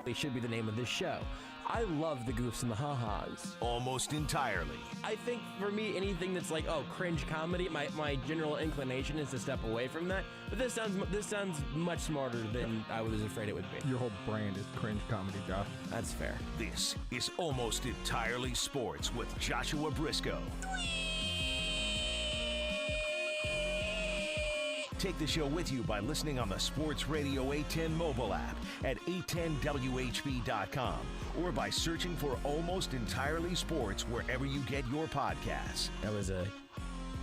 They should be the name of this show. I love the goofs and the ha-has. Almost entirely. I think for me, anything that's like, cringe comedy, my general inclination is to step away from that. But this sounds much smarter than I was afraid it would be. Your whole brand is cringe comedy, Josh. That's fair. This is Almost Entirely Sports with Joshua Brisco. Take the show with you by listening on the Sports Radio 810 mobile app at 810WHB.com or by searching for Almost Entirely Sports wherever you get your podcasts. That was a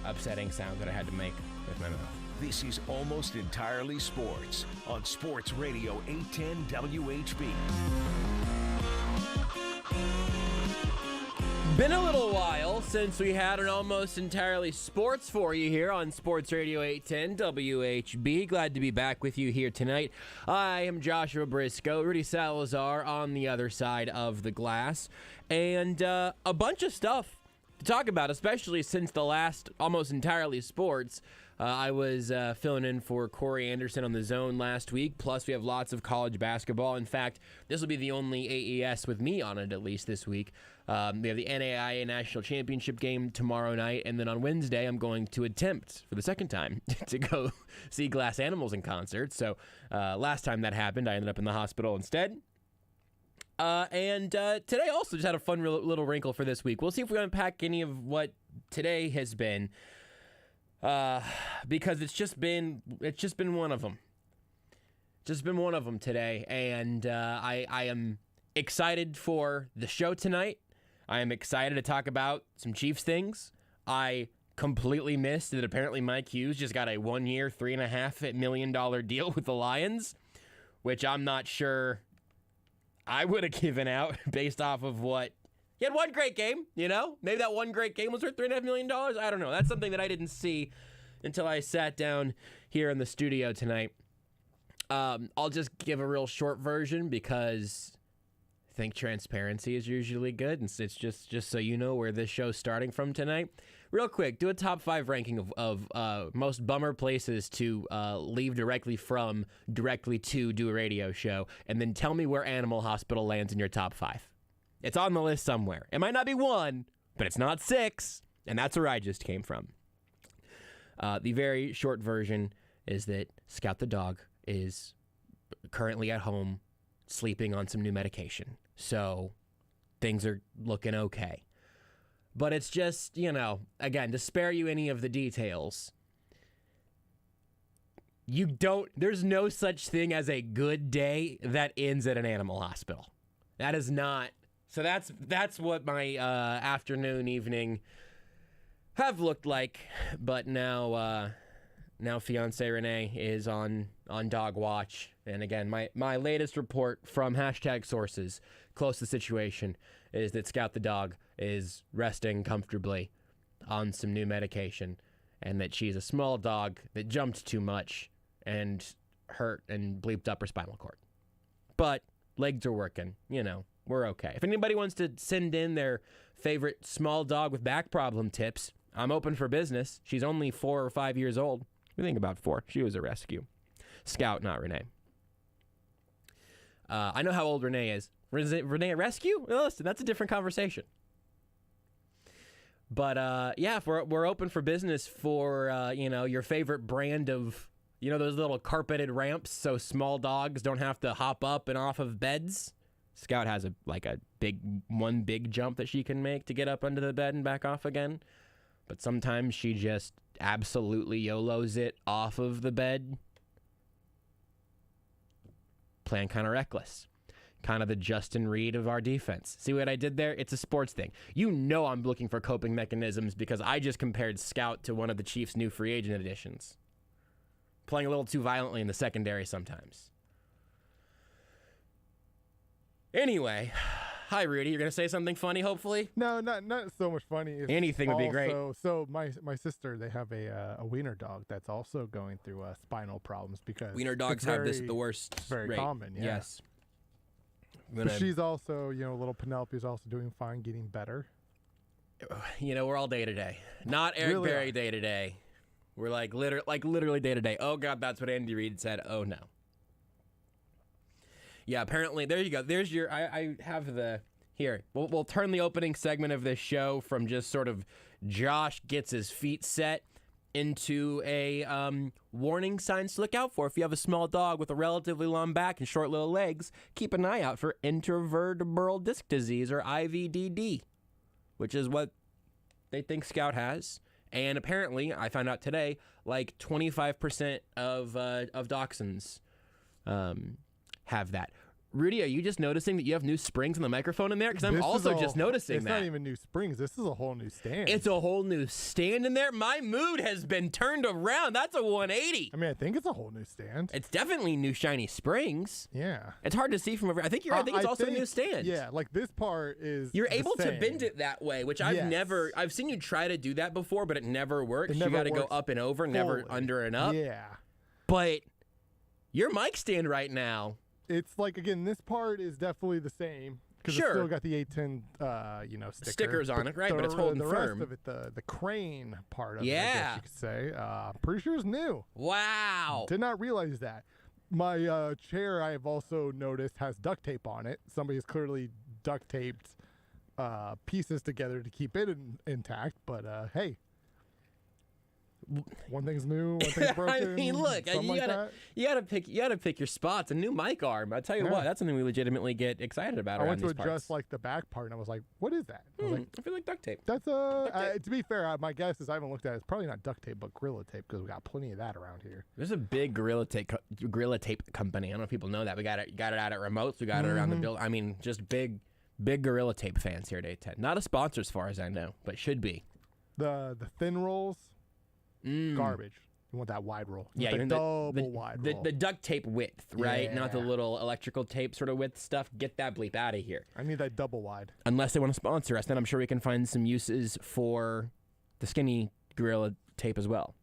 upsetting sound that I had to make with my mouth. This is Almost Entirely Sports on Sports Radio 810 WHB. Been a little while since we had an Almost Entirely Sports for you here on Sports Radio 810 WHB. Glad to be back with you here tonight. I am Joshua Brisco, Rudy Salazar on the other side of the glass, and a bunch of stuff to talk about, especially since the last Almost Entirely Sports. I was filling in for Corey Anderson on the Zone last week, plus we have lots of college basketball. In fact, this will be the only AES with me on it, at least this week. We have the NAIA National Championship game tomorrow night, and then on Wednesday I'm going to attempt, for the second time, to go see Glass Animals in concert. So last time that happened, I ended up in the hospital instead. And today also just had a fun little wrinkle for this week. We'll see if we unpack any of what today has been, because it's just been one of them. Just been one of them today, and I am excited for the show tonight. I am excited to talk about some Chiefs things. I completely missed that apparently Mike Hughes just got a 1-year, $3.5 million deal with the Lions, which I'm not sure I would have given out based off of what... He had one great game, you know? Maybe that one great game was worth $3.5 million. I don't know. That's something that I didn't see until I sat down here in the studio tonight. I'll just give a real short version because I think transparency is usually good. And it's just so you know where this show's starting from tonight. Real quick, do a top 5 ranking of most bummer places to leave directly from, directly to do a radio show. And then tell me where Animal Hospital lands in your top 5. It's on the list somewhere. It might not be 1, but it's not 6. And that's where I just came from. The very short version is that Scout the dog is currently at home sleeping on some new medication. So things are looking okay. But it's just, again, to spare you any of the details, there's no such thing as a good day that ends at an animal hospital. That is not. So that's what my afternoon, evening have looked like. But now fiance Renee is on dog watch. And again, my latest report from #sources close to the situation is that Scout the dog is resting comfortably on some new medication, and that she's a small dog that jumped too much and hurt and bleeped up her spinal cord. But legs are working, we're okay. If anybody wants to send in their favorite small dog with back problem tips, I'm open for business. She's only 4 or 5 years old. We think about 4. She was a rescue. Scout, not Renee. I know how old Renee is. Renee a rescue? Well, listen, that's a different conversation. But if we're open for business for your favorite brand of those little carpeted ramps so small dogs don't have to hop up and off of beds. Scout has a big jump that she can make to get up under the bed and back off again. But sometimes she just absolutely YOLOs it off of the bed. Playing kind of reckless. Kind of the Justin Reed of our defense. See what I did there? It's a sports thing. I'm looking for coping mechanisms because I just compared Scout to one of the Chiefs' new free agent additions. Playing a little too violently in the secondary sometimes. Anyway, hi Rudy. You're gonna say something funny, hopefully? No, not so much funny. It's anything would be great. So my sister, they have a wiener dog that's also going through spinal problems because wiener dogs have this at the worst. Very rate. common. Yeah. Yes. But she's also, little Penelope's also doing fine, getting better. We're all day to day. Not Eric Berry day to day. We're literally day to day. Oh God, that's what Andy Reid said. Oh no. Yeah, apparently, there you go. There's your, I have the, here. We'll turn the opening segment of this show from just sort of Josh gets his feet set into a warning signs to look out for. If you have a small dog with a relatively long back and short little legs, keep an eye out for intervertebral disc disease, or IVDD, which is what they think Scout has. And apparently, I found out today, like 25% of dachshunds have that. Rudy, are you just noticing that you have new springs in the microphone in there? Because I'm also just noticing that. It's not even new springs. This is a whole new stand. It's a whole new stand in there? My mood has been turned around. That's a 180. I mean, I think it's a whole new stand. It's definitely new shiny springs. Yeah. It's hard to see from over. I think it's also a new stand. Yeah, like this part is. You're able to bend it that way, which I've seen you try to do that before, but it never works. You got to go up and over, never under and up. Yeah. But your mic stand right now. It's like, again, this part is definitely the same. Because it's still got the 810, stickers on it, right? But it's holding the firm. rest of it, the crane part of it, I guess you could say, pretty sure is new. Wow. Did not realize that. My chair, I have also noticed, has duct tape on it. Somebody's clearly duct taped pieces together to keep it intact. But hey. One thing's new, one thing's broken. I mean, look, you gotta pick your spots. A new mic arm. I tell you what, that's something we legitimately get excited about. I went to adjust parts. Like the back part, and I was like, "What is that?" I was like, I feel like duct tape. That's to be fair, my guess is I haven't looked at it. It's probably not duct tape, but Gorilla Tape, because we got plenty of that around here. There's a big Gorilla Tape company. I don't know if people know that. We got it out at remotes. We got it around the build. I mean, just big Gorilla Tape fans here at A10. Not a sponsor as far as I know, but should be. The thin rolls. Garbage. You want that wide roll. Yeah, the double wide roll. The duct tape width, right? Not the little electrical tape sort of width stuff. Get that bleep out of here. I need that double wide. Unless they want to sponsor us, then I'm sure we can find some uses for the skinny Gorilla Tape as well.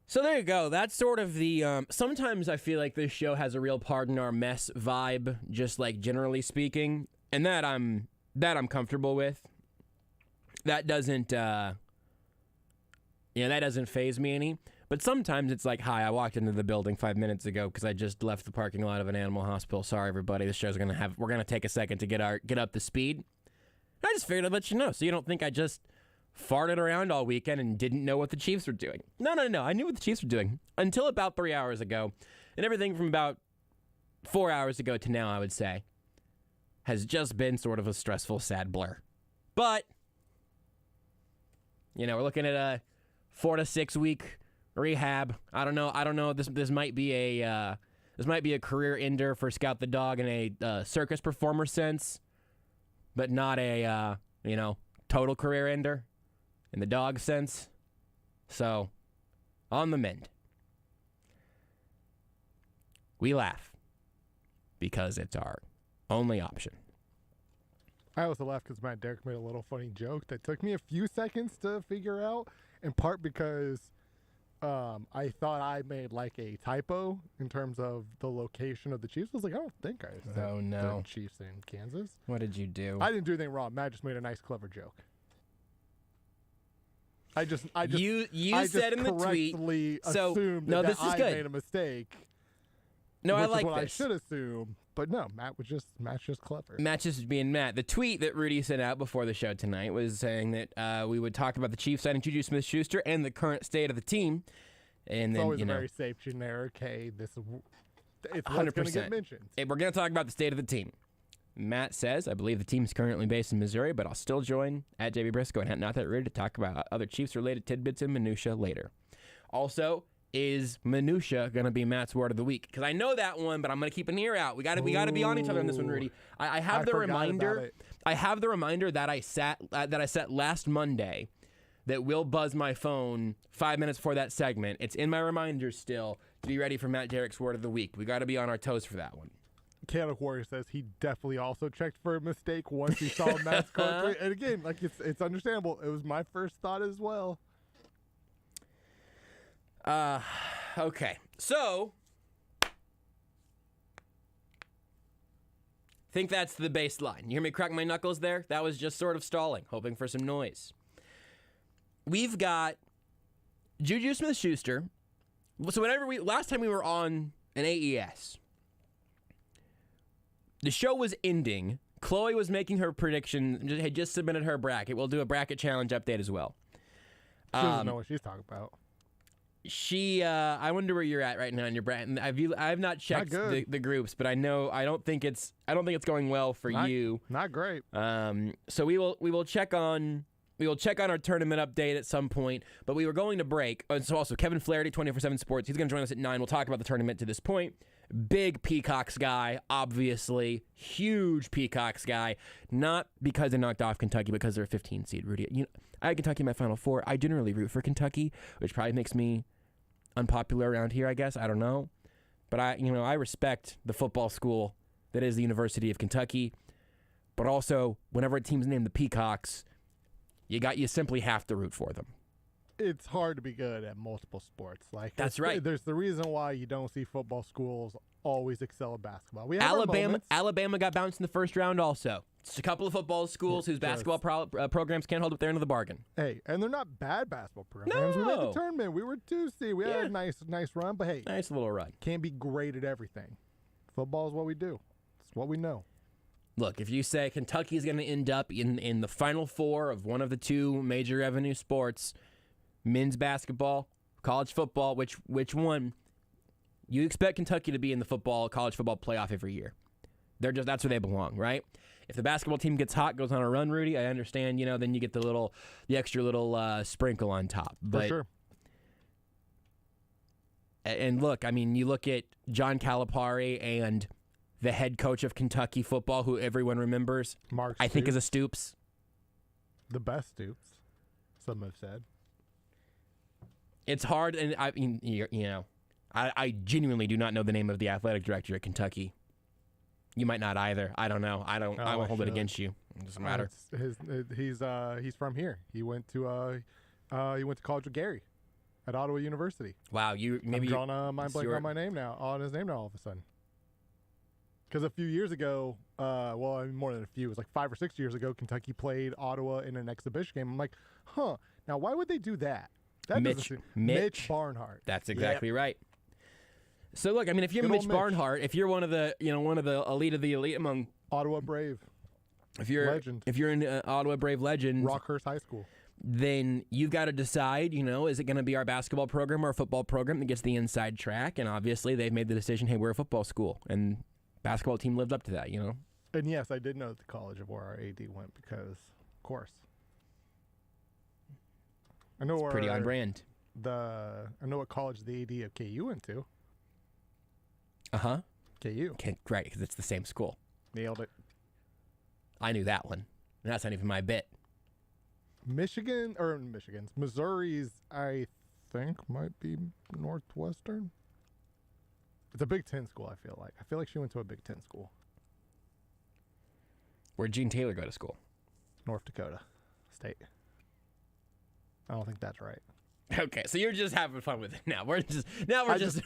So there you go. That's sort of the. Sometimes I feel like this show has a real pardon our mess vibe, just like generally speaking, and that I'm comfortable with. That doesn't. That doesn't faze me any. But sometimes it's like, hi, I walked into the building 5 minutes ago because I just left the parking lot of an animal hospital. Sorry, everybody. This show's we're gonna take a second to get up to speed. I just figured I'd let you know so you don't think I just farted around all weekend and didn't know what the Chiefs were doing. No. I knew what the Chiefs were doing until about 3 hours ago. And everything from about 4 hours ago to now, I would say, has just been sort of a stressful, sad blur. But, we're looking at a 4 to 6 week rehab. I don't know. This might be a career ender for Scout the dog in a circus performer sense, but not a total career ender in the dog sense. So, on the mend. We laugh because it's our only option. I also laughed because Derrick made a little funny joke that took me a few seconds to figure out. In part because I thought I made like a typo in terms of the location of the Chiefs. I was like, I don't think I said the Chiefs in Kansas. What did you do? I didn't do anything wrong. Matt just made a nice, clever joke. You said in the tweet. Assumed that I made a mistake. No, which I like is what this. I should assume. But no, Matt's just clever. Matt's just being Matt. The tweet that Rudy sent out before the show tonight was saying that we would talk about the Chiefs signing JuJu Smith-Schuster and the current state of the team. And it's then, always a very safe, generic, hey, it's 100%. Going to get mentioned. Hey, we're going to talk about the state of the team. Matt says, I believe the team's currently based in Missouri, but I'll still join at JB Brisco and Not That Rudy to talk about other Chiefs-related tidbits and minutia later. Also, is minutia going to be Matt's word of the week? Because I know that one, but I'm going to keep an ear out. We got to be on each other on this one, Rudy. I have the reminder. I have the reminder that I set last Monday that will buzz my phone 5 minutes before that segment. It's in my reminders still to be ready for Matt Derrick's word of the week. We got to be on our toes for that one. Chaotic Warrior says he definitely also checked for a mistake once he saw Matt's country. And again, like it's understandable. It was my first thought as well. Okay. So, think that's the baseline. You hear me crack my knuckles there? That was just sort of stalling, hoping for some noise. We've got JuJu Smith-Schuster. So last time we were on an AES, the show was ending. Chloe was making her prediction, had just submitted her bracket. We'll do a bracket challenge update as well. She doesn't know what she's talking about. I wonder where you're at right now in your bracket. I've not checked the groups, but I don't think it's going well for you. Not great. So we will check on our tournament update at some point, but we were going to break. And so also Kevin Flaherty, 24/7 Sports, he's going to join us at 9. We'll talk about the tournament to this point. Big Peacocks guy, obviously. Huge Peacocks guy. Not because they knocked off Kentucky, because they're a 15 seed, Rudy. I had Kentucky in my Final Four. I generally root for Kentucky, which probably makes me unpopular around here, I guess. I don't know. But I respect the football school that is the University of Kentucky. But also, whenever a team's named the Peacocks, you simply have to root for them. It's hard to be good at multiple sports. That's right. There's the reason why you don't see football schools always excel at basketball. Alabama got bounced in the first round also. It's a couple of football schools whose basketball programs can't hold up their end of the bargain. Hey, and they're not bad basketball programs. No. We made the tournament. We were 2 seed. We had a nice run, but hey. Nice little run. Can't be great at everything. Football is what we do. It's what we know. Look, if you say Kentucky is going to end up in the Final Four of one of the 2 major revenue sports, men's basketball, college football, which one? You expect Kentucky to be in the college football playoff every year. That's where they belong, right? If the basketball team gets hot, goes on a run, Rudy, I understand, then you get the extra little sprinkle on top. But, for sure. And look, you look at John Calipari and the head coach of Kentucky football, who everyone remembers, I think is a Stoops. The best Stoops, some have said. It's hard, and I genuinely do not know the name of the athletic director at Kentucky. You might not either. I don't know. I won't hold it against you. It doesn't matter. He's from here. He went to college with Gary at Ottawa University. Wow, I'm drawing a mind blank on my name now. On his name now all of a sudden. Because a few years ago, more than a few, it was like 5 or 6 years ago, Kentucky played Ottawa in an exhibition game. I'm like, now why would they do that? Mitch Barnhart. That's exactly right. So look, if you're Mitch Barnhart, if you're one of the elite of the elite among Ottawa Brave, if you're an Ottawa Brave legend, Rockhurst High School, then you've got to decide, is it going to be our basketball program or a football program that gets the inside track? And obviously they've made the decision, hey, we're a football school, and basketball team lived up to that, And yes, I did know the college of where our AD went because, of course, I know it's pretty on brand. I know what college the AD of KU went to. KU. Right, because it's the same school. Nailed it. I knew that one. And that's not even my bit. Missouri's, I think, might be Northwestern. It's a Big Ten school, I feel like. I feel like she went to a Big Ten school. Where'd Gene Taylor go to school? North Dakota State. I don't think that's right. Okay, so you're just having fun with it now. We're just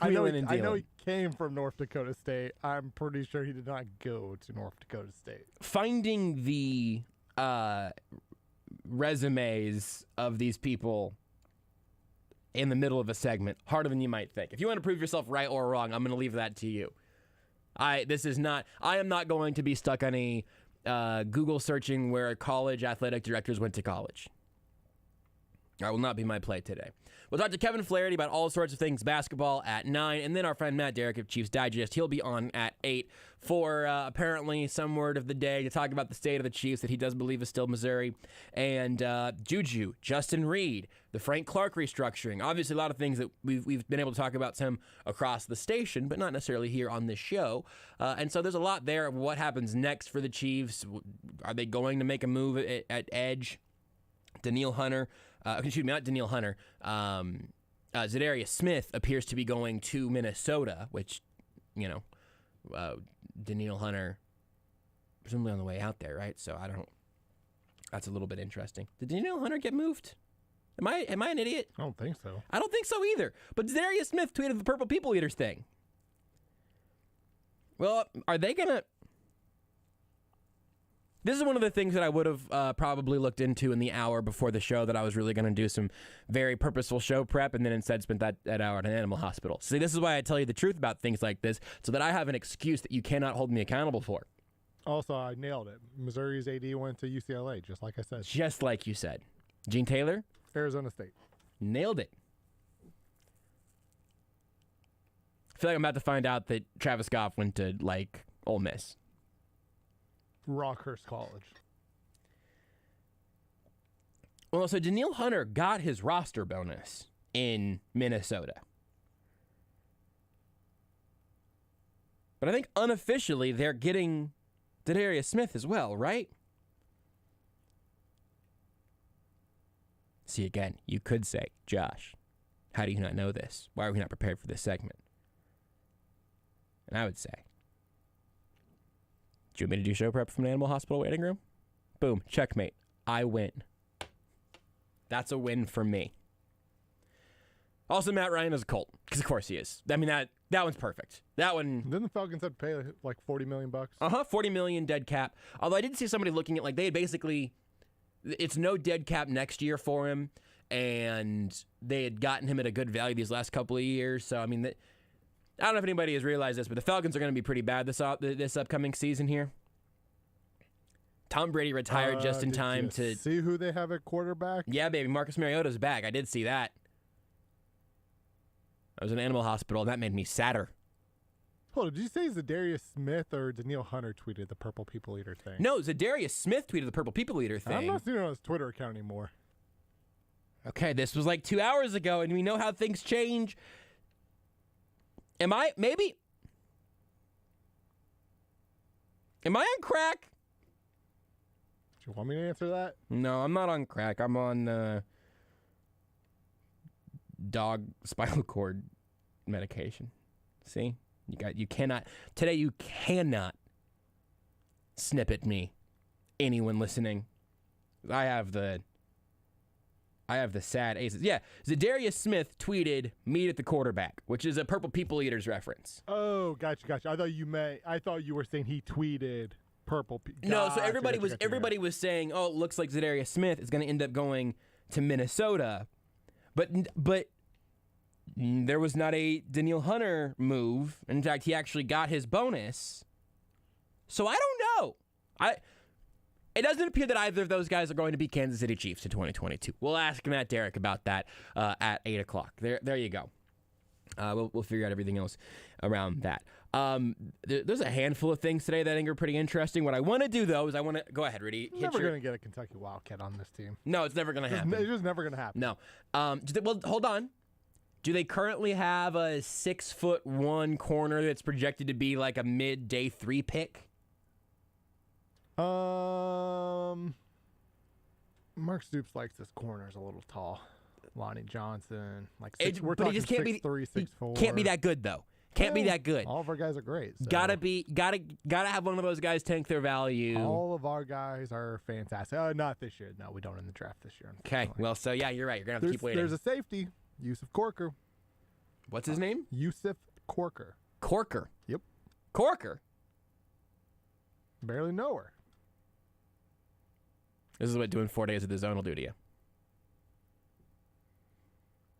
wheeling and dealing. I know he came from North Dakota State. I'm pretty sure he did not go to North Dakota State. Finding the resumes of these people in the middle of a segment, harder than you might think. If you want to prove yourself right or wrong, I'm going to leave that to you. I am not going to be stuck on a Google searching where college athletic directors went to college. That will not be my play today. We'll talk to Kevin Flaherty about all sorts of things basketball at 9, and then our friend Matt Derrick of Chiefs Digest. He'll be on at 8 for apparently some word of the day to talk about the state of the Chiefs that he does believe is still Missouri, and JuJu, Justin Reed, the Frank Clark restructuring. Obviously, a lot of things that we've been able to talk about some across the station, but not necessarily here on this show. And so there's a lot there of what happens next for the Chiefs. Are they going to make a move at edge? Daniil Hunter. Not Daniil Hunter. Zadarius Smith appears to be going to Minnesota, which, Daniil Hunter presumably on the way out there, right? So that's a little bit interesting. Did Daniil Hunter get moved? Am I an idiot? I don't think so. I don't think so either. But Zadarius Smith tweeted the Purple People Eaters thing. Well, are they going to... This is one of the things that I would have probably looked into in the hour before the show, that I was really going to do some very purposeful show prep, and then instead spent that hour at an animal hospital. See, this is why I tell you the truth about things like this, so that I have an excuse that you cannot hold me accountable for. Also, I nailed it. Missouri's AD went to UCLA, just like I said. Just like you said. Gene Taylor? Arizona State. Nailed it. I feel like I'm about to find out that Travis Goff went to, like, Ole Miss. Rockhurst College. Well, so Daniil Hunter got his roster bonus in Minnesota. But I think unofficially they're getting Derrick Smith as well, right? See, again, you could say, Josh, how do you not know this? Why are we not prepared for this segment? And I would say, do you want me to do show prep from an animal hospital waiting room? Boom, checkmate. I win. That's a win for me. Also, Matt Ryan is a Colt, because of course he is. I mean, that one's perfect. That one. Didn't the Falcons have to pay like $40 million? $40 million dead cap. Although I did see somebody looking at, like, they had basically, it's no dead cap next year for him, and they had gotten him at a good value these last couple of years. So, I mean, I don't know if anybody has realized this, but the Falcons are going to be pretty bad this upcoming season here. Tom Brady retired just in time to see who they have at quarterback. Yeah, baby, Marcus Mariota's back. I did see that. I was in an animal hospital, and that made me sadder. Hold on, did you say Zadarius Smith or Daniil Hunter tweeted the Purple People Eater thing? No, Zadarius Smith tweeted the Purple People Eater thing. I'm not seeing it on his Twitter account anymore. Okay, this was like 2 hours ago, and we know how things change. Am I on crack? Do you want me to answer that? No, I'm not on crack. I'm on dog spinal cord medication. See? You cannot snip at me. Anyone listening. I have the sad aces. Yeah, Zadarius Smith tweeted "meet at the quarterback," which is a Purple People Eaters reference. Oh, gotcha. I thought you were saying he tweeted Purple. No, so everybody was saying, "Oh, it looks like Zadarius Smith is going to end up going to Minnesota," but there was not a Daniil Hunter move. In fact, he actually got his bonus. So I don't know. It doesn't appear that either of those guys are going to be Kansas City Chiefs in 2022. We'll ask Matt Derrick about that at 8 o'clock. There you go. We'll figure out everything else around that. There's a handful of things today that I think are pretty interesting. What I want to do, though, is go ahead, Rudy. Never going to get a Kentucky Wildcat on this team. No, it's never going to happen. It's just never going to happen. No. Well, hold on. Do they currently have a 6'1" corner that's projected to be like a mid-day 3 pick? Mark Stoops likes his corners a little tall. Lonnie Johnson, we're talking 6'3", 6'4". Can't be that good though. Can't be that good. All of our guys are great. So. Gotta have one of those guys tank their value. All of our guys are fantastic. Not this year. No, we don't in the draft this year. Okay. Well, so yeah, you're right. You're gonna have to keep waiting. There's a safety, Yusuf Corker. What's his name? Yusuf Corker. Corker. Yep. Corker. Barely know her. This is what doing 4 days of the zone will do to you.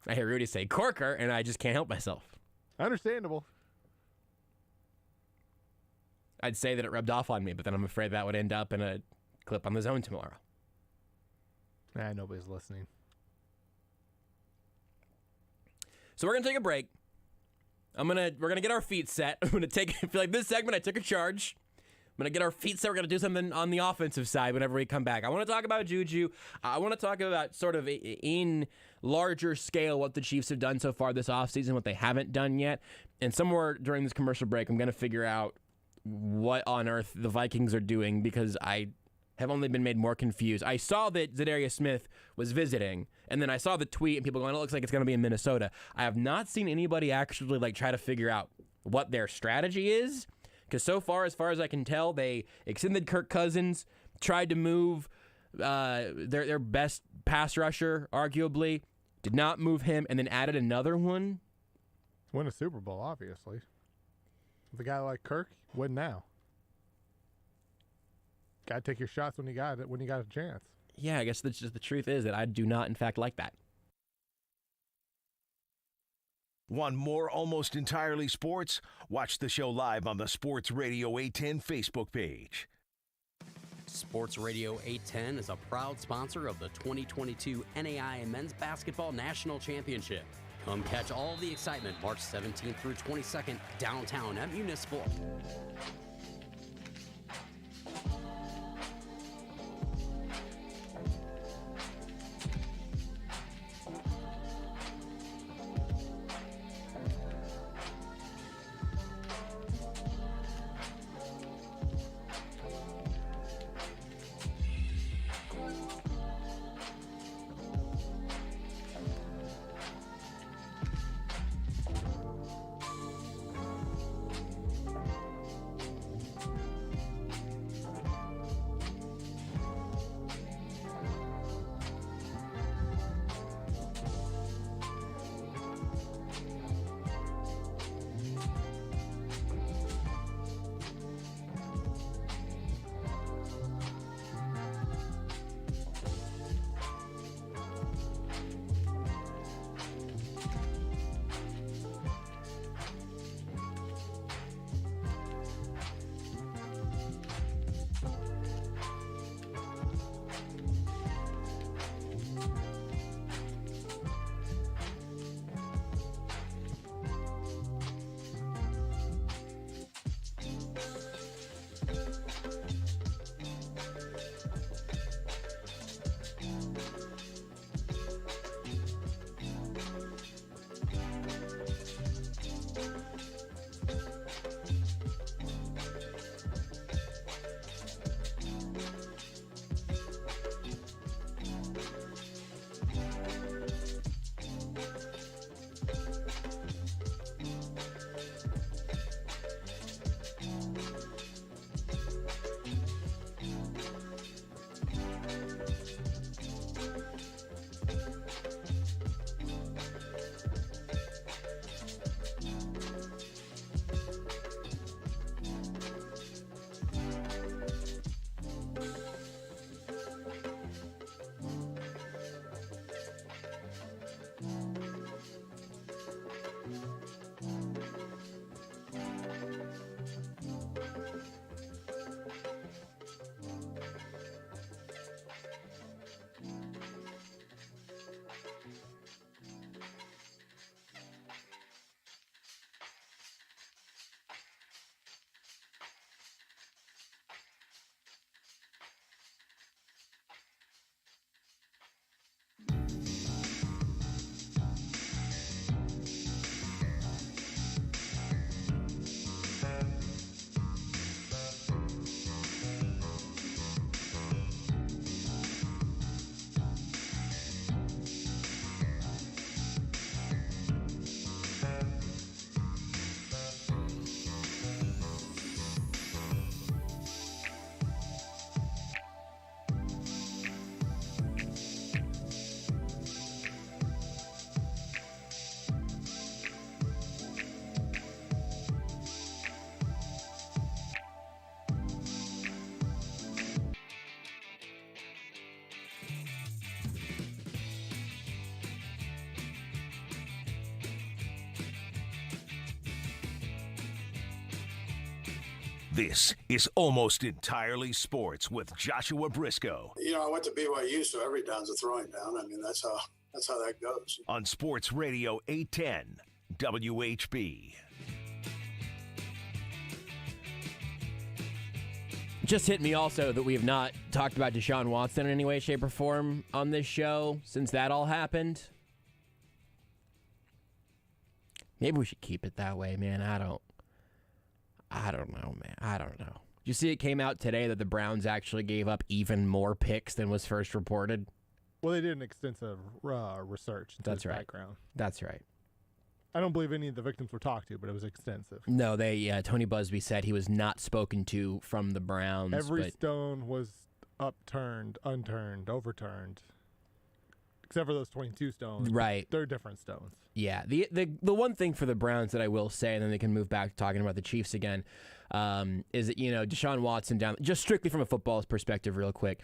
I hear Rudy say Corker, and I just can't help myself. Understandable. I'd say that it rubbed off on me, but then I'm afraid that would end up in a clip on the zone tomorrow. Nobody's listening. So we're gonna take a break. We're gonna get our feet set. I feel like this segment I took a charge. I'm going to get our feet set. We're going to do something on the offensive side whenever we come back. I want to talk about JuJu. I want to talk about sort of in larger scale what the Chiefs have done so far this offseason, what they haven't done yet. And somewhere during this commercial break, I'm going to figure out what on earth the Vikings are doing because I have only been made more confused. I saw that Zadarius Smith was visiting, and then I saw the tweet and people going, it looks like it's going to be in Minnesota. I have not seen anybody actually try to figure out what their strategy is. Because so far as I can tell, they extended Kirk Cousins, tried to move their best pass rusher, arguably, did not move him, and then added another one. Win a Super Bowl, obviously. With a guy like Kirk, win now. Got to take your shots when you got a chance. Yeah, I guess that's just the truth is that I do not, in fact, like that. Want more Almost Entirely Sports? Watch the show live on the Sports Radio 810 Facebook page. Sports Radio 810 is a proud sponsor of the 2022 NAIA Men's Basketball National Championship. Come catch all the excitement March 17th through 22nd downtown at Municipal. This is Almost Entirely Sports with Joshua Brisco. You know, I went to BYU, so every down's a throwing down. I mean, that's how that goes. On Sports Radio 810 WHB. Just hit me also that we have not talked about Deshaun Watson in any way, shape, or form on this show since that all happened. Maybe we should keep it that way, man. I don't know, man. I don't know. You see it came out today that the Browns actually gave up even more picks than was first reported? Well, they did an extensive research into his background. That's right. I don't believe any of the victims were talked to, but it was extensive. No, Tony Busby said he was not spoken to from the Browns. Every stone was upturned, unturned, overturned, except for those 22 stones. Right. They're different stones. Yeah. The one thing for the Browns that I will say, and then they can move back to talking about the Chiefs again, is that, Deshaun Watson down, just strictly from a football perspective real quick,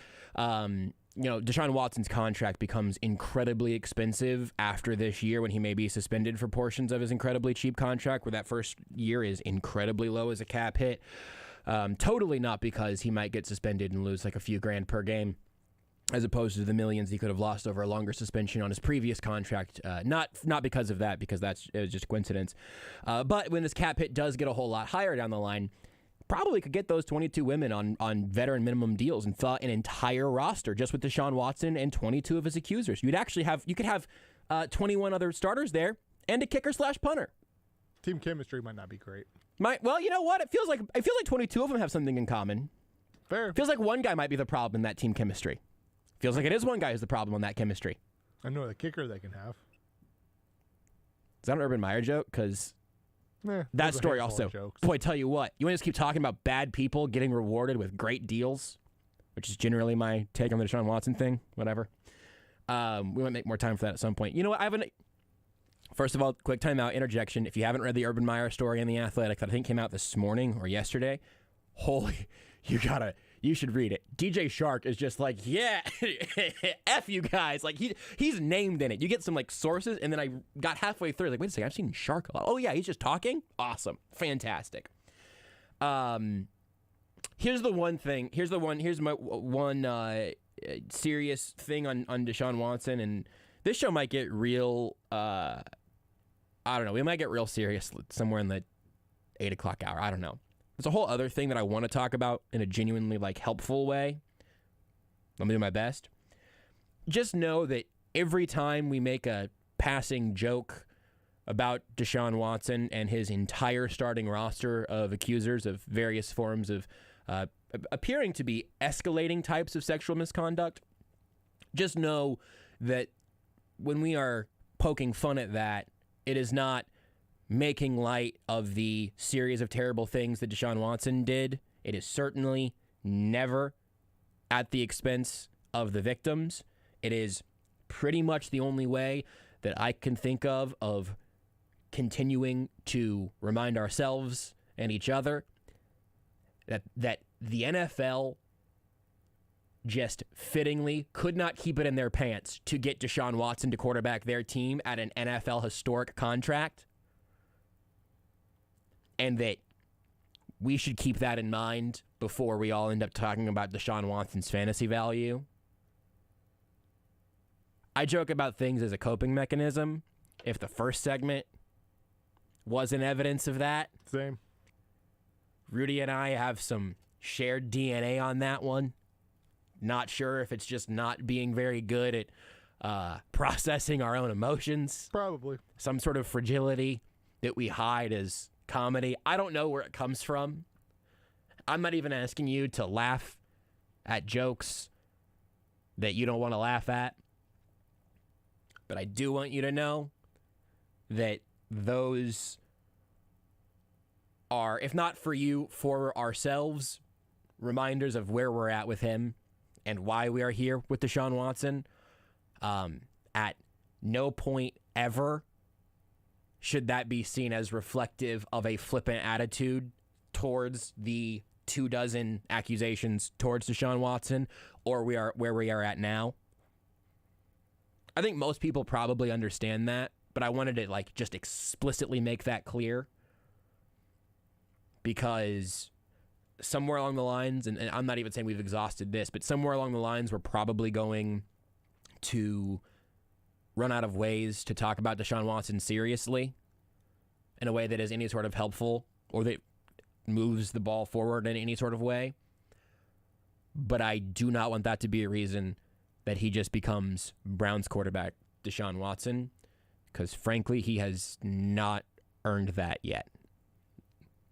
Deshaun Watson's contract becomes incredibly expensive after this year when he may be suspended for portions of his incredibly cheap contract, where that first year is incredibly low as a cap hit. Totally not because he might get suspended and lose like a few grand per game, as opposed to the millions he could have lost over a longer suspension on his previous contract. Not because of that, because it was just coincidence. But when this cap hit does get a whole lot higher down the line, probably could get those 22 women on veteran minimum deals and fill an entire roster just with Deshaun Watson and 22 of his accusers. You could have 21 other starters there and a kicker/punter. Team chemistry might not be great. Well, you know what? It feels like 22 of them have something in common. Fair. It feels like one guy might be the problem in that team chemistry. Feels like it is one guy who's the problem on that chemistry. I know the kicker they can have. Is that an Urban Meyer joke? Because that there's a story handful also, of jokes. boy, tell you what, you want to just keep talking about bad people getting rewarded with great deals, which is generally my take on the Deshaun Watson thing, whatever. We might make more time for that at some point. You know what, first of all, quick timeout, interjection. If you haven't read the Urban Meyer story in The Athletic that I think came out this morning or yesterday, you should read it. DJ Shark is just like, yeah, F you guys. Like he's named in it. You get some like sources, and then I got halfway through, like, wait a second, I've seen Shark a lot. Oh yeah, he's just talking? Awesome. Fantastic. Here's my one serious thing on Deshaun Watson, and this show might get real, I don't know, we might get real serious somewhere in the 8 o'clock hour. I don't know. There's a whole other thing that I want to talk about in a genuinely helpful way. Let me do my best. Just know that every time we make a passing joke about Deshaun Watson and his entire starting roster of accusers of various forms of appearing to be escalating types of sexual misconduct, just know that when we are poking fun at that, it is not making light of the series of terrible things that Deshaun Watson did. It is certainly never at the expense of the victims. It is pretty much the only way that I can think of continuing to remind ourselves and each other that the NFL just fittingly could not keep it in their pants to get Deshaun Watson to quarterback their team at an NFL historic contract. And that we should keep that in mind before we all end up talking about Deshaun Watson's fantasy value. I joke about things as a coping mechanism. If the first segment wasn't evidence of that, Same. Rudy and I have some shared DNA on that one. Not sure if it's just not being very good at processing our own emotions. Probably. Some sort of fragility that we hide as comedy. I don't know where it comes from. I'm not even asking you to laugh at jokes that you don't want to laugh at. But I do want you to know that those are, if not for you, for ourselves, reminders of where we're at with him and why we are here with Deshaun Watson. At no point ever should that be seen as reflective of a flippant attitude towards the 24 accusations towards Deshaun Watson, or where we are at now. I think most people probably understand that, but I wanted to just explicitly make that clear, because somewhere along the lines, and I'm not even saying we've exhausted this, but somewhere along the lines we're probably going to run out of ways to talk about Deshaun Watson seriously in a way that is any sort of helpful or that moves the ball forward in any sort of way. But I do not want that to be a reason that he just becomes Browns quarterback Deshaun Watson, because frankly, he has not earned that yet.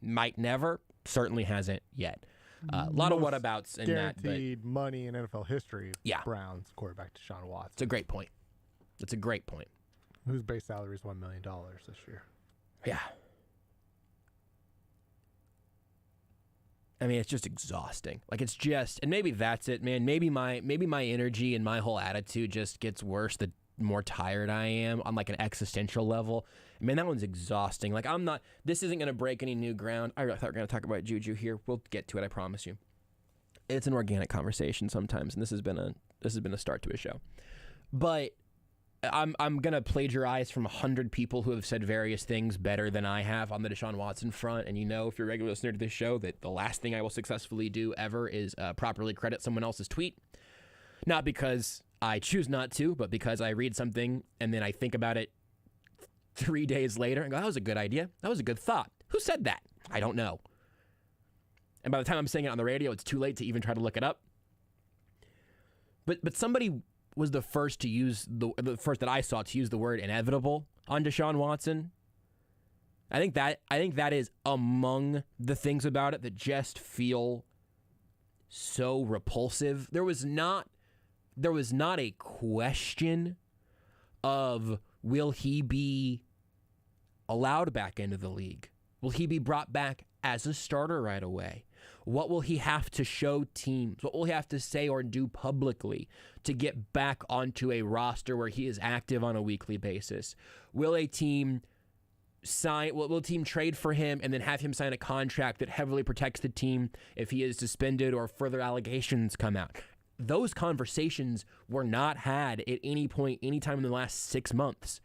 Might never, certainly hasn't yet. A lot of whatabouts in that. Guaranteed money in NFL history. Yeah. Browns quarterback Deshaun Watson. It's a great point. It's a great point. Whose base salary is $1 million this year. Yeah. I mean, it's just exhausting. It's just, and maybe that's it, man. Maybe my energy and my whole attitude just gets worse the more tired I am on an existential level. I mean, that one's exhausting. This isn't going to break any new ground. I thought we were going to talk about JuJu here. We'll get to it, I promise you. It's an organic conversation sometimes, and this has been This has been a start to a show. But I'm going to plagiarize from 100 people who have said various things better than I have on the Deshaun Watson front. And you know, if you're a regular listener to this show, that the last thing I will successfully do ever is properly credit someone else's tweet. Not because I choose not to, but because I read something and then I think about it 3 days later and go, that was a good idea. That was a good thought. Who said that? I don't know. And by the time I'm saying it on the radio, it's too late to even try to look it up. But somebody was the first to use the first that I saw to use the word inevitable on Deshaun Watson. I think that is among the things about it that just feel so repulsive. There was not a question of, will he be allowed back into the league? Will he be brought back as a starter right away? What will he have to show teams? What will he have to say or do publicly to get back onto a roster where he is active on a weekly basis? Will a team will a team trade for him and then have him sign a contract that heavily protects the team if he is suspended or further allegations come out? Those conversations were not had at any point, anytime in the last 6 months.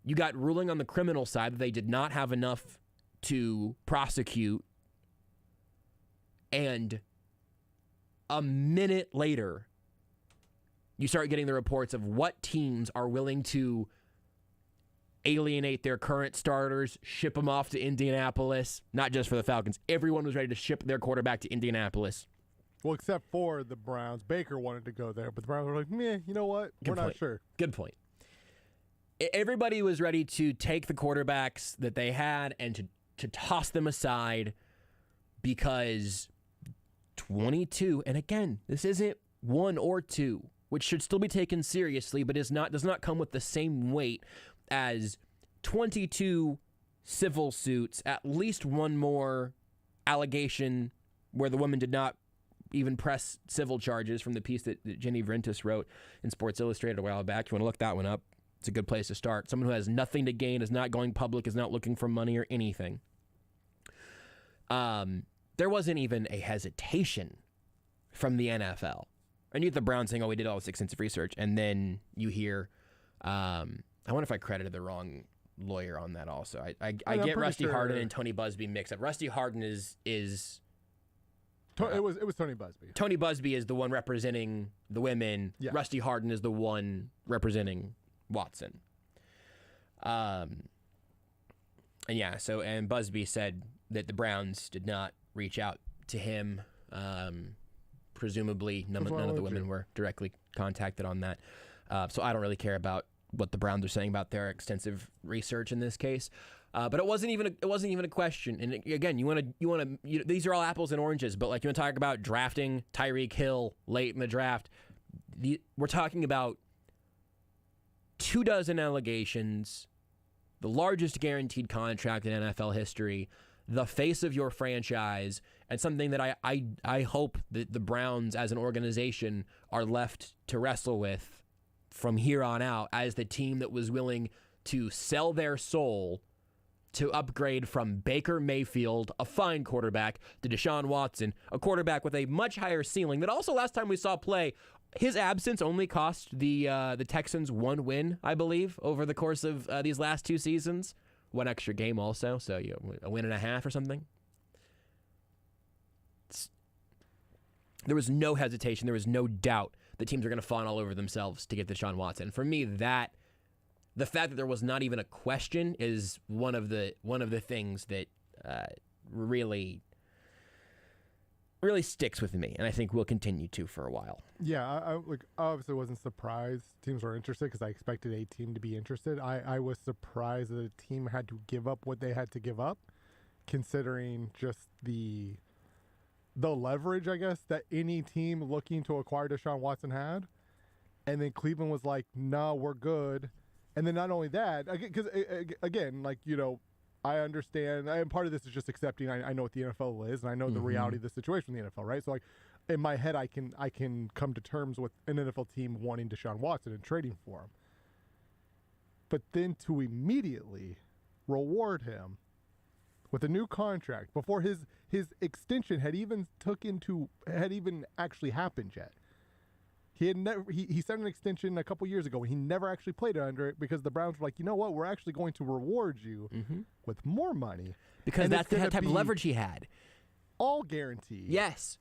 You got ruling on the criminal side that they did not have enough to prosecute, and a minute later, you start getting the reports of what teams are willing to alienate their current starters, ship them off to Indianapolis, not just for the Falcons. Everyone was ready to ship their quarterback to Indianapolis. Well, except for the Browns. Baker wanted to go there, but the Browns were like, meh, you know what? We're not sure. Good point. Everybody was ready to take the quarterbacks that they had and to toss them aside because 22, and again, this isn't 1 or 2, which should still be taken seriously, but does not come with the same weight as 22 civil suits, at least one more allegation where the woman did not even press civil charges, from the piece that Jenny Vrentis wrote in Sports Illustrated a while back. If you want to look that one up, it's a good place to start. Someone who has nothing to gain, is not going public, is not looking for money or anything. There wasn't even a hesitation from the NFL. And you get the Browns saying, oh, we did all this extensive research. And then you hear, I wonder if I credited the wrong lawyer on that also. I get Rusty Hardin and Tony Busby mixed up. Rusty Hardin is it was Tony Busby. Tony Busby is the one representing the women. Yeah. Rusty Hardin is the one representing Watson. And Busby said that the Browns did not reach out to him. Presumably, none of the women were directly contacted on that. So I don't really care about what the Browns are saying about their extensive research in this case. But it wasn't even a question. And again, these are all apples and oranges. But like, you want to talk about drafting Tyreek Hill late in the draft? We're talking about 24 allegations, the largest guaranteed contract in NFL history, the face of your franchise, and something that I hope that the Browns as an organization are left to wrestle with from here on out as the team that was willing to sell their soul to upgrade from Baker Mayfield, a fine quarterback, to Deshaun Watson, a quarterback with a much higher ceiling that also last time we saw play, his absence only cost the Texans 1 win, I believe, over the course of these last 2 seasons. 1 extra game also, so a win and a half or something. There was no hesitation. There was no doubt the teams are going to fawn all over themselves to get Deshaun Watson. For me, the fact that there was not even a question is one of the things that really sticks with me, and I think will continue to for a while. Yeah, I obviously wasn't surprised teams were interested because I expected a team to be interested. I was surprised that a team had to give up what they had to give up, considering just the leverage, I guess, that any team looking to acquire Deshaun Watson had. And then Cleveland was like, no, we're good. And then not only that, because again, like, you know, I understand, and part of this is just accepting I know what the NFL is, and I know the reality of the situation in the NFL, right? So, like, in my head, I can come to terms with an NFL team wanting Deshaun Watson and trading for him. But then to immediately reward him with a new contract before his extension had even actually happened yet. He had never. He signed an extension a couple years ago. He never actually played under it because the Browns were like, you know what? We're actually going to reward you with more money because and that's the type of leverage he had. All guaranteed. Yes.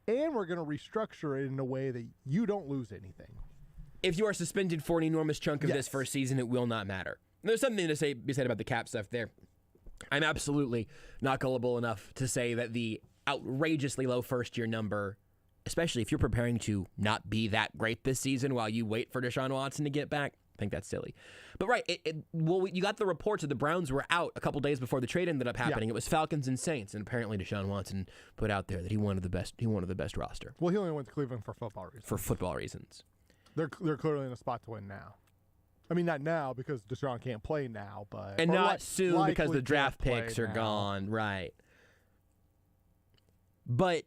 And we're going to restructure it in a way that you don't lose anything. If you are suspended for an enormous chunk of this first season, it will not matter. There's something to be said about the cap stuff there. I'm absolutely not gullible enough to say that the outrageously low first-year number, especially if you're preparing to not be that great this season while you wait for Deshaun Watson to get back, I think that's silly. But right, you got the reports that the Browns were out a couple days before the trade ended up happening. Yeah. It was Falcons and Saints, and apparently Deshaun Watson put out there that he wanted the best roster. Well, he only went to Cleveland for football reasons. For football reasons. They're clearly in a spot to win now. I mean, not now because Deshaun can't play now, but and not soon because the draft picks are gone, right? But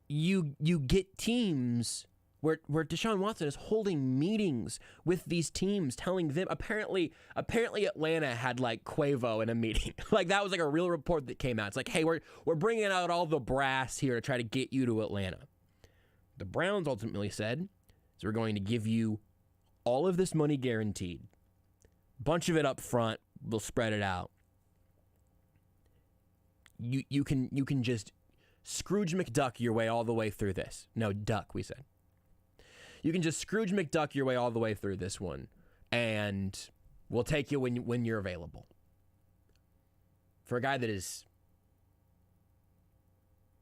you get teams where Deshaun Watson is holding meetings with these teams, telling them apparently Atlanta had like Quavo in a meeting. Like that was like a real report that came out. It's like, hey, we're bringing out all the brass here to try to get you to Atlanta. The Browns ultimately said, so we're going to give you all of this money guaranteed. Bunch of it up front, we'll spread it out. You can just Scrooge McDuck your way all the way through this. No, duck, we said. You can just Scrooge McDuck your way all the way through this one, and we'll take you when you're available. For a guy that has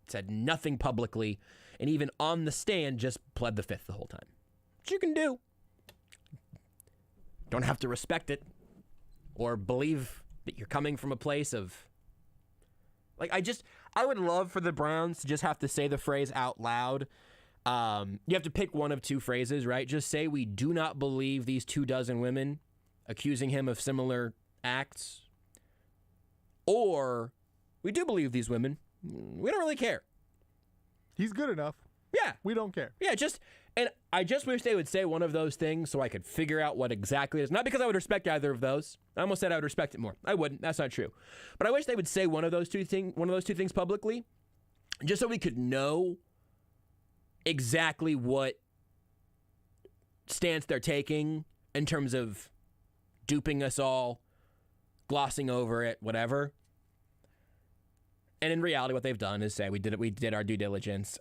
said nothing publicly, and even on the stand just pled the fifth the whole time. Which you can do. Don't have to respect it or believe that you're coming from a place of... Like, I would love for the Browns to just have to say the phrase out loud. You have to pick one of two phrases, right? Just say, we do not believe these 24 women accusing him of similar acts. Or, we do believe these women. We don't really care. He's good enough. Yeah. We don't care. Yeah, and I just wish they would say one of those things so I could figure out what exactly it is. Not because I would respect either of those. I almost said I would respect it more. I wouldn't. That's not true. But I wish they would say one of those two things publicly, just so we could know exactly what stance they're taking in terms of duping us all, glossing over it, whatever. And in reality, what they've done is say we did our due diligence.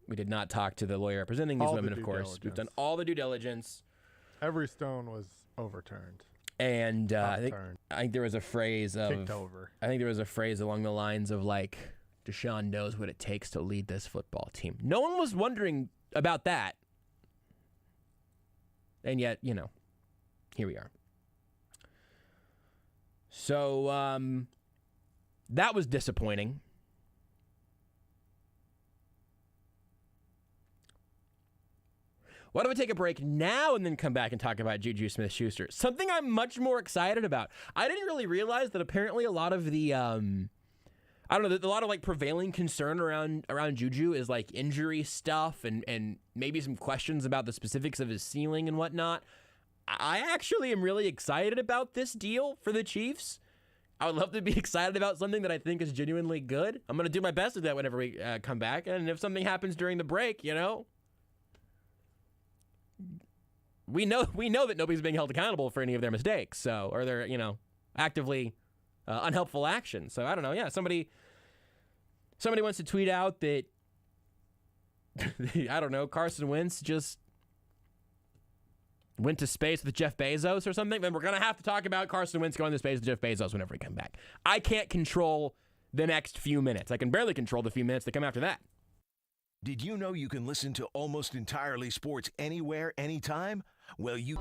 We did not talk to the lawyer representing these women, of course. We've done all the due diligence. Every stone was overturned. And I think there was a phrase of kicked over. I think there was a phrase along the lines of like, Deshaun knows what it takes to lead this football team. No one was wondering about that. And yet, here we are. So, that was disappointing. Why don't we take a break now and then come back and talk about JuJu Smith-Schuster? Something I'm much more excited about. I didn't really realize that apparently a lot of the, a lot of like prevailing concern around JuJu is like injury stuff and maybe some questions about the specifics of his ceiling and whatnot. I actually am really excited about this deal for the Chiefs. I would love to be excited about something that I think is genuinely good. I'm going to do my best to do that whenever we come back. And if something happens during the break, we know that nobody's being held accountable for any of their mistakes. So, or their, actively unhelpful actions. So I don't know. Yeah, somebody wants to tweet out that I don't know, Carson Wentz just went to space with Jeff Bezos or something, then we're going to have to talk about Carson Wentz going to space with Jeff Bezos whenever we come back. I can't control the next few minutes. I can barely control the few minutes that come after that. Did you know you can listen to Almost Entirely Sports anywhere, anytime? Well, you...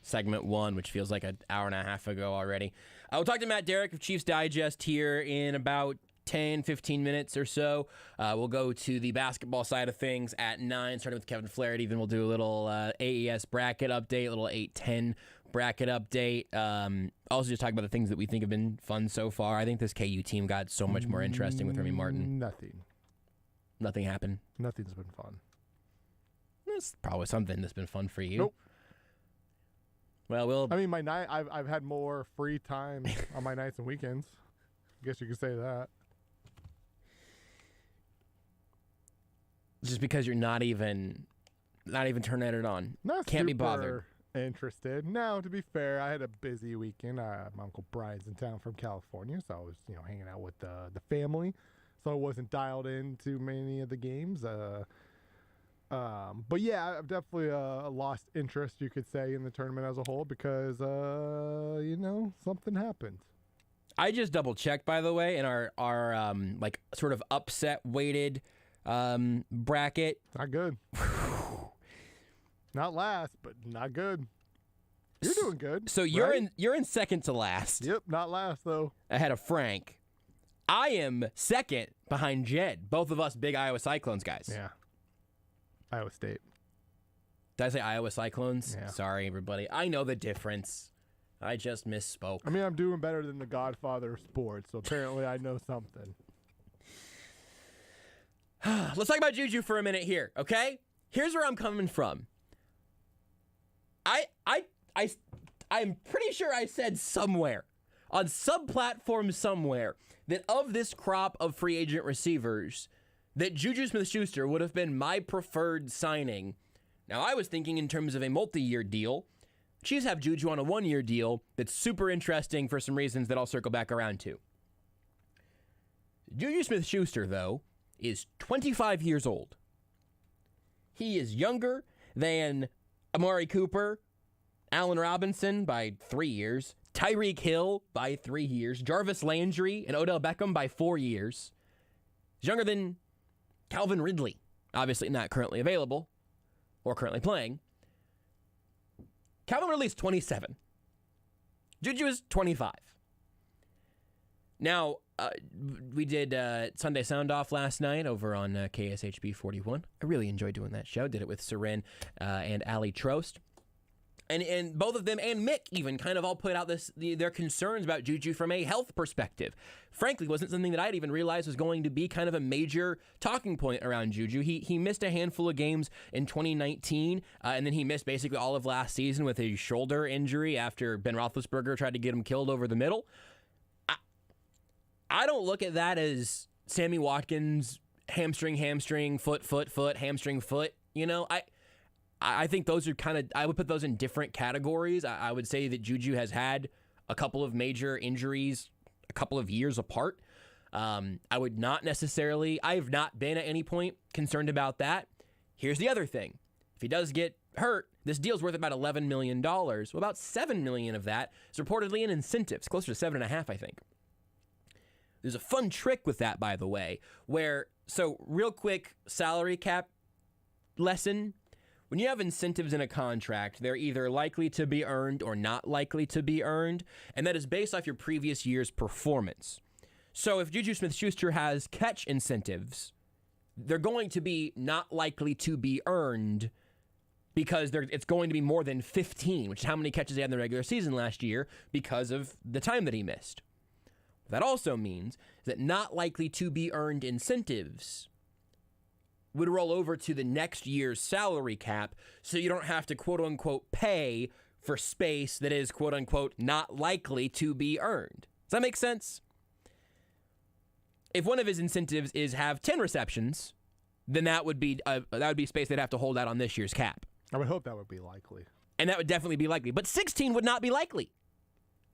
segment 1, which feels like an hour and a half ago already. We'll talk to Matt Derrick of Chiefs Digest here in about 10, 15 minutes or so. We'll go to the basketball side of things at 9, starting with Kevin Flaherty. Then we'll do a little AES bracket update, a little 8-10 bracket update. Also just talk about the things that we think have been fun so far. I think this KU team got so much more interesting with Remy Martin. Nothing happened. Nothing's been fun. There's probably something that's been fun for you. Nope. Well, I mean, my night. I've had more free time on my nights and weekends. I guess you could say that. Just because you're not even turning it on. Can't be bothered. Interested. No, to be fair, I had a busy weekend. My Uncle Brian's in town from California, so I was hanging out with the family. So I wasn't dialed into many of the games. But yeah, I've definitely lost interest, you could say, in the tournament as a whole because something happened. I just double checked, by the way, in our like sort of upset weighted bracket. Not good. Not last, but not good. You're doing good. So you're in second to last. Yep, not last though. Ahead of Frank. I am second behind Jed. Both of us big Iowa Cyclones guys. Yeah. Iowa State. Did I say Iowa Cyclones? Yeah. Sorry, everybody. I know the difference. I just misspoke. I mean, I'm doing better than the Godfather of sports, so apparently I know something. Let's talk about JuJu for a minute here, okay? Here's where I'm coming from. I'm pretty sure I said somewhere, on some platform somewhere, that of this crop of free agent receivers, that JuJu Smith-Schuster would have been my preferred signing. Now, I was thinking in terms of a multi-year deal. Chiefs have JuJu on a 1-year deal that's super interesting for some reasons that I'll circle back around to. JuJu Smith-Schuster, though, is 25 years old. He is younger than Amari Cooper, Allen Robinson by 3 years, Tyreek Hill by 3 years, Jarvis Landry and Odell Beckham by 4 years. He's younger than Calvin Ridley, obviously not currently available or currently playing. Calvin Ridley is 27. JuJu is 25. Now, we did Sunday Sound Off last night over on KSHB 41. I really enjoyed doing that show. Did it with Seren and Ali Trost. And both of them and Mick even kind of all put out their concerns about JuJu from a health perspective. Frankly, wasn't something that I'd even realized was going to be kind of a major talking point around JuJu. He missed a handful of games in 2019, and then he missed basically all of last season with a shoulder injury after Ben Roethlisberger tried to get him killed over the middle. I don't look at that as Sammy Watkins hamstring, foot, hamstring, foot. I think those are I would put those in different categories. I would say that JuJu has had a couple of major injuries a couple of years apart. I have not been at any point concerned about that. Here's the other thing. If he does get hurt, this deal's worth about $11 million. Well, about $7 million of that is reportedly in incentives, closer to $7.5, I think. There's a fun trick with that, by the way, so real quick salary cap lesson. When you have incentives in a contract, they're either likely to be earned or not likely to be earned, and that is based off your previous year's performance. So if JuJu Smith-Schuster has catch incentives, they're going to be not likely to be earned because it's going to be more than 15, which is how many catches he had in the regular season last year because of the time that he missed. What that also means is that not likely to be earned incentives would roll over to the next year's salary cap, so you don't have to quote-unquote pay for space that is quote-unquote not likely to be earned. Does that make sense? If one of his incentives is have 10 receptions, then that would be space they'd have to hold out on this year's cap. I would hope that would be likely. And that would definitely be likely. But 16 would not be likely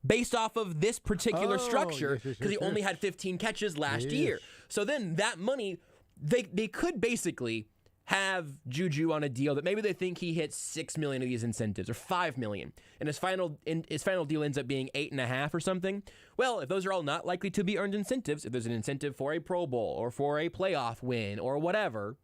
based off of this particular structure because he only had 15 catches last year. So then that money, they could basically have JuJu on a deal that maybe they think he hits $6 million of these incentives or $5 million, and his final deal ends up being 8.5 or something. Well, if those are all not likely to be earned incentives, if there's an incentive for a Pro Bowl or for a playoff win or whatever,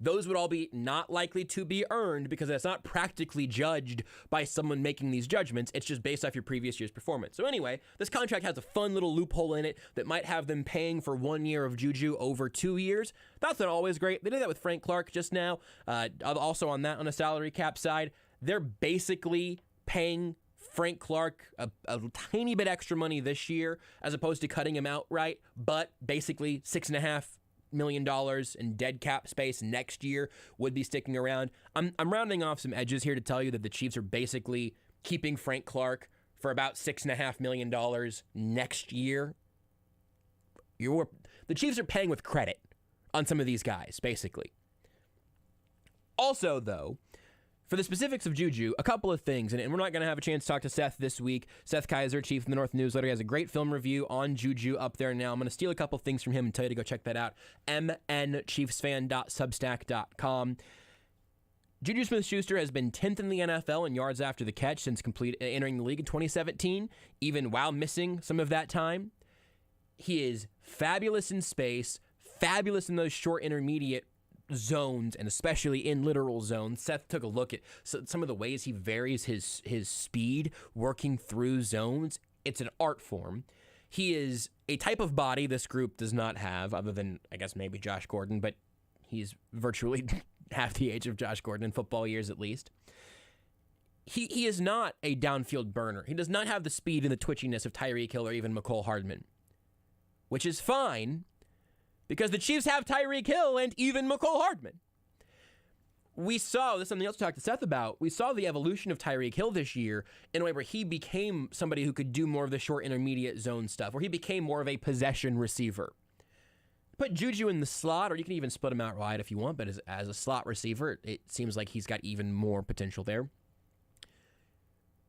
those would all be not likely to be earned because that's not practically judged by someone making these judgments. It's just based off your previous year's performance. So anyway, this contract has a fun little loophole in it that might have them paying for 1 year of JuJu over 2 years. That's not always great. They did that with Frank Clark just now. Also on a salary cap side, they're basically paying Frank Clark a tiny bit extra money this year as opposed to cutting him outright, but basically $6.5 million in dead cap space next year would be sticking around. I'm rounding off some edges here to tell you that the Chiefs are basically keeping Frank Clark for about $6.5 million next year. The Chiefs are paying with credit on some of these guys, basically. Also, though, for the specifics of JuJu, a couple of things, and we're not going to have a chance to talk to Seth this week. Seth Kaiser, Chief of the North Newsletter, has a great film review on JuJu up there now. I'm going to steal a couple of things from him and tell you to go check that out. mnchiefsfan.substack.com. JuJu Smith-Schuster has been 10th in the NFL in yards after the catch since entering the league in 2017, even while missing some of that time. He is fabulous in space, fabulous in those short intermediate zones, and especially in literal zones. Seth took a look at some of the ways he varies his speed working through zones. It's an art form. He is a type of body this group does not have, other than, I guess, maybe Josh Gordon, but he's virtually half the age of Josh Gordon in football years at least. He is not a downfield burner. He does not have the speed and the twitchiness of Tyreek Hill or even McCole Hardman, which is fine, because the Chiefs have Tyreek Hill and even McCole Hardman. We saw, this is something else to talk to Seth about, we saw the evolution of Tyreek Hill this year in a way where he became somebody who could do more of the short intermediate zone stuff, where he became more of a possession receiver. Put JuJu in the slot, or you can even split him out wide if you want, but as a slot receiver, it seems like he's got even more potential there.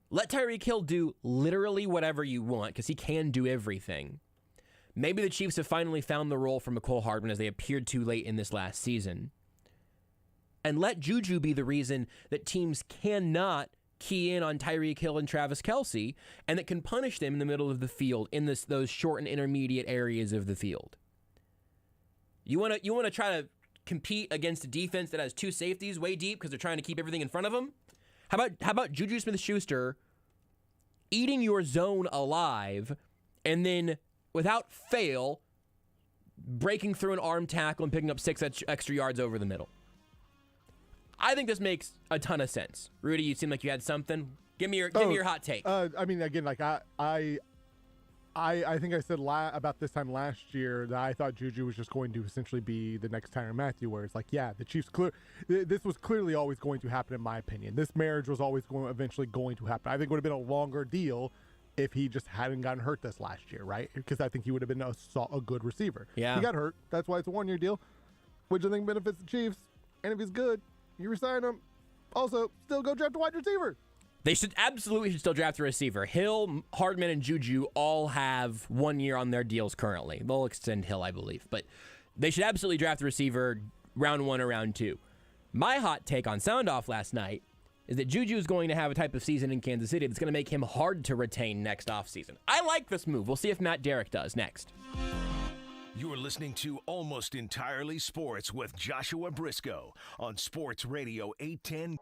Let Tyreek Hill do literally whatever you want, because he can do everything. Maybe the Chiefs have finally found the role for McCole Hardman as they appeared too late in this last season. And let JuJu be the reason that teams cannot key in on Tyreek Hill and Travis Kelce, and that can punish them in the middle of the field in those short and intermediate areas of the field. You want to try to compete against a defense that has two safeties way deep because they're trying to keep everything in front of them? How about JuJu Smith-Schuster eating your zone alive and then, without fail, breaking through an arm tackle and picking up 6 extra yards over the middle? I think this makes a ton of sense. Rudy, you seem like you had something. Give me your hot take. I mean, again, like I think I said about this time last year that I thought JuJu was just going to essentially be the next Tyrann Mathieu, where it's like, yeah, the Chiefs this was clearly always going to happen, in my opinion. This marriage was always eventually going to happen. I think it would have been a longer deal if he just hadn't gotten hurt this last year, right? Because I think he would have been a good receiver. Yeah. He got hurt. That's why it's a 1-year deal, which I think benefits the Chiefs. And if he's good, you resign him. Also, still go draft a wide receiver. They should still draft a receiver. Hill, Hardman, and JuJu all have 1 year on their deals currently. They'll extend Hill, I believe. But they should absolutely draft a receiver round 1 or round 2. My hot take on Sound Off last night is that JuJu is going to have a type of season in Kansas City that's going to make him hard to retain next offseason. I like this move. We'll see if Matt Derrick does next. You're listening to Almost Entirely Sports with Joshua Brisco on Sports Radio 810.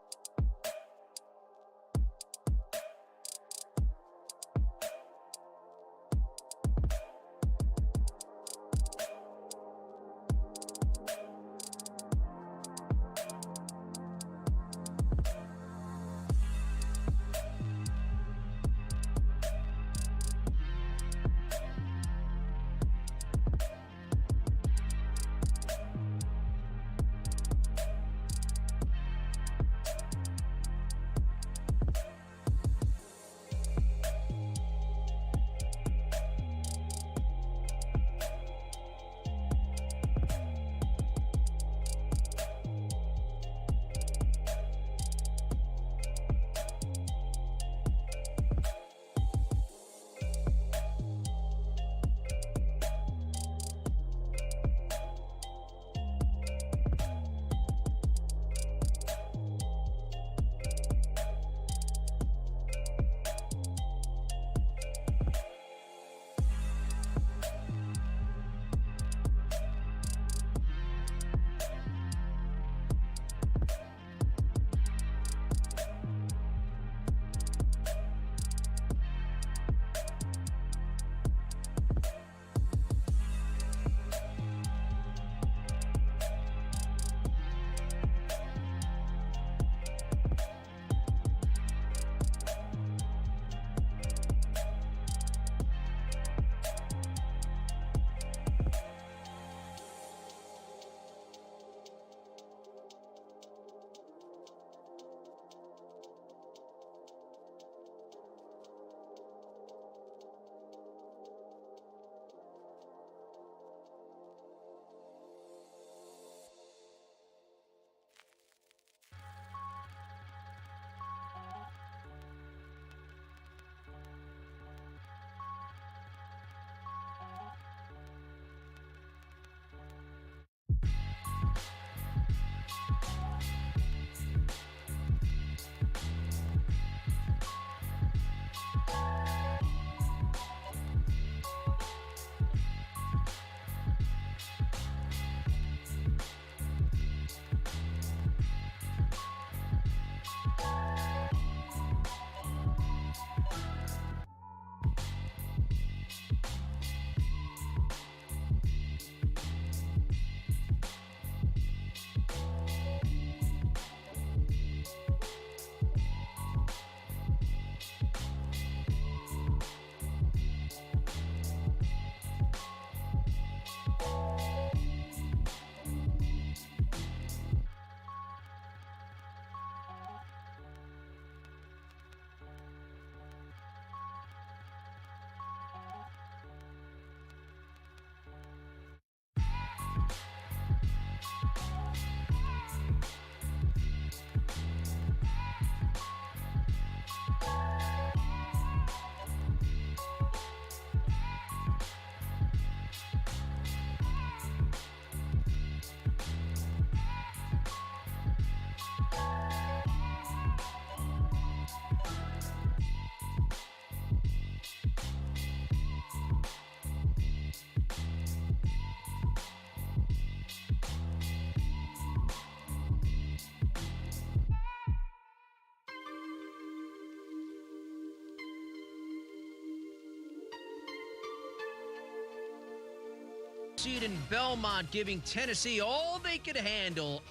seed in Belmont, giving Tennessee all they could handle.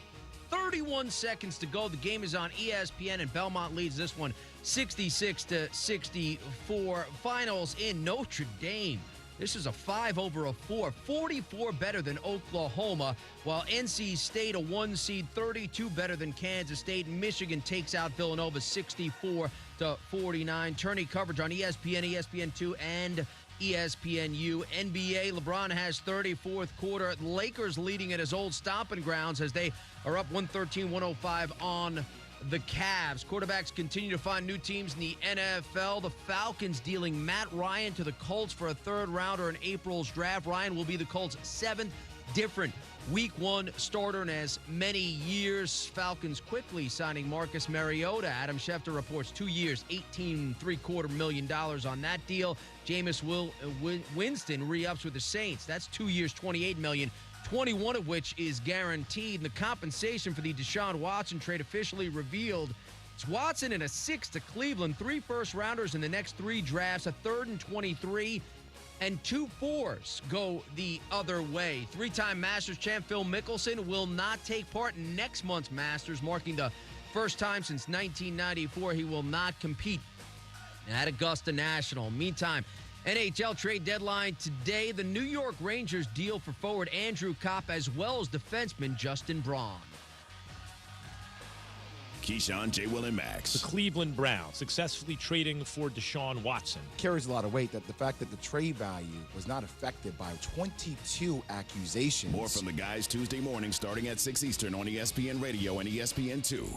31 seconds to go. The game is on ESPN, and Belmont leads this one 66-64. Finals in Notre Dame. This is a 5 over a 4, 44 better than Oklahoma, while NC State, a 1 seed, 32 better than Kansas State. Michigan takes out Villanova 64-49. Tourney coverage on ESPN, ESPN2, and ESPNU. NBA, LeBron has 34th quarter. Lakers leading at his old stomping grounds as they are up 113-105 on the Cavs. Quarterbacks continue to find new teams in the NFL. The Falcons dealing Matt Ryan to the Colts for a third rounder in April's draft. Ryan will be the Colts' 7th different Week 1 starter in as many years. Falcons quickly signing Marcus Mariota. Adam Schefter reports 2 years, $18.75 million on that deal. Jameis Winston re-ups with the Saints. That's 2 years, $28 million. 21 of which is guaranteed. And the compensation for the Deshaun Watson trade officially revealed. It's Watson and a 6 to Cleveland, 3 first-rounders in the next 3 drafts, a 3rd and 23, and 2 4s go the other way. 3-time Masters champ Phil Mickelson will not take part in next month's Masters, marking the first time since 1994 he will not compete at Augusta National. Meantime, NHL trade deadline today. The New York Rangers deal for forward Andrew Kopp as well as defenseman Justin Braun. Keyshawn, J. Will, and Max. The Cleveland Browns successfully trading for Deshaun Watson. Carries a lot of weight that the fact that the trade value was not affected by 22 accusations. More from the guys Tuesday morning starting at 6 Eastern on ESPN Radio and ESPN2.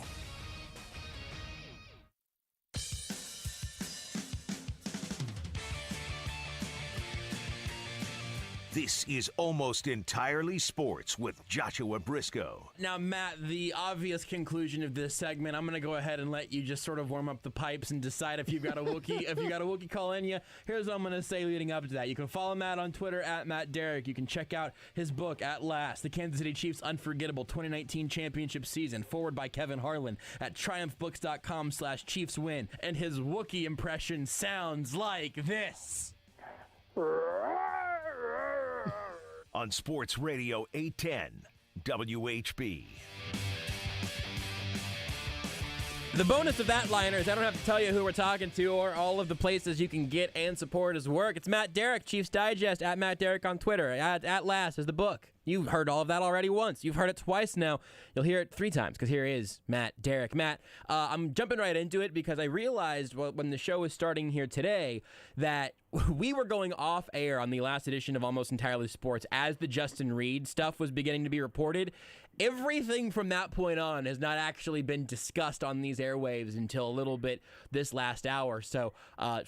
This is Almost Entirely Sports with Joshua Brisco. Now, Matt, the obvious conclusion of this segment, I'm going to go ahead and let you just sort of warm up the pipes and decide if you've got a Wookiee, if you got a Wookiee call in you. Here's what I'm going to say leading up to that. You can follow Matt on Twitter at Matt Derrick. You can check out his book, At Last, the Kansas City Chiefs' Unforgettable 2019 Championship Season, forward by Kevin Harlan at triumphbooks.com/ChiefsWin. And his Wookiee impression sounds like this. On Sports Radio 810 WHB. The bonus of that liner is I don't have to tell you who we're talking to or all of the places you can get and support his work. It's Matt Derrick, Chiefs Digest, at Matt Derrick on Twitter. At Last is the book. You've heard all of that already once. You've heard it twice now. You'll hear it 3 times because here is Matt Derrick. Matt, I'm jumping right into it because I realized when the show was starting here today that we were going off air on the last edition of Almost Entirely Sports as the Justin Reed stuff was beginning to be reported. Everything from that point on has not actually been discussed on these airwaves until a little bit this last hour. So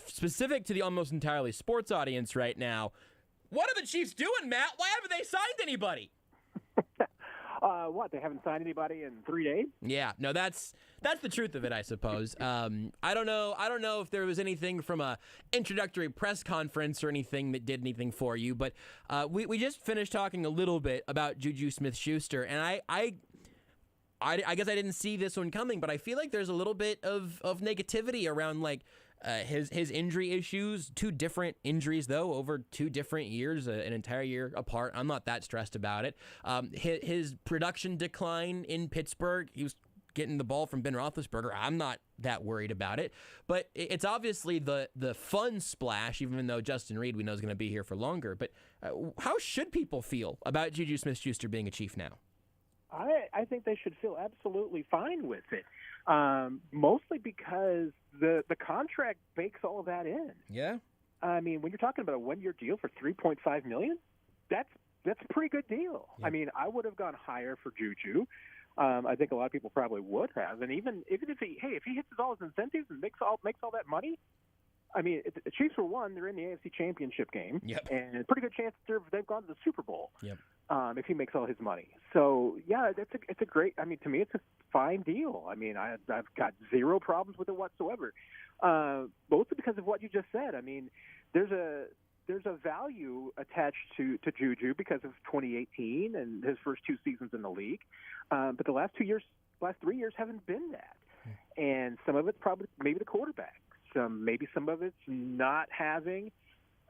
specific to the Almost Entirely Sports audience right now, what are the Chiefs doing, Matt? Why haven't they signed anybody? What? They haven't signed anybody in 3 days? Yeah, no, that's the truth of it, I suppose. I don't know if there was anything from a introductory press conference or anything that did anything for you, but we just finished talking a little bit about JuJu Smith-Schuster, and I guess I didn't see this one coming, but I feel like there's a little bit of negativity around like his injury issues. 2 different injuries, though, over 2 different years, an entire year apart. I'm not that stressed about it. His production decline in Pittsburgh, he was getting the ball from Ben Roethlisberger. I'm not that worried about it. But it's obviously the fun splash, even though Justin Reed we know is going to be here for longer. But how should people feel about JuJu Smith-Schuster being a Chief now? I think they should feel absolutely fine with it, mostly because the contract bakes all of that in. Yeah. I mean, when you're talking about a 1-year deal for $3.5 million, that's a pretty good deal. Yeah. I mean, I would have gone higher for JuJu. I think a lot of people probably would have, and even if he hits all his incentives and makes all that money. I mean, the Chiefs were 1. They're in the AFC Championship game, yep. And a pretty good chance they've gone to the Super Bowl. Yep. If he makes all his money. So yeah, it's a great. I mean, to me, it's a fine deal. I mean, I've got 0 problems with it whatsoever. Mostly because of what you just said. I mean, there's a value attached to JuJu because of 2018 and his first 2 seasons in the league. But the last 3 years haven't been that, and some of it's probably maybe the quarterback. Maybe some of it's not having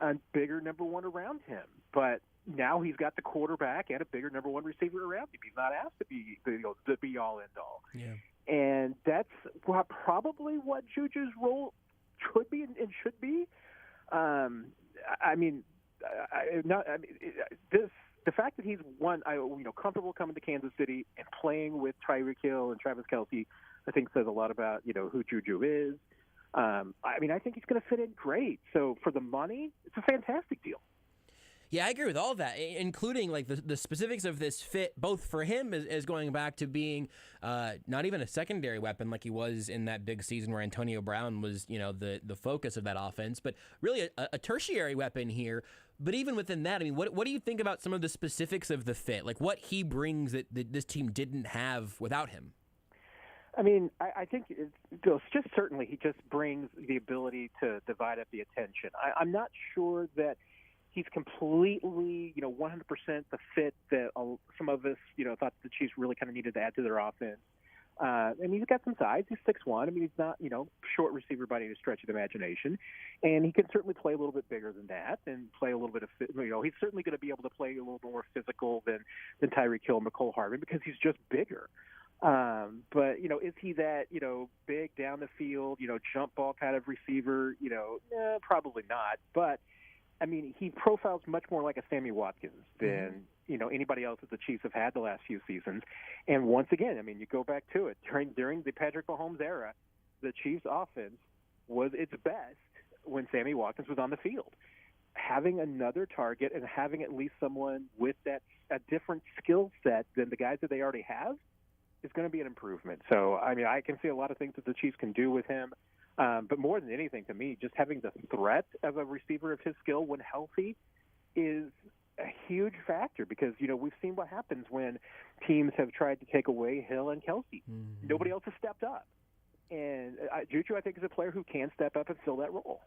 a bigger number 1 around him. But now he's got the quarterback and a bigger number one receiver around him. He's not asked to be the be all end all. Yeah. And that's probably what JuJu's role could be and should be. The fact that he's comfortable coming to Kansas City and playing with Tyreek Hill and Travis Kelce, I think says a lot about who JuJu is. I think he's going to fit in great. So for the money, it's a fantastic deal. Yeah, I agree with all that, including like the specifics of this fit, both for him as going back to being not even a secondary weapon like he was in that big season where Antonio Brown was, the focus of that offense, but really a tertiary weapon here. But even within that, what do you think about some of the specifics of the fit? Like what he brings that this team didn't have without him? I think certainly he just brings the ability to divide up the attention. I'm not sure that he's completely, 100% the fit that some of us, thought the Chiefs really kind of needed to add to their offense. He's got some size. He's 6'1". He's not, short receiver by any stretch of the imagination. And he can certainly play a little bit bigger than that and play a little bit of, he's certainly going to be able to play a little more physical than Tyreek Hill and Mecole Hardman because he's just bigger. But is he that, big down the field, jump ball kind of receiver? Probably not. But, he profiles much more like a Sammy Watkins than, anybody else that the Chiefs have had the last few seasons. And once again, you go back to it. During the Patrick Mahomes era, the Chiefs' offense was its best when Sammy Watkins was on the field. Having another target and having at least someone with a different skill set than the guys that they already have is going to be an improvement. So, I can see a lot of things that the Chiefs can do with him. But more than anything, to me, just having the threat of a receiver of his skill when healthy is a huge factor because, we've seen what happens when teams have tried to take away Hill and Kelce. Mm-hmm. Nobody else has stepped up. And JuJu, I think, is a player who can step up and fill that role.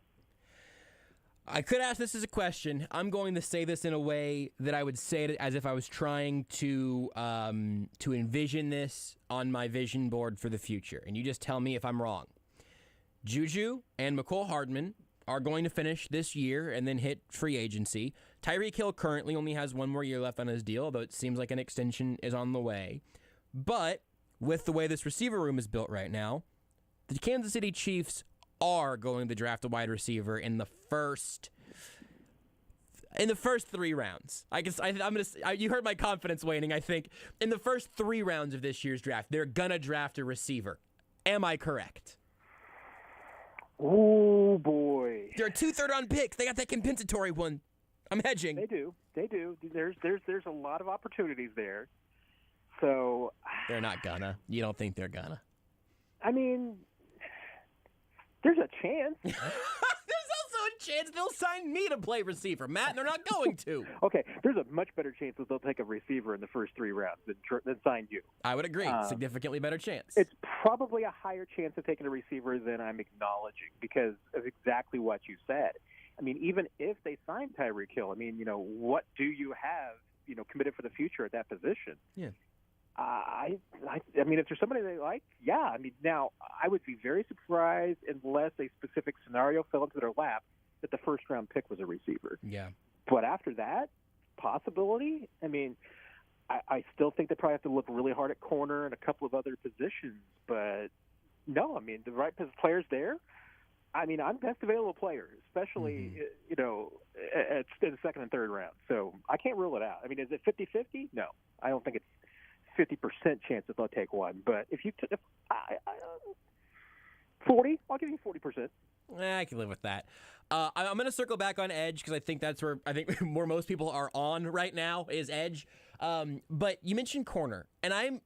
I could ask this as a question. I'm going to say this in a way that I would say it as if I was trying to envision this on my vision board for the future. And you just tell me if I'm wrong. JuJu and Mecole Hardman are going to finish this year and then hit free agency. Tyreek Hill currently only has one more year left on his deal, although it seems like an extension is on the way. But with the way this receiver room is built right now, the Kansas City Chiefs are going to draft a wide receiver in the first 3 rounds. You heard my confidence waning, I think. In the first 3 rounds of this year's draft, they're going to draft a receiver. Am I correct? Oh, boy. There are 2 third-round picks. They got that compensatory one. I'm hedging. They do. There's a lot of opportunities there. So they're not gonna. You don't think they're gonna? There's a chance. There's also a chance they'll sign me to play receiver, Matt, and they're not going to. Okay, there's a much better chance that they'll take a receiver in the first 3 rounds than sign you. I would agree. Significantly better chance. It's probably a higher chance of taking a receiver than I'm acknowledging because of exactly what you said. Even if they sign Tyreek Hill, what do you have, committed for the future at that position? Yeah. If there's somebody they like, yeah. Now I would be very surprised unless a specific scenario fell into their lap that the first round pick was a receiver. Yeah. But after that, possibility. I still think they probably have to look really hard at corner and a couple of other positions. But no, the right players there. I'm best available player, especially in the second and third round. So I can't rule it out. Is it 50-50? No, I don't think it's 50% chance that they'll take one. But if 40, I'll give you 40%. I can live with that. I'm going to circle back on edge because I think that's where most people are on right now is edge. But you mentioned corner, and I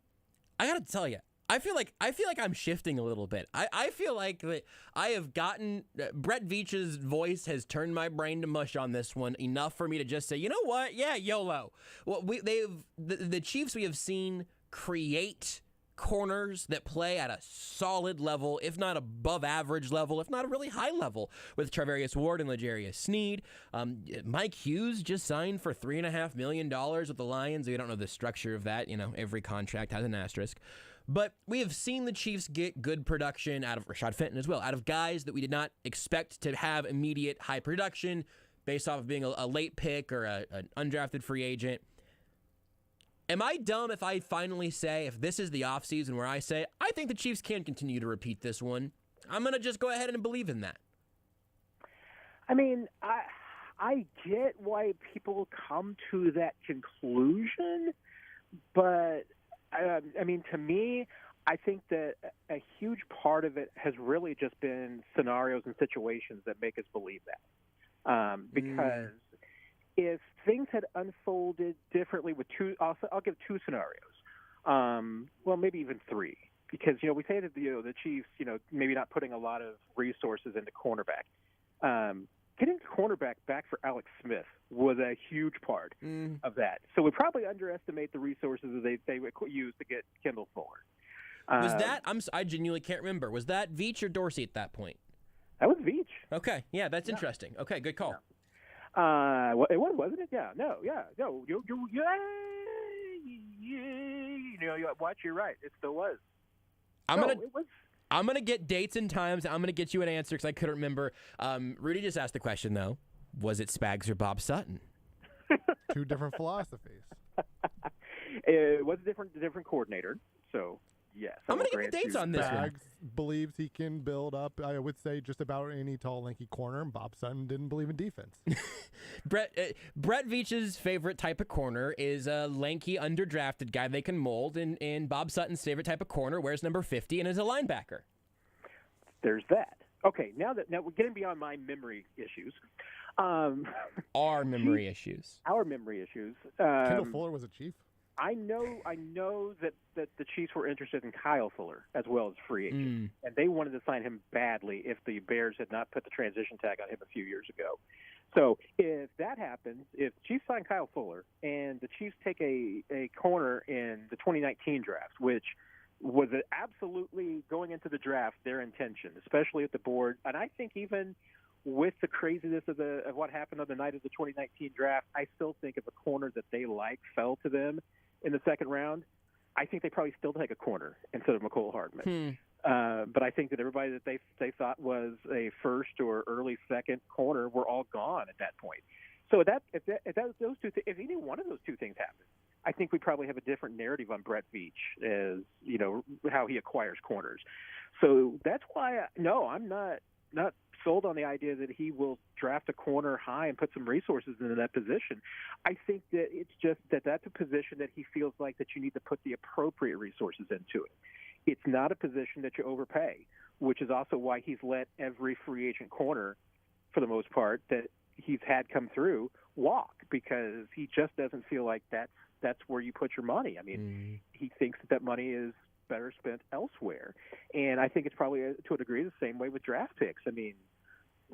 got to tell you, I feel like I'm shifting a little bit. I feel like that I have gotten Brett Veach's voice has turned my brain to mush on this one enough for me to just say, you know what? Yeah, YOLO. Well, the Chiefs we have seen create corners that play at a solid level, if not above average level, if not a really high level, with Charvarius Ward and L'Jarius Sneed. Mike Hughes just signed for $3.5 million with the Lions. We don't know the structure of that. Every contract has an asterisk. But we have seen the Chiefs get good production out of Rashad Fenton as well, out of guys that we did not expect to have immediate high production. based off of being a late pick or an undrafted free agent. Am I dumb if I finally say, if this is the offseason where I say, I think the Chiefs can continue to repeat this one? I'm going to just go ahead and believe in that. I mean, I get why people come to that conclusion, but, I mean, to me, I think that a huge part of it has really just been scenarios and situations that make us believe that. Because if things had unfolded differently with I'll give two scenarios. Well, maybe even three. Because, we say that the Chiefs, maybe not putting a lot of resources into cornerback. Getting cornerback back for Alex Smith was a huge part of that. So we probably underestimate the resources that they would use to get Kendall Fuller. Was that, I genuinely can't remember, was that Veach or Dorsey at that point? That was Veach. Okay, yeah, that's interesting. Okay, good call. Well, it was, wasn't it? Yeah, no, watch, you're right. It still was. I'm gonna get dates and times. I'm gonna get you an answer because I couldn't remember. Rudy just asked the question though. Was it Spags or Bob Sutton? Two different philosophies. It was a different coordinator. So yes, I'm gonna get the dates on this one. Spags believes he can build up, I would say, just about any tall, lanky corner, and Bob Sutton didn't believe in defense. Brett Veach's favorite type of corner is a lanky, underdrafted guy they can mold, and Bob Sutton's favorite type of corner wears number 50 and is a linebacker. There's that. Okay, now we're getting beyond my memory issues. Our memory issues. Our memory issues. Kendall Fuller was a Chief. I know that the Chiefs were interested in Kyle Fuller as well as free agent, and they wanted to sign him badly if the Bears had not put the transition tag on him a few years ago. So if that happens, if Chiefs sign Kyle Fuller and the Chiefs take a corner in the 2019 draft, which was absolutely going into the draft their intention, especially at the board, and I think even with the craziness of what happened on the night of the 2019 draft, I still think if a corner that they like fell to them in the second round, I think they probably still take a corner instead of McCole Hardman. But I think that everybody that they thought was a first or early second corner were all gone at that point. So if any one of those two things happen, I think we probably have a different narrative on Brett Veach as how he acquires corners. So that's why I'm not sold on the idea that he will draft a corner high and put some resources into that position. I think that it's just that's a position that he feels like that you need to put the appropriate resources into it. It's not a position that you overpay, which is also why he's let every free agent corner, for the most part, that he's had come through walk, because he just doesn't feel like that's where you put your money. I mean, he thinks that money is better spent elsewhere. And I think it's probably, to a degree, the same way with draft picks. I mean,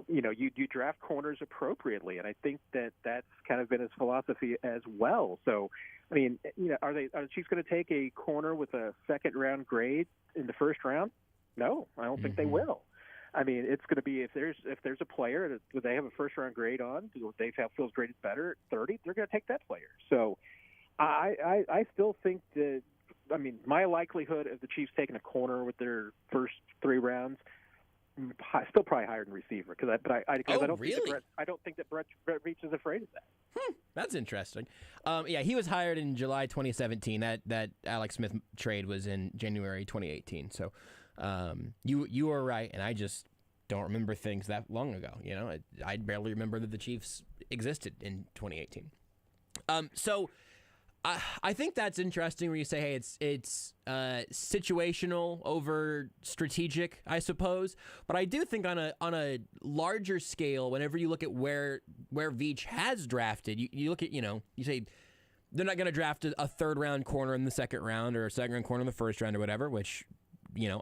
you draft corners appropriately, and I think that that's kind of been his philosophy as well. So, I mean, are the Chiefs going to take a corner with a second-round grade in the first round? No, I don't think they will. I mean, it's going to be if there's a player that they have a first-round grade on, they feels graded better at 30, they're going to take that player. So, I still think that. I mean, my likelihood of the Chiefs taking a corner with their first 3 rounds, still probably higher than receiver. I don't think that Brett Veach is afraid of that. That's interesting. Yeah, he was hired in July 2017. That Alex Smith trade was in January 2018. So you are right, and I just don't remember things that long ago. I barely remember that the Chiefs existed in 2018. So. I think that's interesting when you say, hey, it's situational over strategic, I suppose. But I do think on a larger scale, whenever you look at where Veach has drafted, you look at, you say they're not going to draft a third-round corner in the second round or a second-round corner in the first round or whatever, which,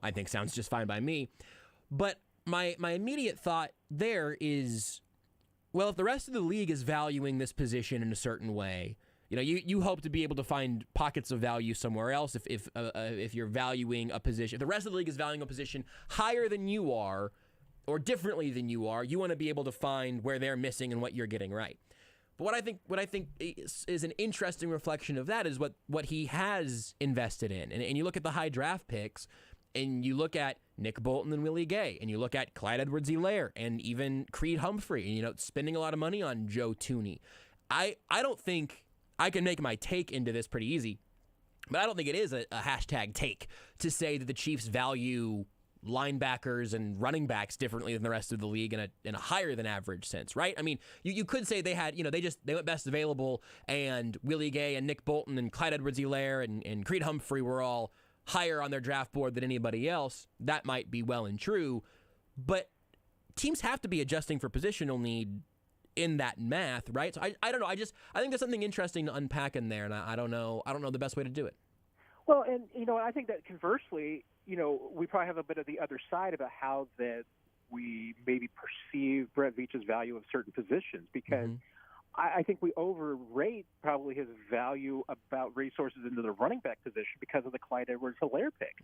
I think sounds just fine by me. But my immediate thought there is, well, if the rest of the league is valuing this position in a certain way, you hope to be able to find pockets of value somewhere else. If you're valuing a position, if the rest of the league is valuing a position higher than you are, or differently than you are, you want to be able to find where they're missing and what you're getting right. But what I think is an interesting reflection of that is what he has invested in, and you look at the high draft picks, And you look at Nick Bolton and Willie Gay, and you look at Clyde Edwards-Helaire and even Creed Humphrey, and, spending a lot of money on Joe Thuney. I don't think I can make my take into this pretty easy, but I don't think it is a hashtag take to say that the Chiefs value linebackers and running backs differently than the rest of the league in a higher than average sense, right? I mean, you could say they had, they went best available, and Willie Gay and Nick Bolton and Clyde Edwards-Helaire and Creed Humphrey were all higher on their draft board than anybody else. That might be well and true, but teams have to be adjusting for positional need in that math, right? So I don't know. I think there's something interesting to unpack in there, and I don't know the best way to do it. Well, and I think that conversely, we probably have a bit of the other side about how that we maybe perceive Brett Veach's value of certain positions, because I think we overrate probably his value about resources into the running back position because of the Clyde Edwards-Helaire pick,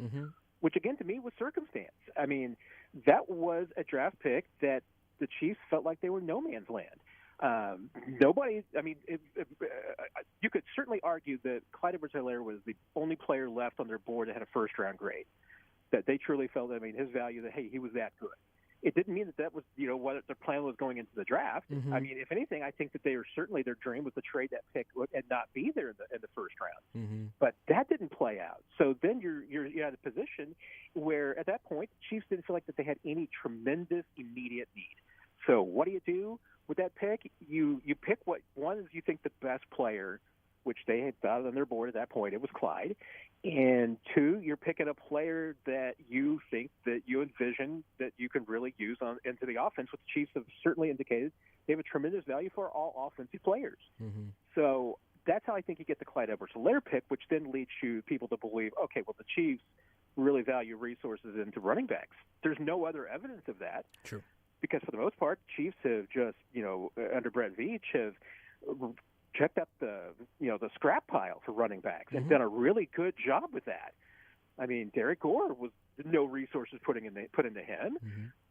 which again to me was circumstance. I mean, that was a draft pick that the Chiefs felt like they were no man's land. Nobody. I mean, you could certainly argue that Clyde Edwards-Helaire was the only player left on their board that had a first-round grade. That they truly felt. I mean, his value. That he was that good. It didn't mean that was what their plan was going into the draft. I mean, if anything, I think that their dream was to trade that pick and not be there in the first round. But that didn't play out. So then you're at a position where at that point, the Chiefs didn't feel like that they had any tremendous immediate need. So what do? With that pick, you pick what one is you think the best player, which they had thought on their board at that point, it was Clyde. And two, you're picking a player that you think that you envision that you can really use into the offense, which the Chiefs have certainly indicated they have a tremendous value for all offensive players. So that's how I think you get the Clyde Edwards-Helaire pick, which then leads people to believe, okay, well, the Chiefs really value resources into running backs. There's no other evidence of that. True. Because for the most part, Chiefs have just, under Brett Veach, have checked up the scrap pile for running backs and done a really good job with that. I mean, Derek Gore was no resources put into him.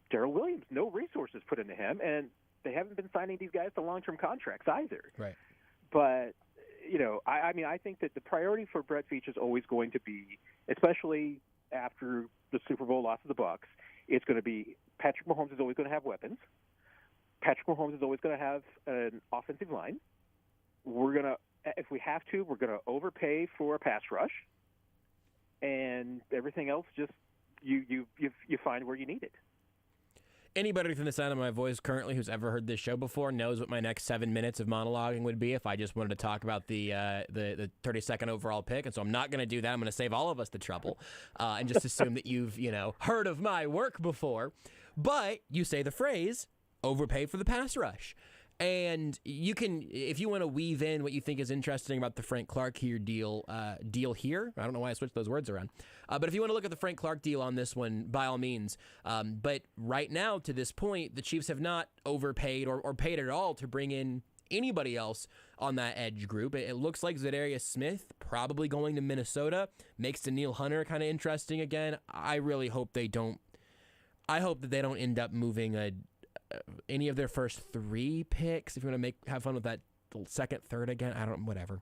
Darrell Williams, no resources put into him, and they haven't been signing these guys to long-term contracts either. Right. But I think that the priority for Brett Veach is always going to be, especially after the Super Bowl loss of the Bucs, it's going to be Patrick Mahomes is always going to have weapons. Patrick Mahomes is always going to have an offensive line. If we have to, we're going to overpay for a pass rush, and everything else just you find where you need it. Anybody from the sound of my voice currently who's ever heard this show before knows what my next 7 minutes of monologuing would be if I just wanted to talk about the 32nd overall pick, and so I'm not going to do that. I'm going to save all of us the trouble and just assume that you've heard of my work before. But you say the phrase "overpay for the pass rush," and you can, if you want to weave in what you think is interesting about the Frank Clark deal here. I don't know why I switched those words around. But if you want to look at the Frank Clark deal on this one, by all means. But right now, to this point, the Chiefs have not overpaid or paid at all to bring in anybody else on that edge group. It looks like Zadarius Smith probably going to Minnesota makes Danielle Hunter kind of interesting again. I really hope they don't. I hope that they don't end up moving any of their first 3 picks. If you want to have fun with that second, third again, whatever.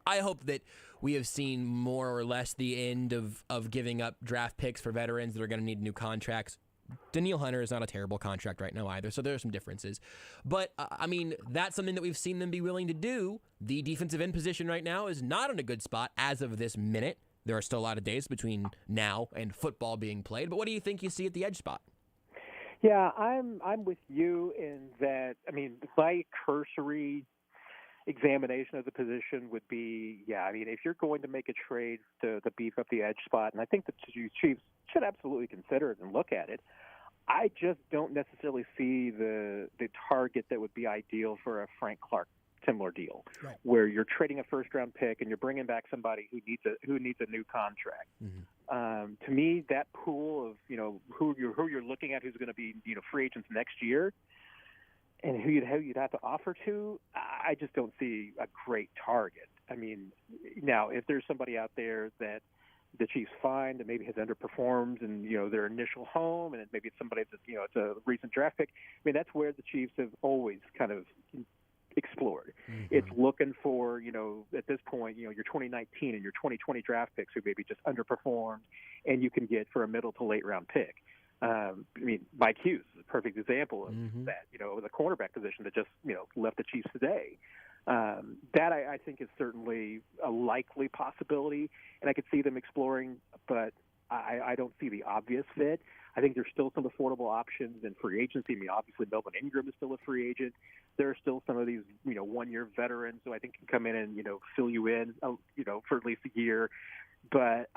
I hope that we have seen more or less the end of giving up draft picks for veterans that are going to need new contracts. Danielle Hunter is not a terrible contract right now either, so there are some differences. But, that's something that we've seen them be willing to do. The defensive end position right now is not in a good spot as of this minute. There are still a lot of days between now and football being played. But what do you think you see at the edge spot? Yeah, I'm with you in that. I mean, my cursory examination of the position would be, if you're going to make a trade to beef up the edge spot, and I think the Chiefs should absolutely consider it and look at it, I just don't necessarily see the target that would be ideal for a Frank Clark similar deal, right, where you're trading a first-round pick and you're bringing back somebody who needs a new contract. To me, that pool of who you're looking at, who's going to be free agents next year, and who you'd have to offer to, I just don't see a great target. I mean, now if there's somebody out there that the Chiefs find that maybe has underperformed in their initial home, and maybe it's somebody that it's a recent draft pick. I mean, that's where the Chiefs have always kind of explored. It's looking for, at this point, your 2019 and your 2020 draft picks who maybe just underperformed and you can get for a middle to late round pick. Mike Hughes is a perfect example of that, the cornerback position that just, left the Chiefs today. That I think is certainly a likely possibility, and I could see them exploring, but I don't see the obvious fit. I think there's still some affordable options in free agency. Obviously, Melvin Ingram is still a free agent. There are still some of these, one-year veterans who I think can come in and, fill you in, for at least a year. But,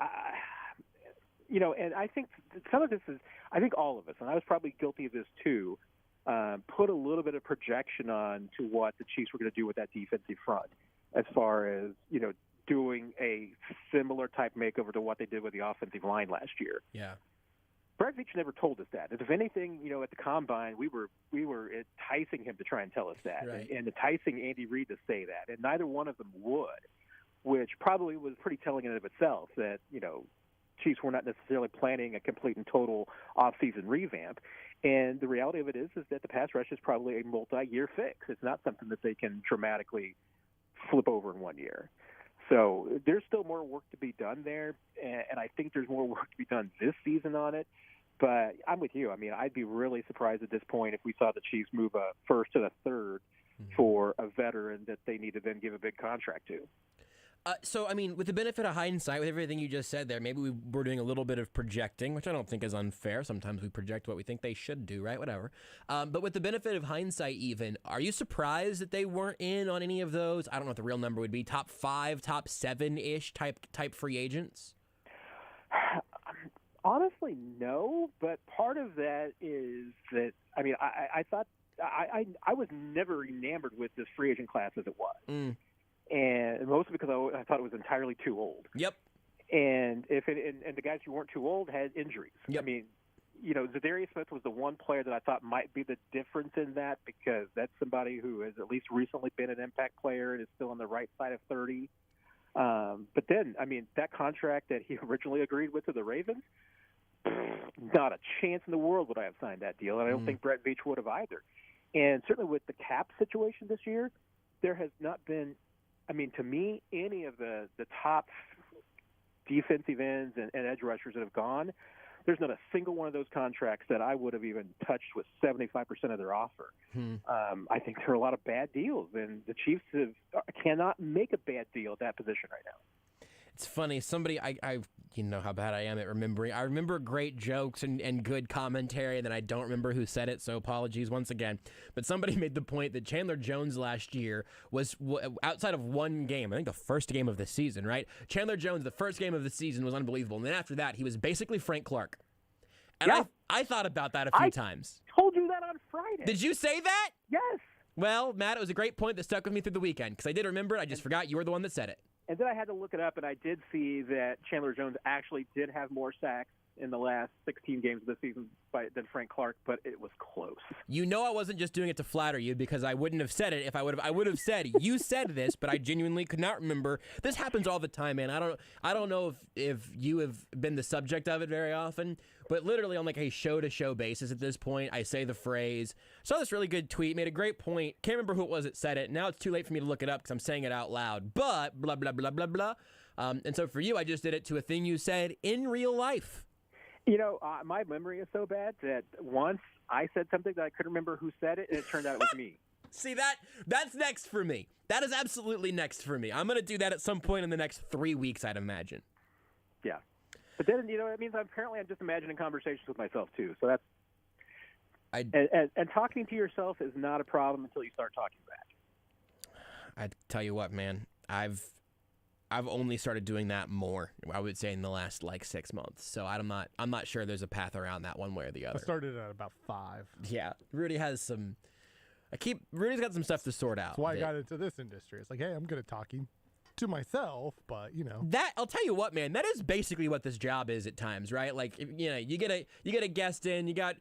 and I think some of this is, I think all of us, and I was probably guilty of this too, put a little bit of projection on to what the Chiefs were going to do with that defensive front as far as, doing a similar type makeover to what they did with the offensive line last year. Yeah. Brett Veach never told us that. If anything, at the Combine, we were enticing him to try and tell us that, right, and enticing Andy Reid to say that, and neither one of them would, which probably was pretty telling in and of itself that, Chiefs were not necessarily planning a complete and total off-season revamp. And the reality of it is that the pass rush is probably a multi-year fix. It's not something that they can dramatically flip over in 1 year. So there's still more work to be done there, and I think there's more work to be done this season on it. But I'm with you. I'd be really surprised at this point if we saw the Chiefs move a first to the third for a veteran that they need to then give a big contract to. So, with the benefit of hindsight, with everything you just said there, maybe we were doing a little bit of projecting, which I don't think is unfair. Sometimes we project what we think they should do, right? Whatever. But with the benefit of hindsight even, are you surprised that they weren't in on any of those, I don't know what the real number would be, top 5, top 7-ish type free agents? Honestly, no. But part of that is that, I thought I was never enamored with this free agent class as it was. And mostly because I thought it was entirely too old. Yep. And and the guys who weren't too old had injuries. Yep. Zadarius Smith was the one player that I thought might be the difference in that, because that's somebody who has at least recently been an impact player and is still on the right side of 30. But then, that contract that he originally agreed with to the Ravens, not a chance in the world would I have signed that deal, and I don't think Brett Veach would have either. And certainly with the cap situation this year, there has not been, to me, any of the top defensive ends and edge rushers that have gone, there's not a single one of those contracts that I would have even touched with 75% of their offer. I think there are a lot of bad deals, and the Chiefs cannot make a bad deal at that position right now. It's funny. Somebody, you know how bad I am at remembering. I remember great jokes and good commentary, and then I don't remember who said it, so apologies once again. But somebody made the point that Chandler Jones last year was, outside of one game, I think the first game of the season, right? Chandler Jones, the first game of the season was unbelievable. And then after that, he was basically Frank Clark. And yeah. I thought about that a few times. Told you that on Friday. Did you say that? Yes. Well, Matt, it was a great point that stuck with me through the weekend, because I did remember it. I just forgot you were the one that said it. And then I had to look it up, and I did see that Chandler Jones actually did have more sacks in the last 16 games of the season than Frank Clark, but it was close. You know, I wasn't just doing it to flatter you, because I wouldn't have said it if I would have said you said this, but I genuinely could not remember. This happens all the time, man. I don't know if you have been the subject of it very often, but literally on like a show-to-show basis at this point, I say the phrase, saw this really good tweet, made a great point, can't remember who it was that said it. Now it's too late for me to look it up because I'm saying it out loud, but blah, blah, blah, blah, blah. And so for you, I just did it to a thing you said in real life. My memory is so bad that once I said something that I couldn't remember who said it, and it turned out it was me. See, that's next for me. That is absolutely next for me. I'm going to do that at some point in the next 3 weeks, I'd imagine. Yeah. But then, it means I'm just imagining conversations with myself, too. So that's and talking to yourself is not a problem until you start talking back. I tell you what, man, I've only started doing that more, I would say, in the last 6 months. So I'm not sure there's a path around that one way or the other. I started at about 5. Yeah, Rudy has some. Rudy's got some stuff to sort out. That's why I got into this industry. It's like, hey, I'm good at talking to myself, but that I'll tell you what, man, that is basically what this job is at times, right? Like, you get a guest in, you got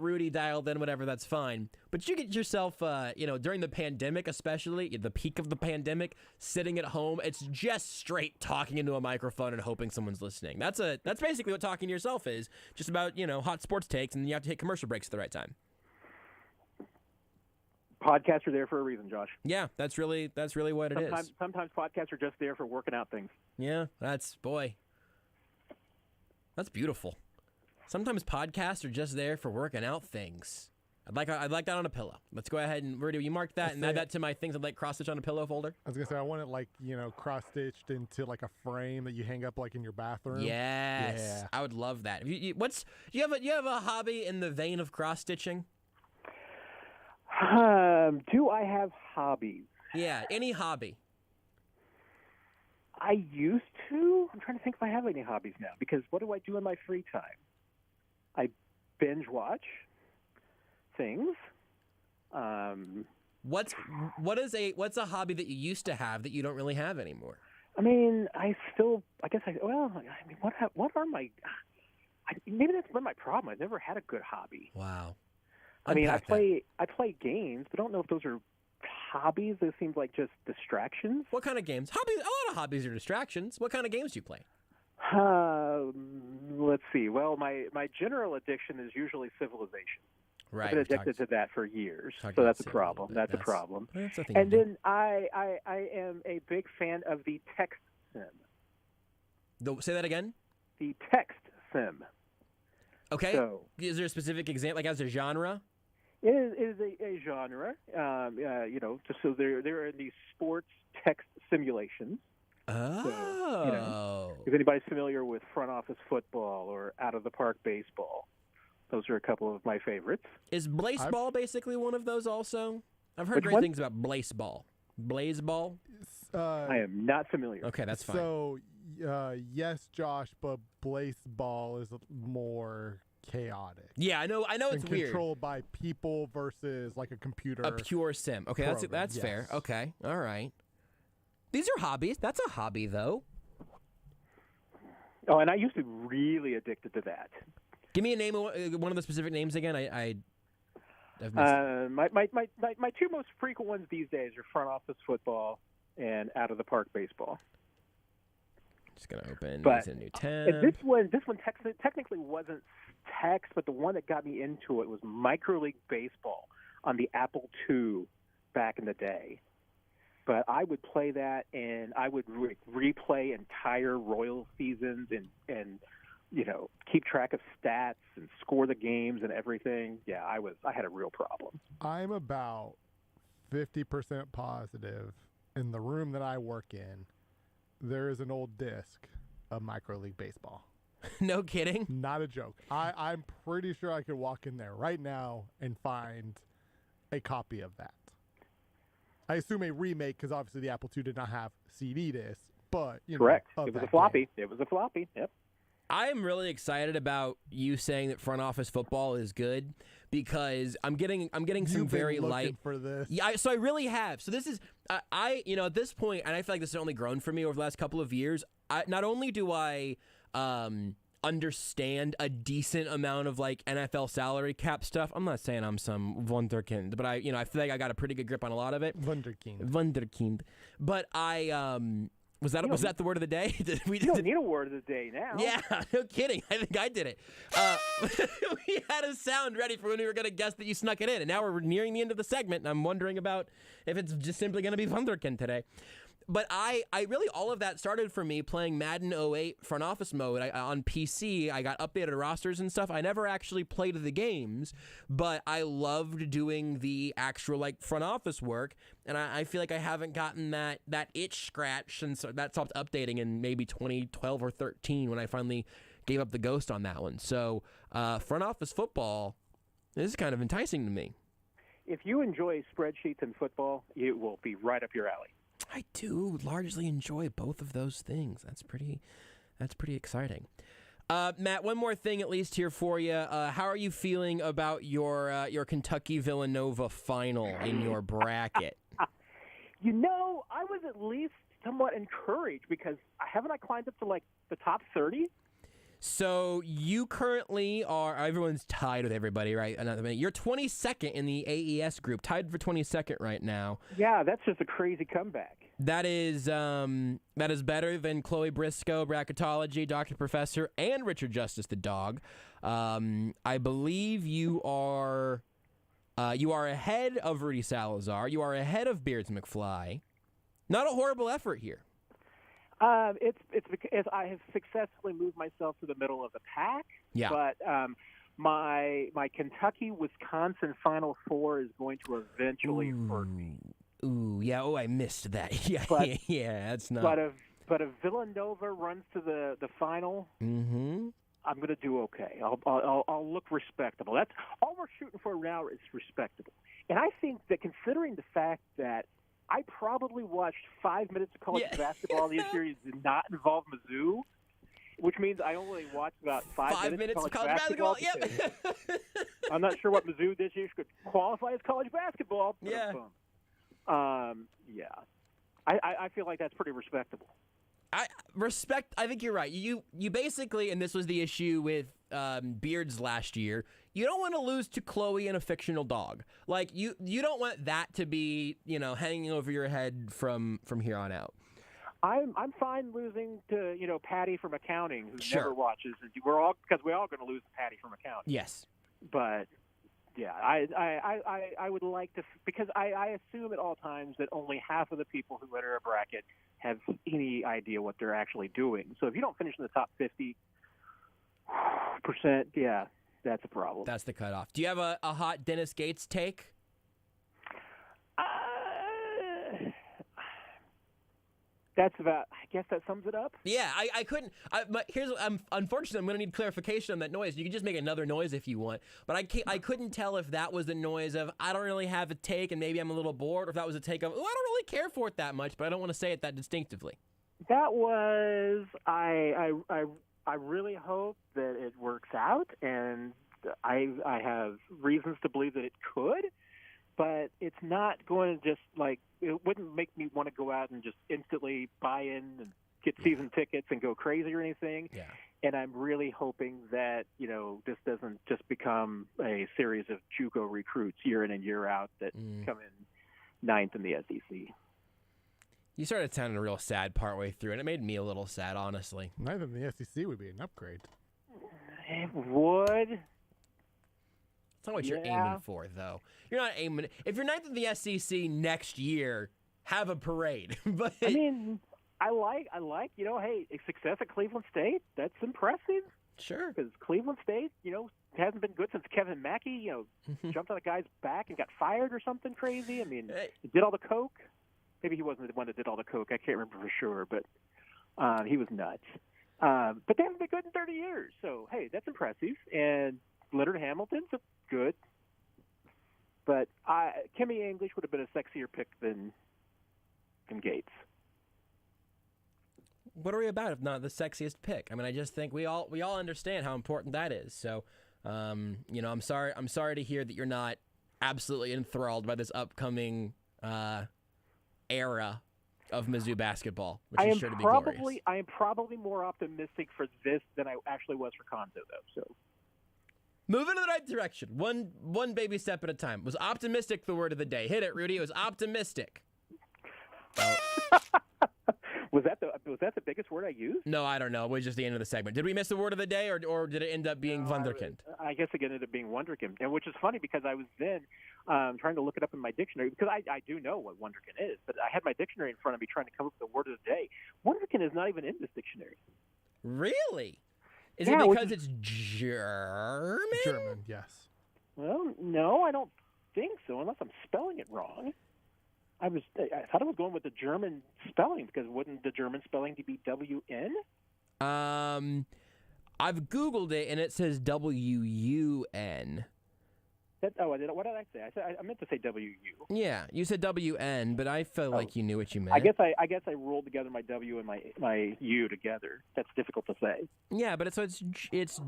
Rudy dialed in, whatever, that's fine. But you get yourself, during the pandemic, especially the peak of the pandemic, sitting at home, it's just straight talking into a microphone and hoping someone's listening. That's basically what talking to yourself is, just about hot sports takes, and you have to hit commercial breaks at the right time. Podcasts are there for a reason, Josh. Yeah, that's really what it is. Sometimes podcasts are just there for working out things. Yeah, that's beautiful. Sometimes podcasts are just there for working out things. I'd like that on a pillow. Let's go ahead and Rudy, you mark that and add that to my things I'd like cross-stitch on a pillow folder. I was gonna say I want it like cross-stitched into like a frame that you hang up like in your bathroom. Yes, yeah. I would love that. You have a hobby in the vein of cross-stitching? Do I have hobbies? Yeah, any hobby. I used to. I'm trying to think if I have any hobbies now, because what do I do in my free time? I binge watch things. What's a hobby that you used to have that you don't really have anymore? I mean, what are my? Maybe that's been my problem. I've never had a good hobby. Wow. I mean, I play games, but I don't know if those are hobbies. They seem like just distractions. What kind of games? Hobbies. A lot of hobbies are distractions. What kind of games do you play? Let's see. Well, my general addiction is usually Civilization. Right. I've been addicted to that for years, so that's a problem. That's a problem. And then I am a big fan of the text sim. Say that again? The text sim. Okay. So, is there a specific example, like as a genre? It is a genre. Just so there are these sports text simulations. Oh. So, if anybody's familiar with front office football or out of the park baseball, those are a couple of my favorites. Is Blazeball basically one of those also? I've heard great things about Blazeball. Blazeball? I am not familiar. Okay, that's fine. So, yes, Josh, but Blazeball is more chaotic. Yeah, I know it's weird. Controlled by people versus like a computer. A pure sim. Okay, program. that's fair. Okay, all right. These are hobbies. That's a hobby, though. Oh, and I used to be really addicted to that. Give me a name of one of the specific names again. My two most frequent ones these days are front office football and out of the park baseball. Just gonna open a new tab. This one technically wasn't text, but the one that got me into it was Micro League Baseball on the Apple II back in the day. But I would play that, and I would replay entire Royal seasons and keep track of stats and score the games and everything. Yeah, I had a real problem. I'm about 50% positive in the room that I work in, there is an old disc of Micro League Baseball. No kidding? Not a joke. I'm pretty sure I could walk in there right now and find a copy of that. I assume a remake, because obviously the Apple II did not have CD discs, but correct. It was a floppy. Game. It was a floppy. Yep. I am really excited about you saying that front office football is good, because I'm getting some very light for this. Yeah, so I really have. So this is at this point, and I feel like this has only grown for me over the last couple of years. Not only do I understand a decent amount of like NFL salary cap stuff. I'm not saying I'm some wunderkind, but I feel like I got a pretty good grip on a lot of it. Wunderkind. But I was that the word of the day? You don't need a word of the day now. Yeah, no kidding. I think I did it. We had a sound ready for when we were going to guess that you snuck it in, and now we're nearing the end of the segment, and I'm wondering about if it's just simply going to be Wunderkind today. But I really, all of that started for me playing Madden 08 front office mode on PC. I got updated rosters and stuff. I never actually played the games, but I loved doing the actual like front office work. And I feel like I haven't gotten that itch scratch since that stopped updating in maybe 2012 or 13 when I finally gave up the ghost on that one. So front office football is kind of enticing to me. If you enjoy spreadsheets and football, it will be right up your alley. I do largely enjoy both of those things. That's pretty exciting. Matt, one more thing at least here for you. How are you feeling about your Kentucky Villanova final in your bracket? I was at least somewhat encouraged because haven't I climbed up to like the top 30? So you currently are, everyone's tied with everybody, right? You're 22nd in the AES group, tied for 22nd right now. Yeah, that's just a crazy comeback. That is better than Chloe Brisco, Bracketology, Dr. Professor, and Richard Justice the dog. I believe you are You are ahead of Rudy Salazar. You are ahead of Beards McFly. Not a horrible effort here. It's because I have successfully moved myself to the middle of the pack. Yeah. But my Kentucky-Wisconsin Final Four is going to eventually hurt me. Ooh, yeah. Oh, I missed that. Yeah, But- yeah. That's not. But if Villanova runs to the final, Mm-hmm. I'm going to do okay. I'll look respectable. That's all we're shooting for now is respectable. And I think that considering the fact that I probably watched 5 minutes of college basketball this year did not involve Mizzou, which means I only watched about 5 minutes of college basketball. Yep. I'm not sure what Mizzou this year could qualify as college basketball. But Yeah. Yeah. I feel like that's pretty respectable. I think you're right. You basically, and this was the issue with Beards last year, you don't want to lose to Chloe and a fictional dog. Like, you don't want that to be, hanging over your head from here on out. I'm fine losing to Patty from accounting, who Sure. never watches. We're all going to lose to Patty from accounting. Yes. But yeah, I would like to, because I assume at all times that only half of the people who enter a bracket have any idea what they're actually doing. So if you don't finish in the top 50%, yeah, that's a problem. That's the cutoff. Do you have a hot Dennis Gates take? That's about. I guess that sums it up. Yeah, I couldn't. Unfortunately, I'm going to need clarification on that noise. You can just make another noise if you want, but I couldn't tell if that was the noise of I don't really have a take and maybe I'm a little bored, or if that was a take of I don't really care for it that much, but I don't want to say it that distinctively. That was. I really hope that it works out, and I have reasons to believe that it could. But it's not going to just it wouldn't make me want to go out and just instantly buy in and get season tickets and go crazy or anything. Yeah. And I'm really hoping that, this doesn't just become a series of JUCO recruits year in and year out that come in ninth in the SEC. You started sounding real sad partway through, and it made me a little sad, honestly. Ninth in the SEC would be an upgrade. It would. It's not what you're aiming for, though. You're not aiming. If you're ninth in the SEC next year, have a parade. But I mean, I like. Hey, success at Cleveland State. That's impressive. Sure. Because Cleveland State, hasn't been good since Kevin Mackey, jumped on a guy's back and got fired or something crazy. I mean, he did all the coke. Maybe he wasn't the one that did all the coke. I can't remember for sure, but he was nuts. But they haven't been good in 30 years. So hey, that's impressive. And Leonard Hamilton's good, but Kimmy English would have been a sexier pick than Gates. What are we about if not the sexiest pick? I mean, I just think we all understand how important that is. So, I'm sorry to hear that you're not absolutely enthralled by this upcoming era of Mizzou basketball, which is sure to be glorious. I am probably more optimistic for this than I actually was for Conzo, though. So. Moving in the right direction, one baby step at a time. Was optimistic the word of the day? Hit it, Rudy. It was optimistic. Was that the biggest word I used? No, I don't know. It was just the end of the segment. Did we miss the word of the day, or did it end up being Wunderkind? I guess it ended up being Wunderkind, and which is funny because I was then trying to look it up in my dictionary because I do know what Wunderkind is, but I had my dictionary in front of me trying to come up with the word of the day. Wunderkind is not even in this dictionary. Really? Is it because it's German? German, yes. Well, no, I don't think so, unless I'm spelling it wrong. I thought I was going with the German spelling because wouldn't the German spelling be W-N? I've Googled it and it says W-U-N. What did I say? I meant to say W-U. Yeah, you said W-N, but I felt like you knew what you meant. I guess I rolled together my W and my U together. That's difficult to say. Yeah, but it's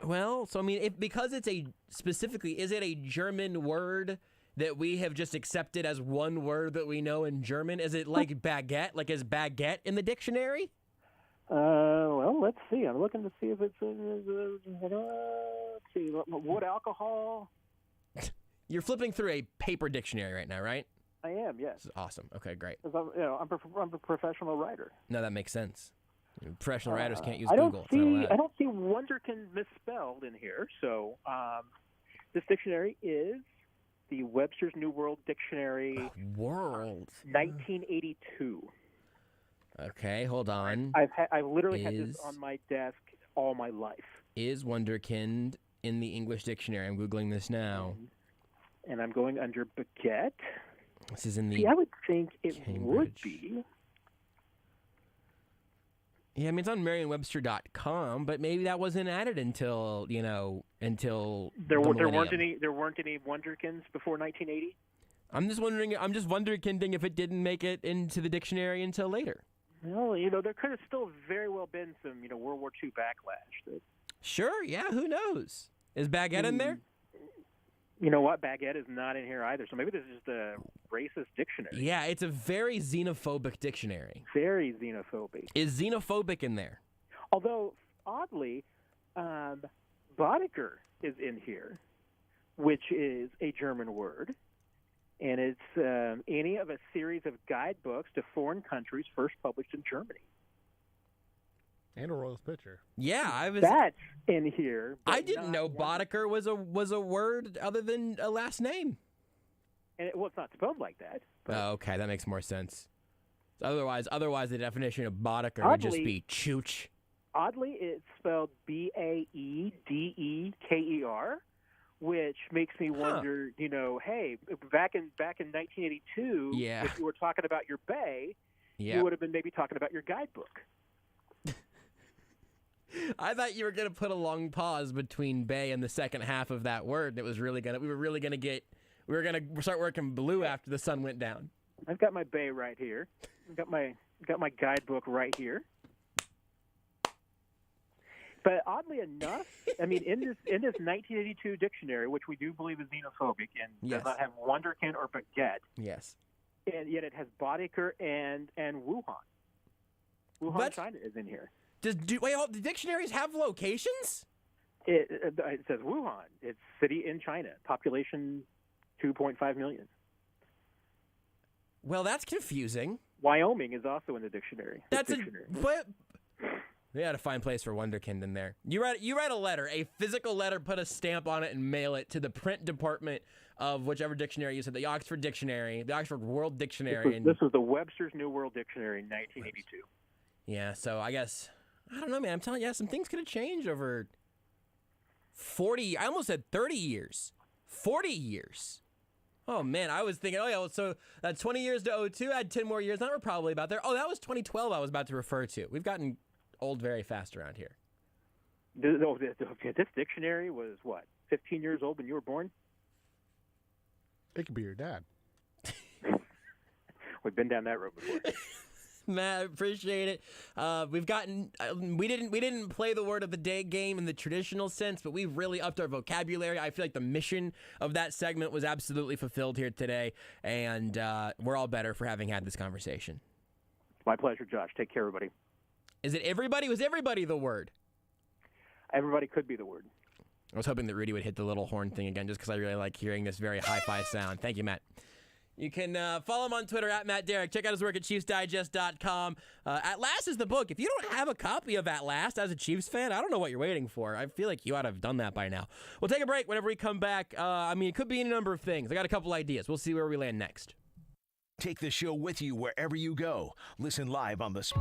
well, so I mean, because it's specifically, is it a German word that we have just accepted as one word that we know in German? Is it like baguette? Like, is baguette in the dictionary? Well, let's see. I'm looking to see if it's let's see, wood alcohol. You're flipping through a paper dictionary right now, right? I am, yes. This is awesome. Okay, great. I'm a professional writer. No, that makes sense. Professional writers can't use I Google. I don't see Wunderkind misspelled in here. So this dictionary is the Webster's New World Dictionary. World. 1982. Okay, hold on. I've literally had this on my desk all my life. Is wonderkind in the English dictionary? I'm Googling this now. And I'm going under baguette. This is in the See, I would think it Cambridge. would be. Yeah, I mean, it's on Merriam-Webster.com, but maybe that wasn't added until there millennium. weren't any wonderkins before 1980. I'm just wonderkinding if it didn't make it into the dictionary until later. Well, there could have still very well been some, World War II backlash. Sure, yeah, who knows? Is baguette in there? You know what? Baguette is not in here either. So maybe this is just a racist dictionary. Yeah, it's a very xenophobic dictionary. Very xenophobic. Is xenophobic in there? Although, oddly, Boddicker is in here, which is a German word. And it's any of a series of guidebooks to foreign countries first published in Germany. And a Royals pitcher. Yeah, That's in here. I didn't know Boddicker was a word other than a last name. And it's not spelled like that. Oh, okay, that makes more sense. Otherwise, the definition of Boddicker would just be chooch. Oddly, it's spelled Baedeker, which makes me wonder. Hey, back in 1982, if you were talking about your bay, you would have been maybe talking about your guidebook. I thought you were gonna put a long pause between bay and the second half of that word. We were gonna start working blue after the sun went down. I've got my bay right here. I've got my guidebook right here. But oddly enough, I mean, in this 1982 dictionary, which we do believe is xenophobic and does not have wonderkind or baguette. Yes. And yet it has Boddicker and Wuhan. Wuhan, China is in here. Do dictionaries have locations? It says Wuhan. It's city in China. Population 2.5 million. Well, that's confusing. Wyoming is also in the dictionary. They had to find a place for wonderkind in there. You write a letter, a physical letter, put a stamp on it, and mail it to the print department of whichever dictionary you said, the Oxford Dictionary, the Oxford World Dictionary. This was the Webster's New World Dictionary in 1982. Yeah, so I guess, I don't know, man. I'm telling you, some things could have changed over 40, I almost said 30 years. 40 years. Oh, man, I was thinking, so that's 20 years to 02, I had 10 more years. Now we're probably about there. Oh, that was 2012 I was about to refer to. We've gotten old very fast around here. This dictionary was, 15 years old when you were born? It could be your dad. We've been down that road before. Matt, I appreciate it. We didn't play the word of the day game in the traditional sense, but we've really upped our vocabulary. I feel like the mission of that segment was absolutely fulfilled here today, and we're all better for having had this conversation. My pleasure, Josh. Take care, everybody. Is it everybody? Was everybody the word? Everybody could be the word. I was hoping that Rudy would hit the little horn thing again just because I really like hearing this very hi-fi sound. Thank you, Matt. You can follow him on Twitter at Matt Derrick. Check out his work at ChiefsDigest.com. At Last is the book. If you don't have a copy of At Last as a Chiefs fan, I don't know what you're waiting for. I feel like you ought to have done that by now. We'll take a break whenever we come back. It could be any number of things. I got a couple ideas. We'll see where we land next. Take the show with you wherever you go. Listen live on the...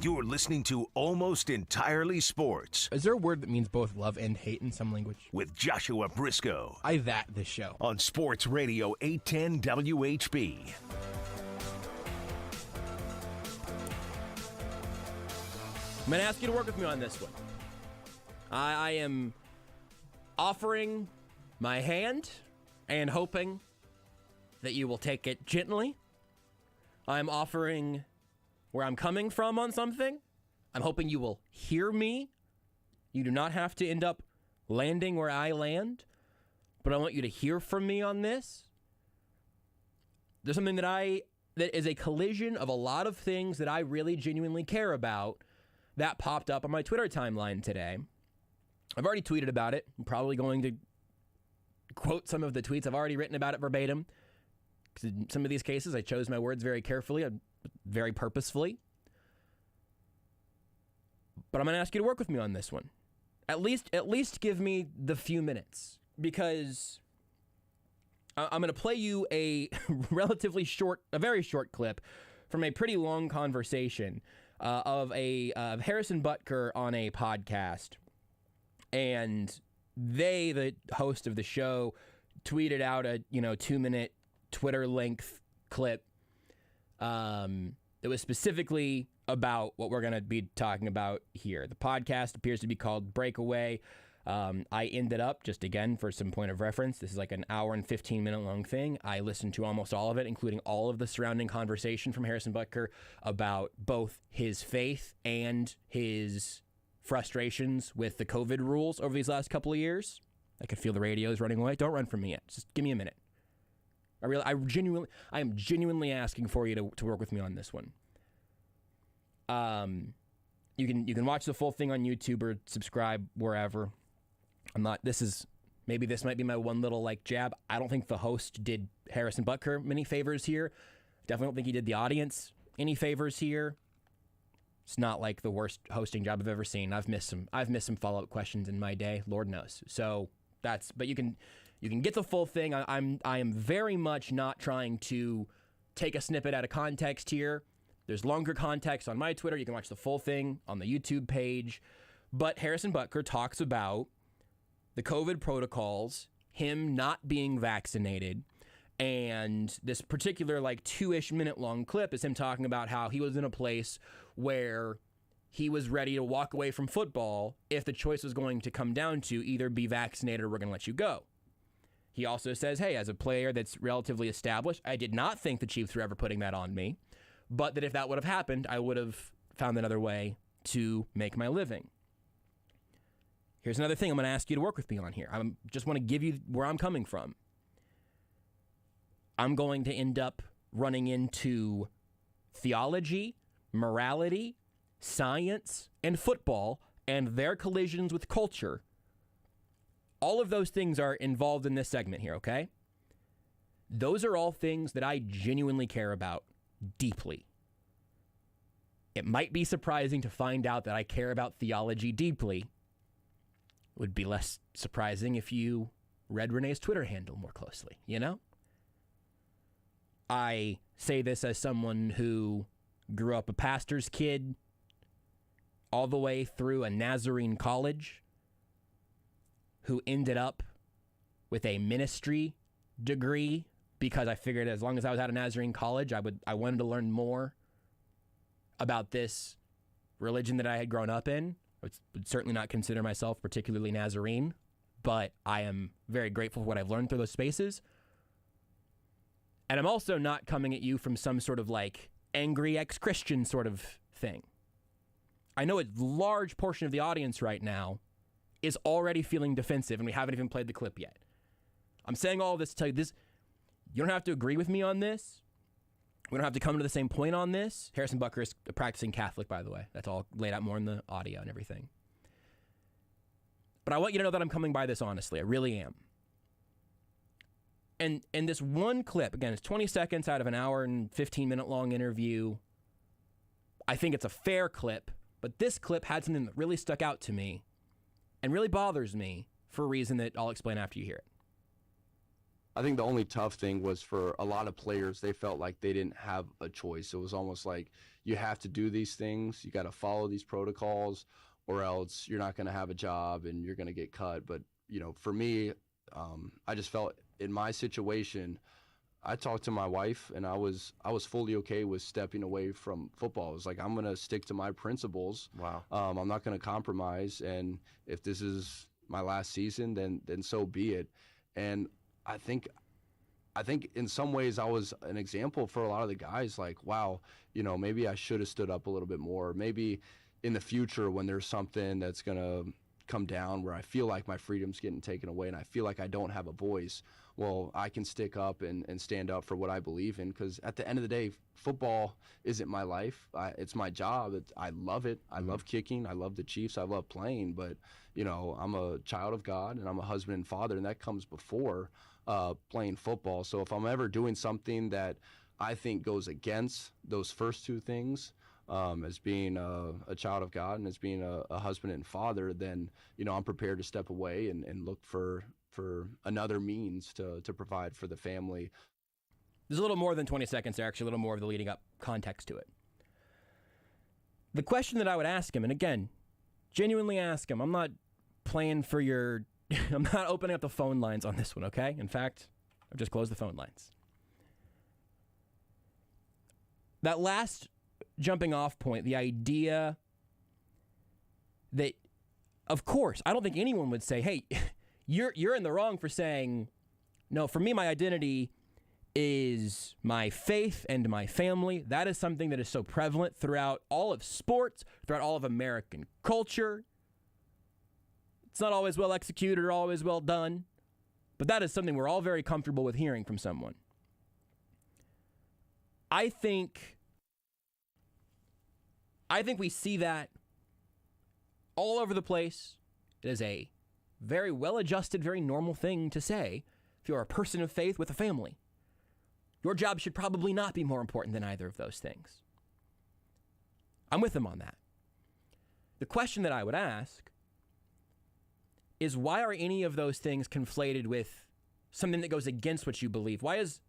You're listening to Almost Entirely Sports Is there a word that means both love and hate in some language? with Joshua Brisco I that this show. on Sports Radio 810 WHB. I'm going to ask you to work with me on this one. I am offering my hand and hoping that you will take it gently. I'm offering where I'm coming from on something. I'm hoping you will hear me. You do not have to end up landing where I land, but I want you to hear from me on this. There's something that is a collision of a lot of things that I really genuinely care about that popped up on my Twitter timeline today. I've already tweeted about it. I'm probably going to quote some of the tweets. I've already written about it verbatim. Because in some of these cases, I chose my words very carefully, very purposefully. But I'm going to ask you to work with me on this one. At least give me the few minutes. Because I'm going to play you a very short clip from a pretty long conversation of Harrison Butker on a podcast. And the host of the show, tweeted out a 2-minute Twitter length clip that was specifically about what we're going to be talking about here. The podcast appears to be called Breakaway. I ended up, just again for some point of reference, this is like an hour and 15-minute long thing. I listened to almost all of it, including all of the surrounding conversation from Harrison Butker about both his faith and his frustrations with the COVID rules over these last couple of years. I could feel the radios running away. Don't run from me yet. Just give me a minute. I am genuinely asking for you to work with me on this one. You can watch the full thing on YouTube or subscribe wherever. This might be my one little jab. I don't think the host did Harrison Butker many favors here. Definitely don't think he did the audience any favors here. It's not like the worst hosting job I've ever seen. I've missed some follow-up questions in my day, Lord knows. But you can get the full thing. I am very much not trying to take a snippet out of context here. There's longer context on my Twitter. You can watch the full thing on the YouTube page. But Harrison Butker talks about the COVID protocols, him not being vaccinated, and this particular 2-ish minute long clip is him talking about how he was in a place where he was ready to walk away from football if the choice was going to come down to either be vaccinated or we're going to let you go. He also says, hey, as a player that's relatively established, I did not think the Chiefs were ever putting that on me, but that if that would have happened, I would have found another way to make my living. Here's another thing I'm going to ask you to work with me on here. I just want to give you where I'm coming from. I'm going to end up running into theology, morality, science, and football, and their collisions with culture. All of those things are involved in this segment here, okay? Those are all things that I genuinely care about deeply. It might be surprising to find out that I care about theology deeply. It would be less surprising if you read Renee's Twitter handle more closely, I say this as someone who grew up a pastor's kid all the way through a Nazarene college, who ended up with a ministry degree because I figured as long as I was out of Nazarene college, I wanted to learn more about this religion that I had grown up in. I would certainly not consider myself particularly Nazarene, but I am very grateful for what I've learned through those spaces. And I'm also not coming at you from some sort of angry ex-Christian sort of thing. I know a large portion of the audience right now is already feeling defensive, and we haven't even played the clip yet. I'm saying all this to tell you this. You don't have to agree with me on this. We don't have to come to the same point on this. Harrison Butker is a practicing Catholic, by the way. That's all laid out more in the audio and everything. But I want you to know that I'm coming by this honestly. I really am. And this one clip, again, it's 20 seconds out of an hour and 15-minute long interview. I think it's a fair clip, but this clip had something that really stuck out to me and really bothers me for a reason that I'll explain after you hear it. I think the only tough thing was for a lot of players, they felt like they didn't have a choice. It was almost like you have to do these things, you got to follow these protocols, or else you're not going to have a job and you're going to get cut. But, for me, I just felt in my situation, I talked to my wife, and I was fully okay with stepping away from football. It was like, I'm going to stick to my principles. Wow. I'm not going to compromise, and if this is my last season, then so be it. And I think in some ways I was an example for a lot of the guys, like, wow, maybe I should have stood up a little bit more. Maybe in the future when there's something that's going to come down where I feel like my freedom's getting taken away and I feel like I don't have a voice, well, I can stick up and stand up for what I believe in, because at the end of the day, football isn't my life. It's my job. I love it. I love kicking. I love the Chiefs. I love playing. But, I'm a child of God, and I'm a husband and father, and that comes before playing football. So if I'm ever doing something that I think goes against those first two things, as being a child of God and as being a husband and father, then, I'm prepared to step away and look for another means to provide for the family. There's a little more than 20 seconds there, actually, a little more of the leading up context to it. The question that I would ask him, and again, genuinely ask him, I'm not playing for your, I'm not opening up the phone lines on this one, okay? In fact, I've just closed the phone lines. That last jumping off point, the idea that, of course, I don't think anyone would say, hey, you're in the wrong for saying, no, for me, my identity is my faith and my family. That is something that is so prevalent throughout all of sports, throughout all of American culture. It's not always well executed or always well done, but that is something we're all very comfortable with hearing from someone. I think we see that all over the place. It is a very well-adjusted, very normal thing to say if you're a person of faith with a family. Your job should probably not be more important than either of those things. I'm with him on that. The question that I would ask is, why are any of those things conflated with something that goes against what you believe? Why is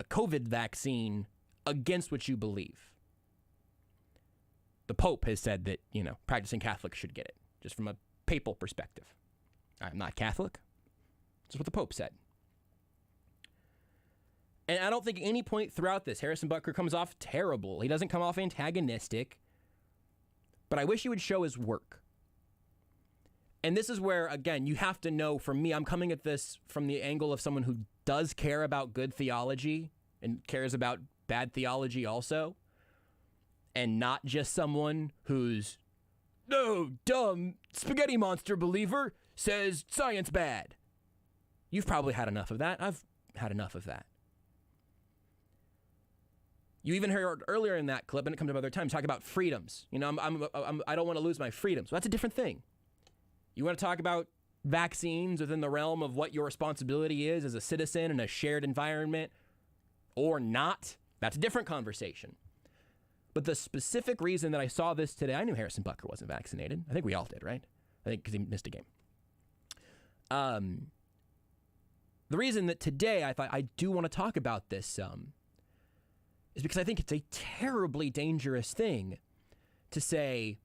a COVID vaccine against what you believe? The Pope has said that, practicing Catholics should get it, just from a papal perspective. I'm not Catholic. That's what the Pope said. And I don't think at any point throughout this, Harrison Butker comes off terrible. He doesn't come off antagonistic. But I wish he would show his work. And this is where, again, you have to know, for me, I'm coming at this from the angle of someone who does care about good theology and cares about bad theology also. And not just someone who's, no, dumb spaghetti monster believer says science bad. You've probably had enough of that. I've had enough of that. You even heard earlier in that clip, and it comes up other times, talk about freedoms. I don't want to lose my freedoms. Well, that's a different thing. You want to talk about vaccines within the realm of what your responsibility is as a citizen in a shared environment or not? That's a different conversation. But the specific reason that I saw this today, I knew Harrison Butker wasn't vaccinated. I think we all did, right? I think because he missed a game. The reason that today I thought I do want to talk about this is because I think it's a terribly dangerous thing to say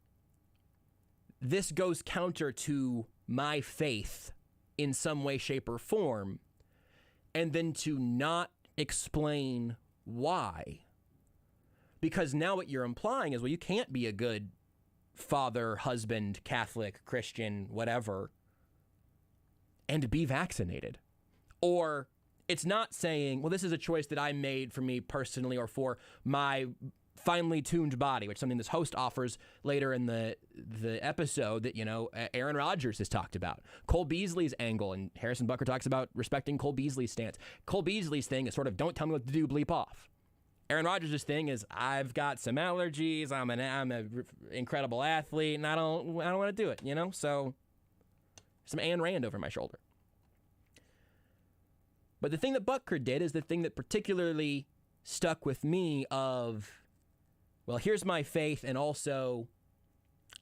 this goes counter to my faith in some way, shape, or form, and then to not explain why. Because now what you're implying is, well, you can't be a good father, husband, Catholic, Christian, whatever, and be vaccinated. Or it's not saying, well, this is a choice that I made for me personally or for my finely tuned body, which is something this host offers later in the episode that, Aaron Rodgers has talked about. Cole Beasley's angle, and Harrison Butker talks about respecting Cole Beasley's stance. Cole Beasley's thing is sort of, don't tell me what to do, bleep off. Aaron Rodgers' thing is, I've got some allergies, I'm an incredible athlete, and I don't want to do it, So some Ayn Rand over my shoulder. But the thing that Butker did is the thing that particularly stuck with me of, well, here's my faith, and also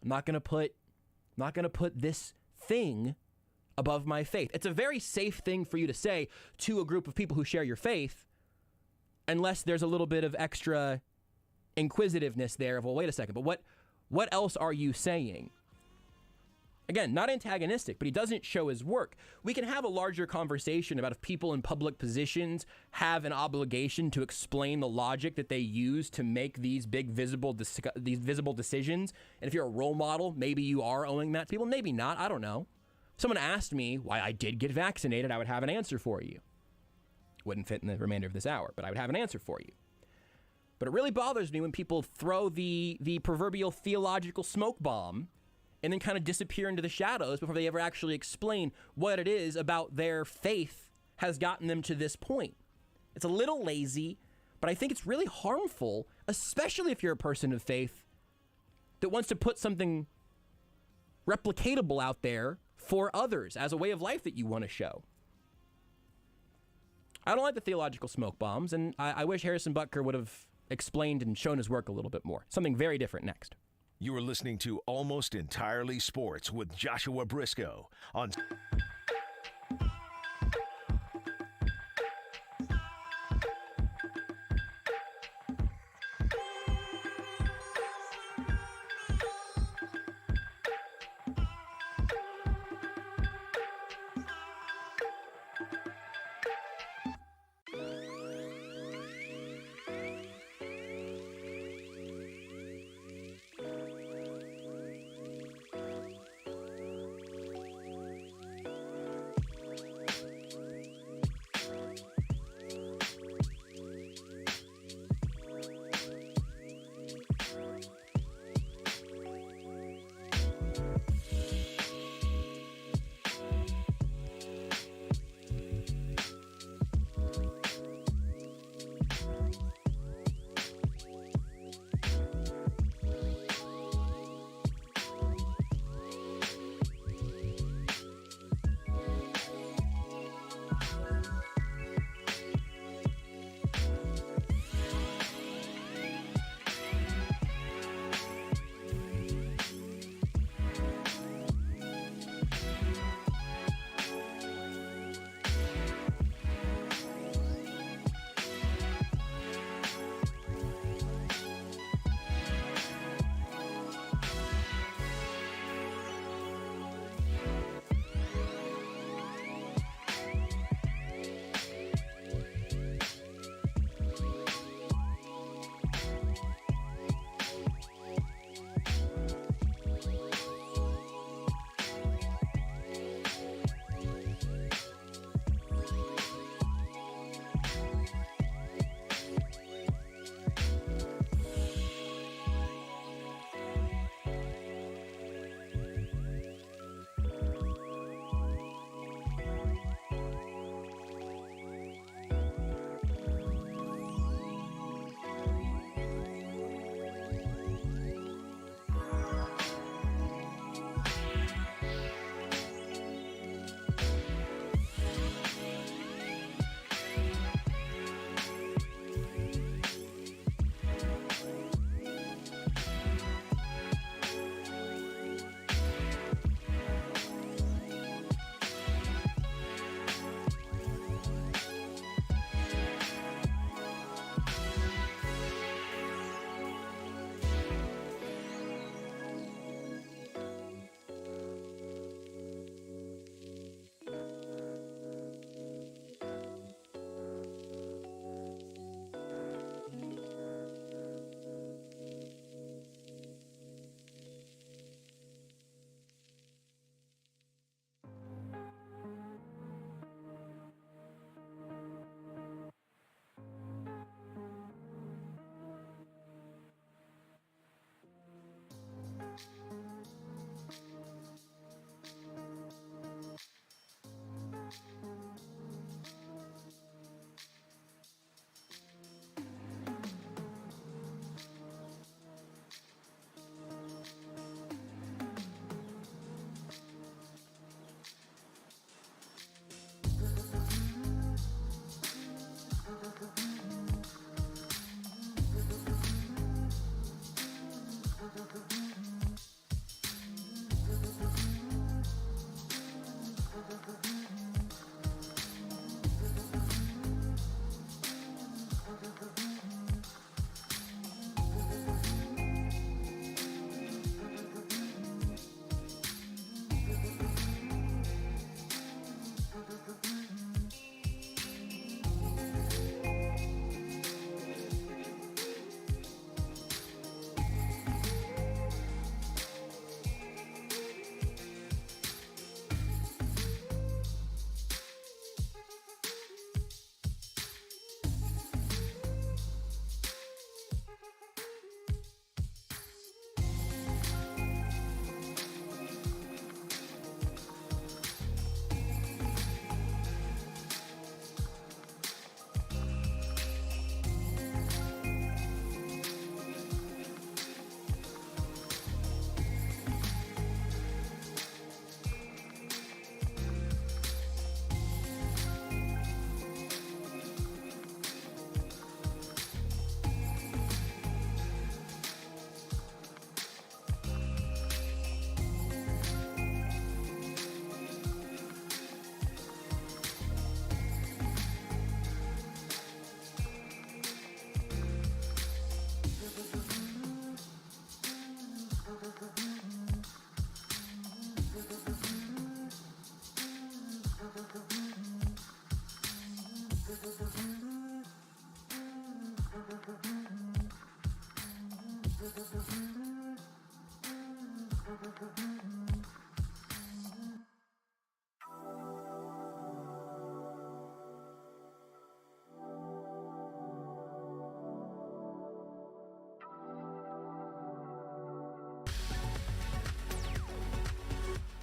I'm not going to put this thing above my faith. It's a very safe thing for you to say to a group of people who share your faith, unless there's a little bit of extra inquisitiveness there of, well, wait a second, but what else are you saying? Again, not antagonistic, but he doesn't show his work. We can have a larger conversation about if people in public positions have an obligation to explain the logic that they use to make these big visible decisions. And if you're a role model, maybe you are owing that to people, maybe not, I don't know. If someone asked me why I did get vaccinated, I would have an answer for you. Wouldn't fit in the remainder of this hour, but I would have an answer for you. But it really bothers me when people throw the proverbial theological smoke bomb and then kind of disappear into the shadows before they ever actually explain what it is about their faith has gotten them to this point. It's a little lazy, but I think it's really harmful, especially if you're a person of faith that wants to put something replicatable out there for others as a way of life that you want to show. I don't like the theological smoke bombs, and I wish Harrison Butker would have explained and shown his work a little bit more. Something very different next. You are listening to Almost Entirely Sports with Joshua Brisco on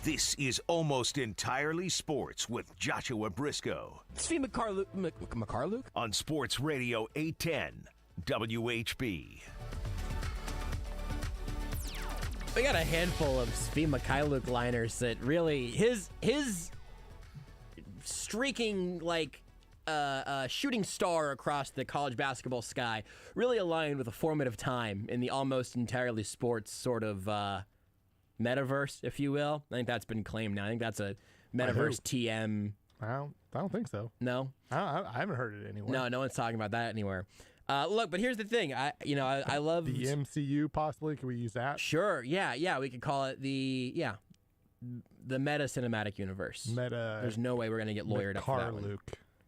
This is Almost Entirely Sports with Joshua Brisco. Svi McCarluke? On Sports Radio 810 WHB. We got a handful of Svi Mikhailuk liners that really his streaking like shooting star across the college basketball sky really aligned with a formative time in the Almost Entirely Sports sort of metaverse, if you will. I think that's been claimed now. I think that's a metaverse TM. I don't think so. No, I haven't heard it anywhere. No one's talking about that anywhere. Look, but here's the thing. I love the MCU. Possibly, can we use that? Sure. Yeah. We could call it the Meta Cinematic Universe. There's no way we're gonna get lawyered up for that one.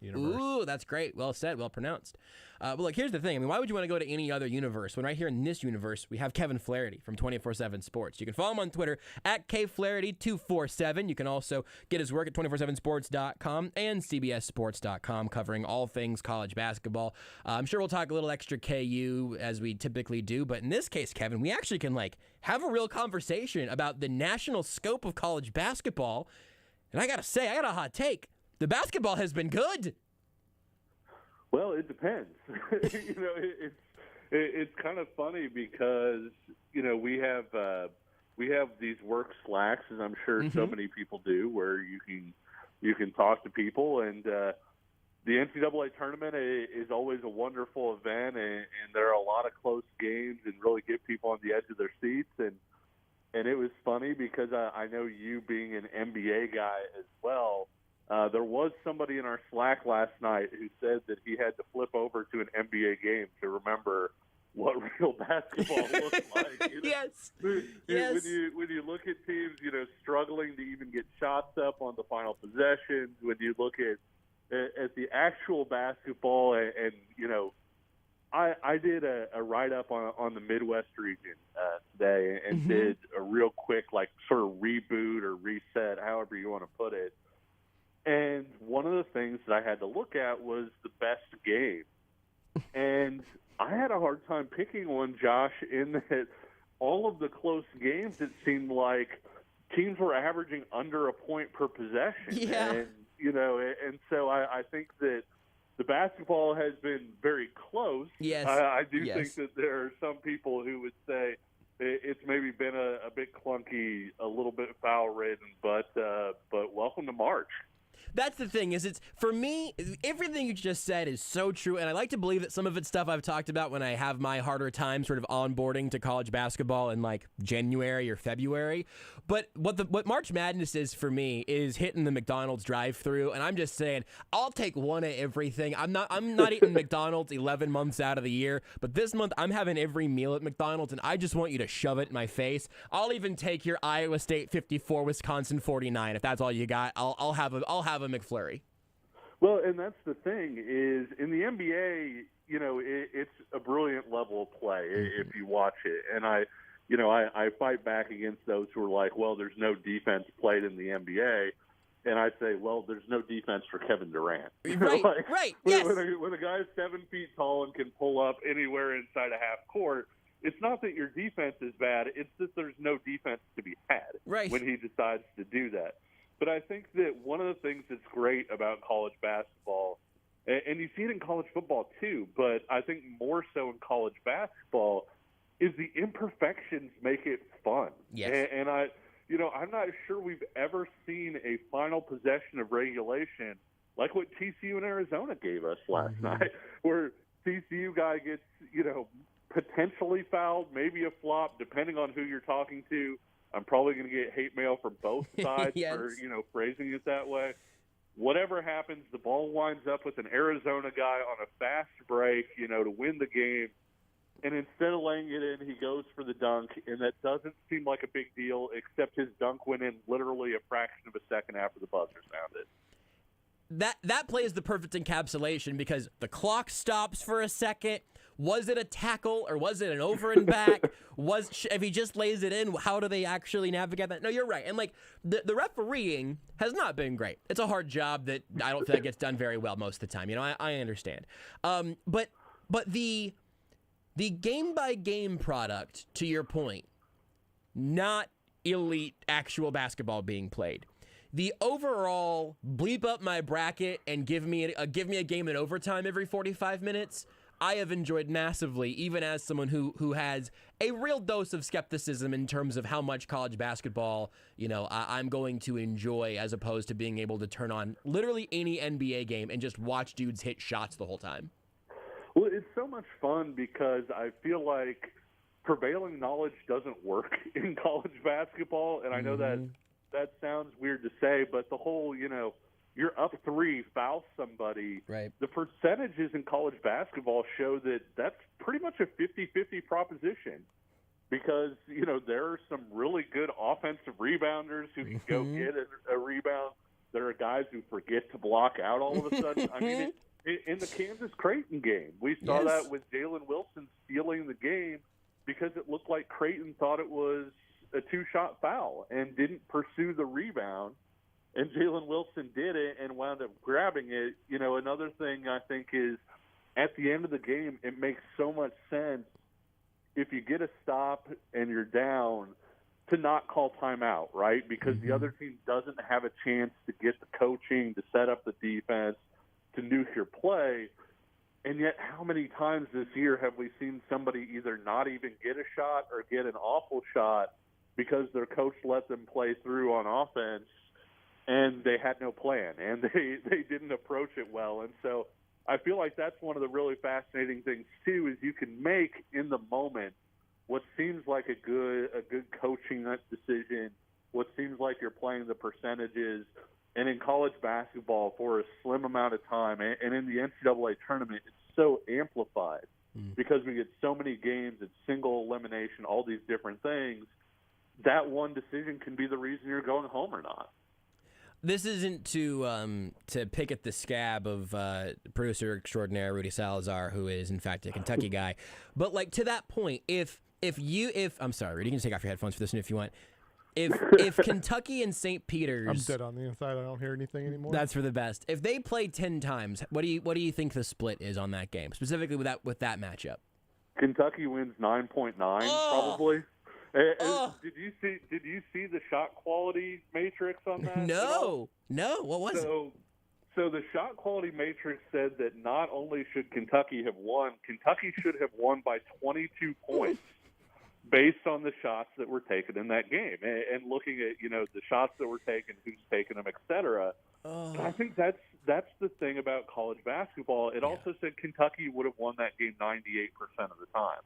Universe. Ooh, that's great. Well said. Well pronounced. But look, here's the thing. I mean, why would you want to go to any other universe when right here in this universe we have Kevin Flaherty from 24/7 Sports? You can follow him on Twitter at KFlaherty247. You can also get his work at 247sports.com and CBSSports.com, covering all things college basketball. I'm sure we'll talk a little extra KU as we typically do, but in this case, Kevin, we actually can have a real conversation about the national scope of college basketball. And I gotta say, I got a hot take. The basketball has been good. Well, it depends. It's kind of funny because we have these work slacks, as I'm sure so many people do, where you can talk to people, and the NCAA tournament is always a wonderful event, and there are a lot of close games and really get people on the edge of their seats, and it was funny because I know you being an NBA guy as well. There was somebody in our Slack last night who said that he had to flip over to an NBA game to remember what real basketball looks like. Yes. When you look at teams, struggling to even get shots up on the final possessions, when you look at the actual basketball, and I did a write-up on the Midwest region today and did a real quick sort of reboot or reset, however you want to put it. And one of the things that I had to look at was the best game. And I had a hard time picking one, Josh, in that all of the close games, it seemed like teams were averaging under a point per possession. Yeah. And, and so I think that the basketball has been very close. Yes. I do think that there are some people who would say it's maybe been a bit clunky, a little bit foul-ridden, but welcome to March. That's the thing, is for me, everything you just said is so true, and I like to believe that some of it's stuff I've talked about when I have my harder time sort of onboarding to college basketball in January or February. But what March Madness is for me is hitting the McDonald's drive-thru, and I'm just saying, I'll take one of everything. I'm not eating McDonald's 11 months out of the year, but this month I'm having every meal at McDonald's, and I just want you to shove it in my face. I'll even take your Iowa State 54, Wisconsin 49 if that's all you got. I'll have a McFlurry. Well, and that's the thing is in the NBA, it's a brilliant level of play if you watch it. And I fight back against those who are like, well, there's no defense played in the NBA. And I say, well, there's no defense for Kevin Durant. Right. Yes. When a guy is 7 feet tall and can pull up anywhere inside a half court, it's not that your defense is bad. It's that there's no defense to be had when he decides to do that. But I think that one of the things that's great about college basketball, and you see it in college football too, but I think more so in college basketball, is the imperfections make it fun. Yes. And I'm not sure we've ever seen a final possession of regulation like what TCU and Arizona gave us last night, where TCU guy gets, potentially fouled, maybe a flop, depending on who you're talking to. I'm probably going to get hate mail from both sides for, phrasing it that way. Whatever happens, the ball winds up with an Arizona guy on a fast break, to win the game. And instead of laying it in, he goes for the dunk, and that doesn't seem like a big deal, except his dunk went in literally a fraction of a second after the buzzer sounded. That play is the perfect encapsulation because the clock stops for a second. Was it a tackle or was it an over and back? If he just lays it in, how do they actually navigate that? No, you're right. And the refereeing has not been great. It's a hard job that I don't think gets done very well most of the time. I understand. But the game by game product, to your point, not elite actual basketball being played. The overall bleep up my bracket and give me a game in overtime every 45 minutes, I have enjoyed massively, even as someone who has a real dose of skepticism in terms of how much college basketball, I'm going to enjoy, as opposed to being able to turn on literally any NBA game and just watch dudes hit shots the whole time. Well, it's so much fun because I feel like prevailing knowledge doesn't work in college basketball, and I know that sounds weird to say, but the whole, you're up 3, foul somebody. Right. The percentages in college basketball show that that's pretty much a 50-50 proposition because, there are some really good offensive rebounders who can go get a rebound. There are guys who forget to block out all of a sudden. I mean, in the Kansas Creighton game, we saw that with Jalen Wilson stealing the game because it looked like Creighton thought it was a 2-shot foul and didn't pursue the rebound. And Jalen Wilson did it and wound up grabbing it. Another thing I think is at the end of the game, it makes so much sense if you get a stop and you're down to not call timeout, right? Because the other team doesn't have a chance to get the coaching, to set up the defense, to nuke your play. And yet how many times this year have we seen somebody either not even get a shot or get an awful shot because their coach let them play through on offense and they had no plan and they didn't approach it well. And so I feel like that's one of the really fascinating things too, is you can make in the moment what seems like a good coaching decision, what seems like you're playing the percentages. And in college basketball for a slim amount of time, and in the NCAA tournament, it's so amplified because we get so many games, it's single elimination, all these different things. That one decision can be the reason you're going home or not. This isn't to pick at the scab of producer extraordinaire Rudy Salazar, who is in fact a Kentucky guy, but to that point, if I'm sorry, Rudy, you can take off your headphones for this one if you want. If Kentucky and St. Peter's, I'm dead on the inside. I don't hear anything anymore. That's for the best. If they play 10 times, what do you think the split is on that game, specifically with that matchup? Kentucky wins 9.9 probably. Did you see the shot quality matrix on that? No. What was it? So the shot quality matrix said that not only should Kentucky have won, Kentucky should have won by 22 points. Based on the shots that were taken in that game and looking at, the shots that were taken, who's taken them, et cetera. I think that's the thing about college basketball. It also said Kentucky would have won that game 98% of the time.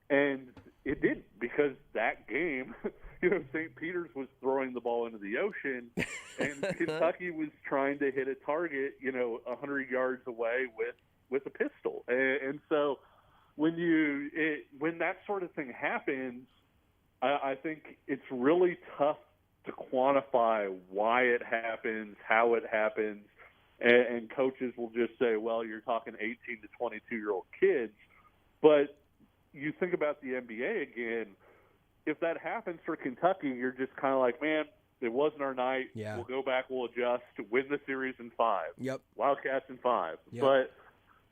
And it didn't, because that game, St. Peter's was throwing the ball into the ocean and Kentucky was trying to hit a target, 100 yards away with a pistol. And so when that sort of thing happens, I think it's really tough to quantify why it happens, how it happens, and coaches will just say, well, you're talking 18 to 22-year-old kids. But you think about the NBA again, if that happens for Kentucky, you're just kind of like, man, it wasn't our night. Yeah. We'll go back, we'll adjust, win the series in 5. Yep. Wildcats in 5. Yep.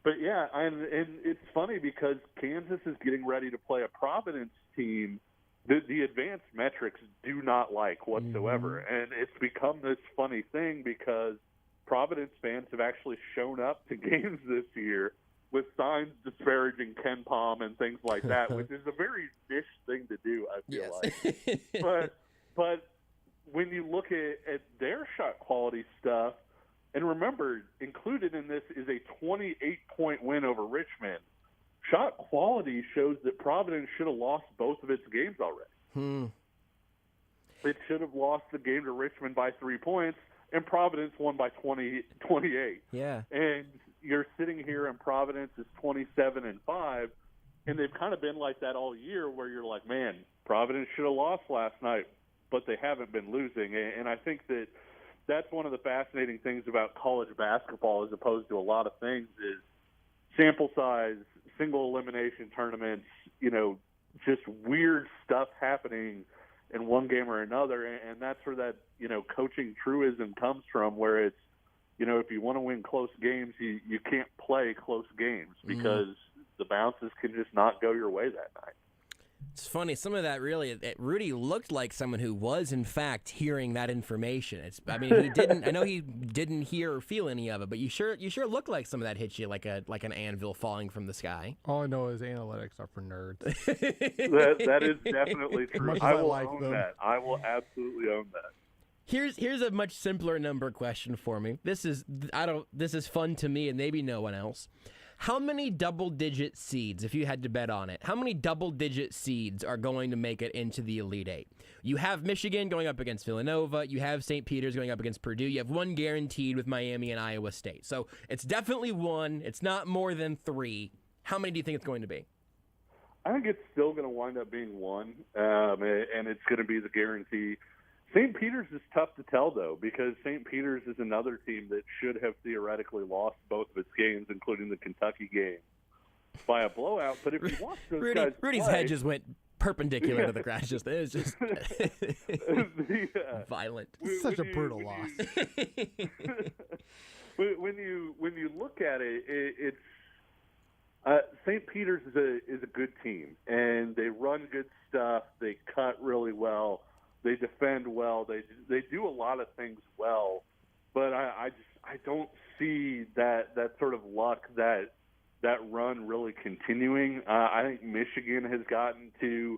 But yeah, and it's funny because Kansas is getting ready to play a Providence team that the advanced metrics do not like whatsoever. And it's become this funny thing because Providence fans have actually shown up to games this year with signs disparaging Ken Palm and things like that, which is a very niche thing to do, I feel like. But when you look at their shot quality stuff, and remember, included in this is a 28-point win over Richmond. Shot quality shows that Providence should have lost both of its games already. It should have lost the game to Richmond by 3 points, and Providence won by 28. Yeah. And you're sitting here, and Providence is 27-5, and they've kind of been like that all year, where you're like, man, Providence should have lost last night, but they haven't been losing. And I think that's one of the fascinating things about college basketball, as opposed to a lot of things, is sample size, single elimination tournaments, just weird stuff happening in one game or another. And that's where that, coaching truism comes from, where it's, if you want to win close games, you can't play close games because the bounces can just not go your way that night. It's funny. Some of that Rudy looked like someone who was, in fact, hearing that information. He didn't. I know he didn't hear or feel any of it, but you sure look like some of that hit you like an anvil falling from the sky. All I know is analytics are for nerds. that is definitely true. I will like own them. that. I will absolutely own that. Here's a much simpler number question for me. This is fun to me and maybe no one else. How many double-digit seeds, if you had to bet on it, how many double-digit seeds are going to make it into the Elite Eight? You have Michigan going up against Villanova. You have St. Peter's going up against Purdue. You have one guaranteed with Miami and Iowa State. So it's definitely one. It's not more than 3. How many do you think it's going to be? I think it's still going to wind up being one, and it's going to be the guarantee. St. Peter's is tough to tell, though, because St. Peter's is another team that should have theoretically lost both of its games, including the Kentucky game, by a blowout. But if you watch those guys Rudy's play, head just went perpendicular to the grass. It was just violent. It's such a brutal loss. When you look at it, it's St. Peter's is a good team, and they run good stuff. They cut really well. They defend well. They do a lot of things well, but I don't see that sort of luck, that run really continuing. I think Michigan has gotten to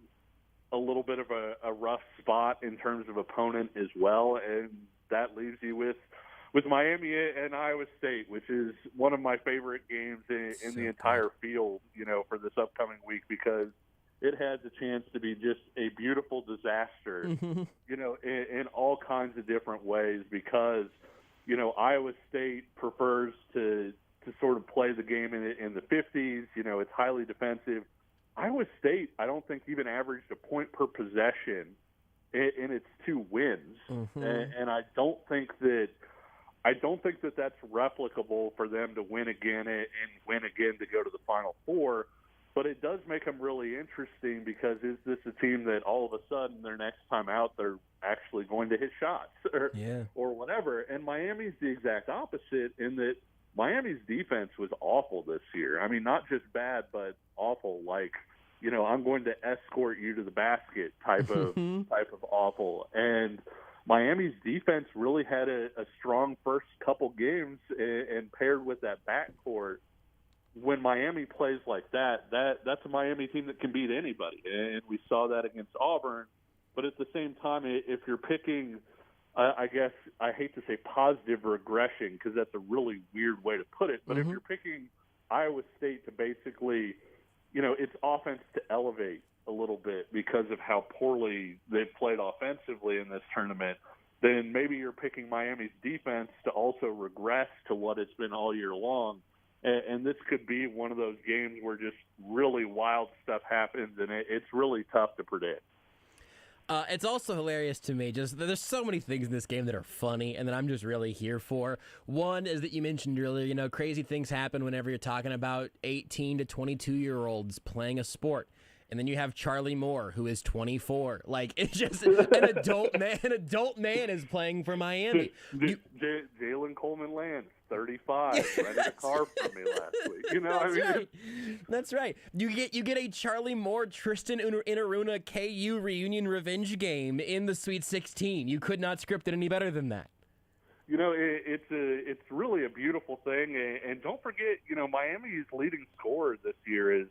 a little bit of a rough spot in terms of opponent as well, and that leaves you with Miami and Iowa State, which is one of my favorite games in the entire field, for this upcoming week, because it has a chance to be just a beautiful disaster, in all kinds of different ways, because, Iowa State prefers to sort of play the game in the 50s. It's highly defensive. Iowa State, I don't think, even averaged a point per possession in its 2 wins. And I don't think that that's replicable for them to win again and win again to go to the Final Four. But it does make them really interesting, because is this a team that all of a sudden their next time out they're actually going to hit shots or whatever? And Miami's the exact opposite, in that Miami's defense was awful this year. I mean, not just bad, but awful. Like, I'm going to escort you to the basket type of awful. And Miami's defense really had a strong first couple games, and paired with that backcourt. When Miami plays like that's a Miami team that can beat anybody, and we saw that against Auburn. But at the same time, if you're picking, I guess I hate to say positive regression, because that's a really weird way to put it, but if you're picking Iowa State to basically, its offense to elevate a little bit because of how poorly they've played offensively in this tournament, then maybe you're picking Miami's defense to also regress to what it's been all year long. And this could be one of those games where just really wild stuff happens, and it's really tough to predict. It's also hilarious to me. Just there's so many things in this game that are funny, and that I'm just really here for. One is that you mentioned earlier, crazy things happen whenever you're talking about 18 to 22-year-olds playing a sport. And then you have Charlie Moore, who is 24. Like, it's just an adult man is playing for Miami. Jalen Coleman-Lands, 35, rented a car from me last week. That's right. You get a Charlie Moore, Tristan Inaruna KU reunion revenge game in the Sweet 16. You could not script it any better than that. It's really a beautiful thing. And don't forget, Miami's leading scorer this year is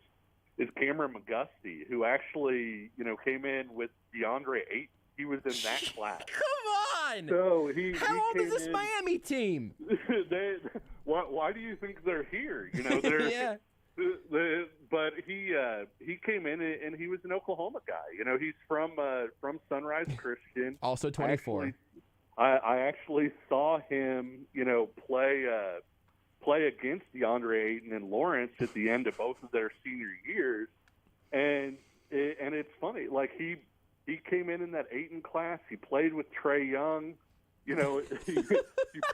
Cameron McGusty, who actually, came in with DeAndre Ayton. He was in that class. Come on! So How old is this Miami team? Why do you think they're here? Yeah. But he came in and he was an Oklahoma guy. He's from Sunrise Christian. Also 24. I actually saw him, play against DeAndre Ayton and Lawrence at the end of both of their senior years, and it's funny. Like he came in that Ayton class. He played with Trae Young. He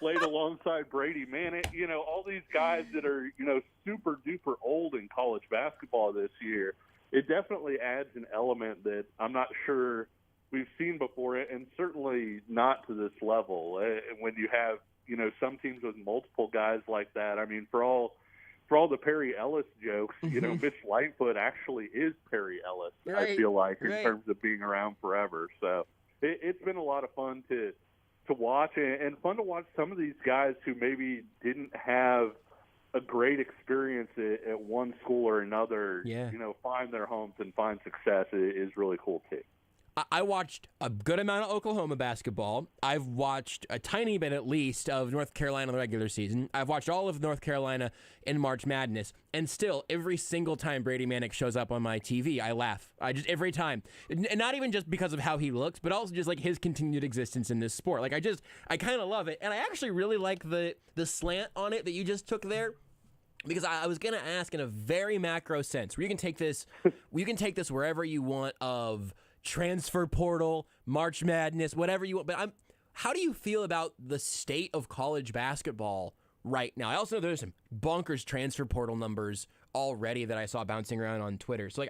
played alongside Brady Manek. All these guys that are super duper old in college basketball this year. It definitely adds an element that I'm not sure we've seen before, and certainly not to this level. When you have some teams with multiple guys like that. I mean, for all for all the Perry Ellis jokes, Mitch Lightfoot actually is Perry Ellis, right, I feel like, in right. terms of being around forever. So it's been a lot of fun to watch, and fun to watch some of these guys who maybe didn't have a great experience at one school or another, find their homes and find success is really cool too. I watched a good amount of Oklahoma basketball. I've watched a tiny bit, at least, of North Carolina in the regular season. I've watched all of North Carolina in March Madness. And still, every single time Brady Manick shows up on my TV, I laugh. Every time. And not even just because of how he looks, but also just like his continued existence in this sport. Like, I kind of love it. And I actually really like the slant on it that you just took there. Because I was going to ask in a very macro sense, where you can take this wherever you want, of transfer portal, March Madness, whatever you want. But how do you feel about the state of college basketball right now? I also know there's some bonkers transfer portal numbers already that I saw bouncing around on Twitter. So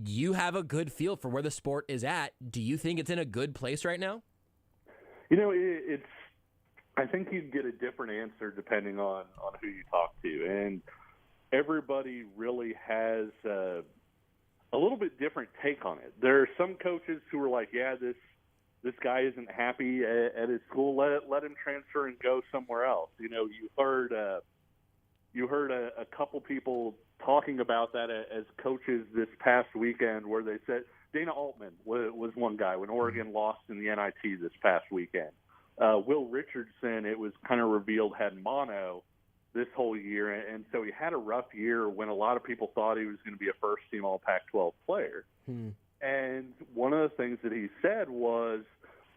you have a good feel for where the sport is at. Do you think it's in a good place right now? I think you'd get a different answer depending on who you talk to. And everybody really has a little bit different take on it. There are some coaches who are like, yeah, this guy isn't happy at his school. Let him transfer and go somewhere else. You heard a couple people talking about that as coaches this past weekend, where they said Dana Altman was one guy when Oregon lost in the NIT this past weekend. Will Richardson, it was kind of revealed, had mono this whole year, and so he had a rough year when a lot of people thought he was going to be a first-team All-Pac-12 player. And one of the things that he said was,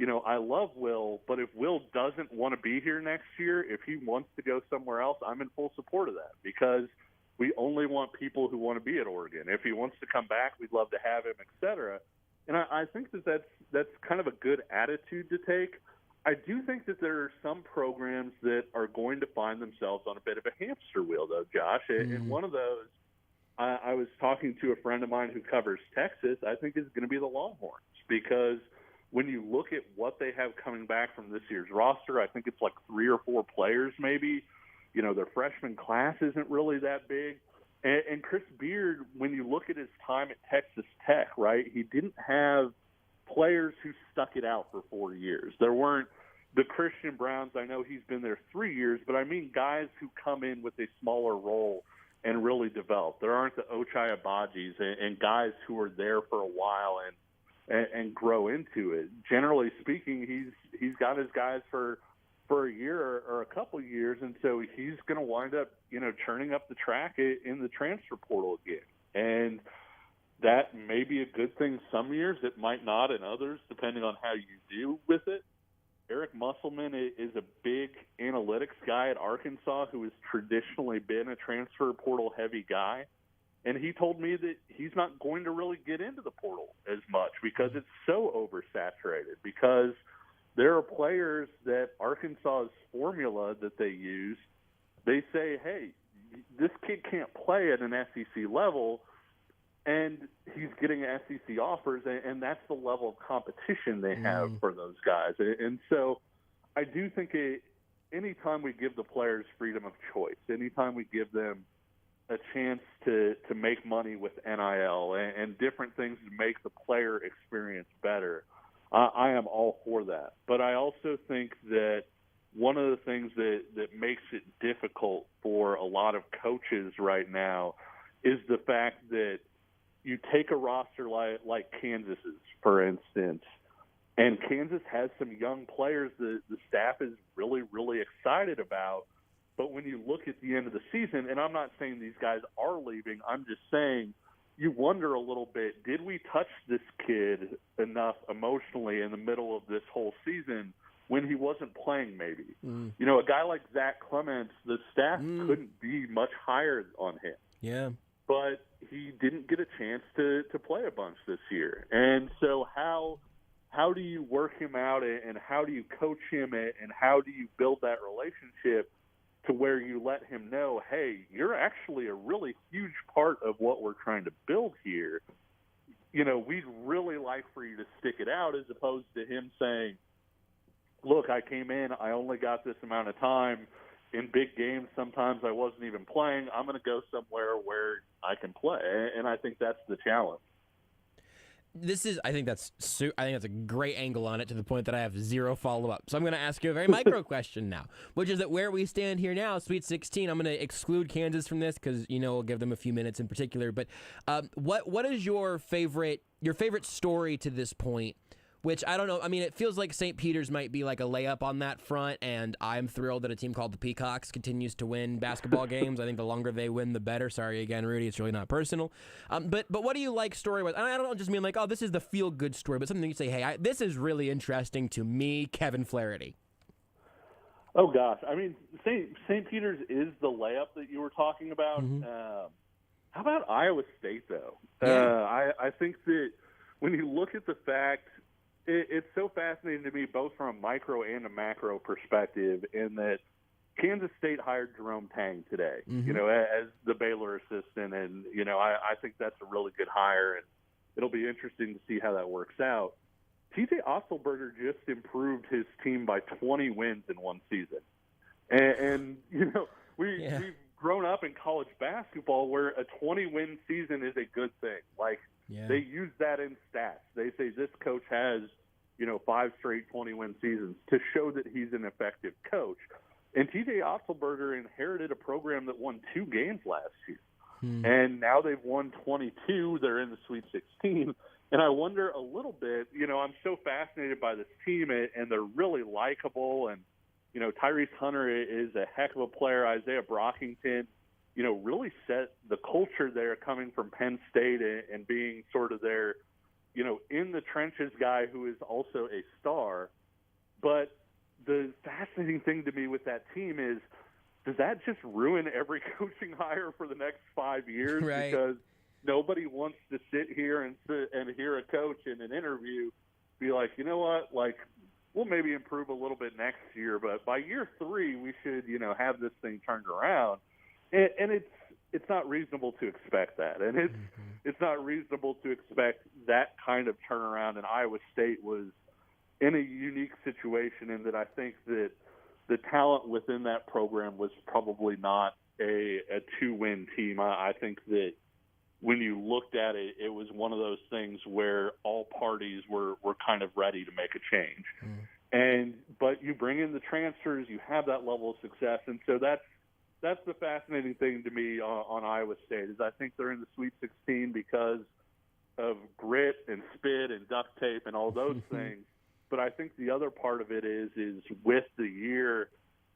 I love Will, but if Will doesn't want to be here next year, if he wants to go somewhere else, I'm in full support of that, because we only want people who want to be at Oregon. If he wants to come back, we'd love to have him, et cetera. And I think that's kind of a good attitude to take. I do think that there are some programs that are going to find themselves on a bit of a hamster wheel, though, Josh. And one of those, I was talking to a friend of mine who covers Texas, I think is going to be the Longhorns, because when you look at what they have coming back from this year's roster, I think it's like 3 or 4 players maybe. Their freshman class isn't really that big. And Chris Beard, when you look at his time at Texas Tech, right, he didn't have players who stuck it out for 4 years. There weren't the Christian Browns. I know he's been there 3 years, but I mean guys who come in with a smaller role and really develop. There aren't the Ochai Abadjis and guys who are there for a while and grow into it. Generally speaking, he's got his guys for a year or a couple of years, and so he's going to wind up, churning up the track in the transfer portal again. And that may be a good thing some years. It might not in others, depending on how you do with it. Eric Musselman is a big analytics guy at Arkansas who has traditionally been a transfer portal-heavy guy. And he told me that he's not going to really get into the portal as much because it's so oversaturated, because there are players that Arkansas's formula that they use, they say, hey, this kid can't play at an SEC level, and he's getting SEC offers, and that's the level of competition they have for those guys. And so I do think anytime we give the players freedom of choice, anytime we give them a chance to make money with NIL and different things to make the player experience better, I am all for that. But I also think that one of the things that makes it difficult for a lot of coaches right now is the fact that you take a roster like Kansas's, for instance, and Kansas has some young players that the staff is really, really excited about. But when you look at the end of the season, and I'm not saying these guys are leaving, I'm just saying you wonder a little bit, did we touch this kid enough emotionally in the middle of this whole season when he wasn't playing maybe? A guy like Zach Clements, the staff couldn't be much higher on him. Yeah. But he didn't get a chance to play a bunch this year. And so how do you work him out, and how do you coach him, and how do you build that relationship to where you let him know, hey, you're actually a really huge part of what we're trying to build here. We'd really like for you to stick it out, as opposed to him saying, look, I came in, I only got this amount of time, in big games, sometimes I wasn't even playing. I'm going to go somewhere where I can play, and I think that's the challenge. I think that's a great angle on it, to the point that I have zero follow-up. So I'm going to ask you a very micro question now, which is that where we stand here now, Sweet 16, I'm going to exclude Kansas from this because, we'll give them a few minutes in particular. But what is your favorite story to this point? Which, I don't know. I mean, it feels like St. Peter's might be like a layup on that front, and I'm thrilled that a team called the Peacocks continues to win basketball games. I think the longer they win, the better. Sorry again, Rudy. It's really not personal. But what do you like story-wise? I don't just mean like, oh, this is the feel-good story, but something you say, hey, this is really interesting to me, Kevin Flaherty. Oh, gosh. I mean, St. Peter's is the layup that you were talking about. Mm-hmm. How about Iowa State, though? Yeah. I think that when you look at the fact, it's so fascinating to me, both from a micro and a macro perspective, in that Kansas State hired Jerome Tang today, as the Baylor assistant. And, I think that's a really good hire, and it'll be interesting to see how that works out. TJ Otzelberger just improved his team by 20 wins in one season. And we've grown up in college basketball where a 20-win season is a good thing. Like, they use that in stats. They say this coach has, 5 straight 20-win seasons to show that he's an effective coach. And TJ Otzelberger inherited a program that won 2 games last year. And now they've won 22. They're in the Sweet 16. And I wonder a little bit, I'm so fascinated by this team, and they're really likable. And, Tyrese Hunter is a heck of a player. Isaiah Brockington, really set the culture there, coming from Penn State and being sort of their, in the trenches guy who is also a star. But the fascinating thing to me with that team is, does that just ruin every coaching hire for the next 5 years? Right. Because nobody wants to sit here and hear a coach in an interview be like, you know what, like, we'll maybe improve a little bit next year, but by year 3 we should, have this thing turned around. And it's not reasonable to expect that, and it's not reasonable to expect that kind of turnaround. And Iowa State was in a unique situation in that I think that the talent within that program was probably not a 2-win team. I think that when you looked at it, it was one of those things where all parties were kind of ready to make a change. But you bring in the transfers, you have that level of success, and so that's the fascinating thing to me on Iowa State, is I think they're in the Sweet 16 because of grit and spit and duct tape and all those things. But I think the other part of it is with the year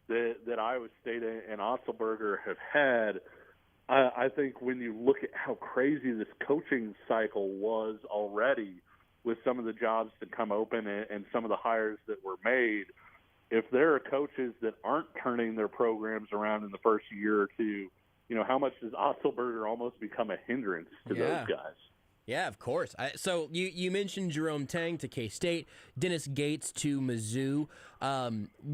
that Iowa State and Otzelberger have had, I think when you look at how crazy this coaching cycle was already, with some of the jobs that come open and some of the hires that were made, if there are coaches that aren't turning their programs around in the first year or two, how much does Otzelberger almost become a hindrance to those guys? Yeah, of course. So you mentioned Jerome Tang to K-State, Dennis Gates to Mizzou.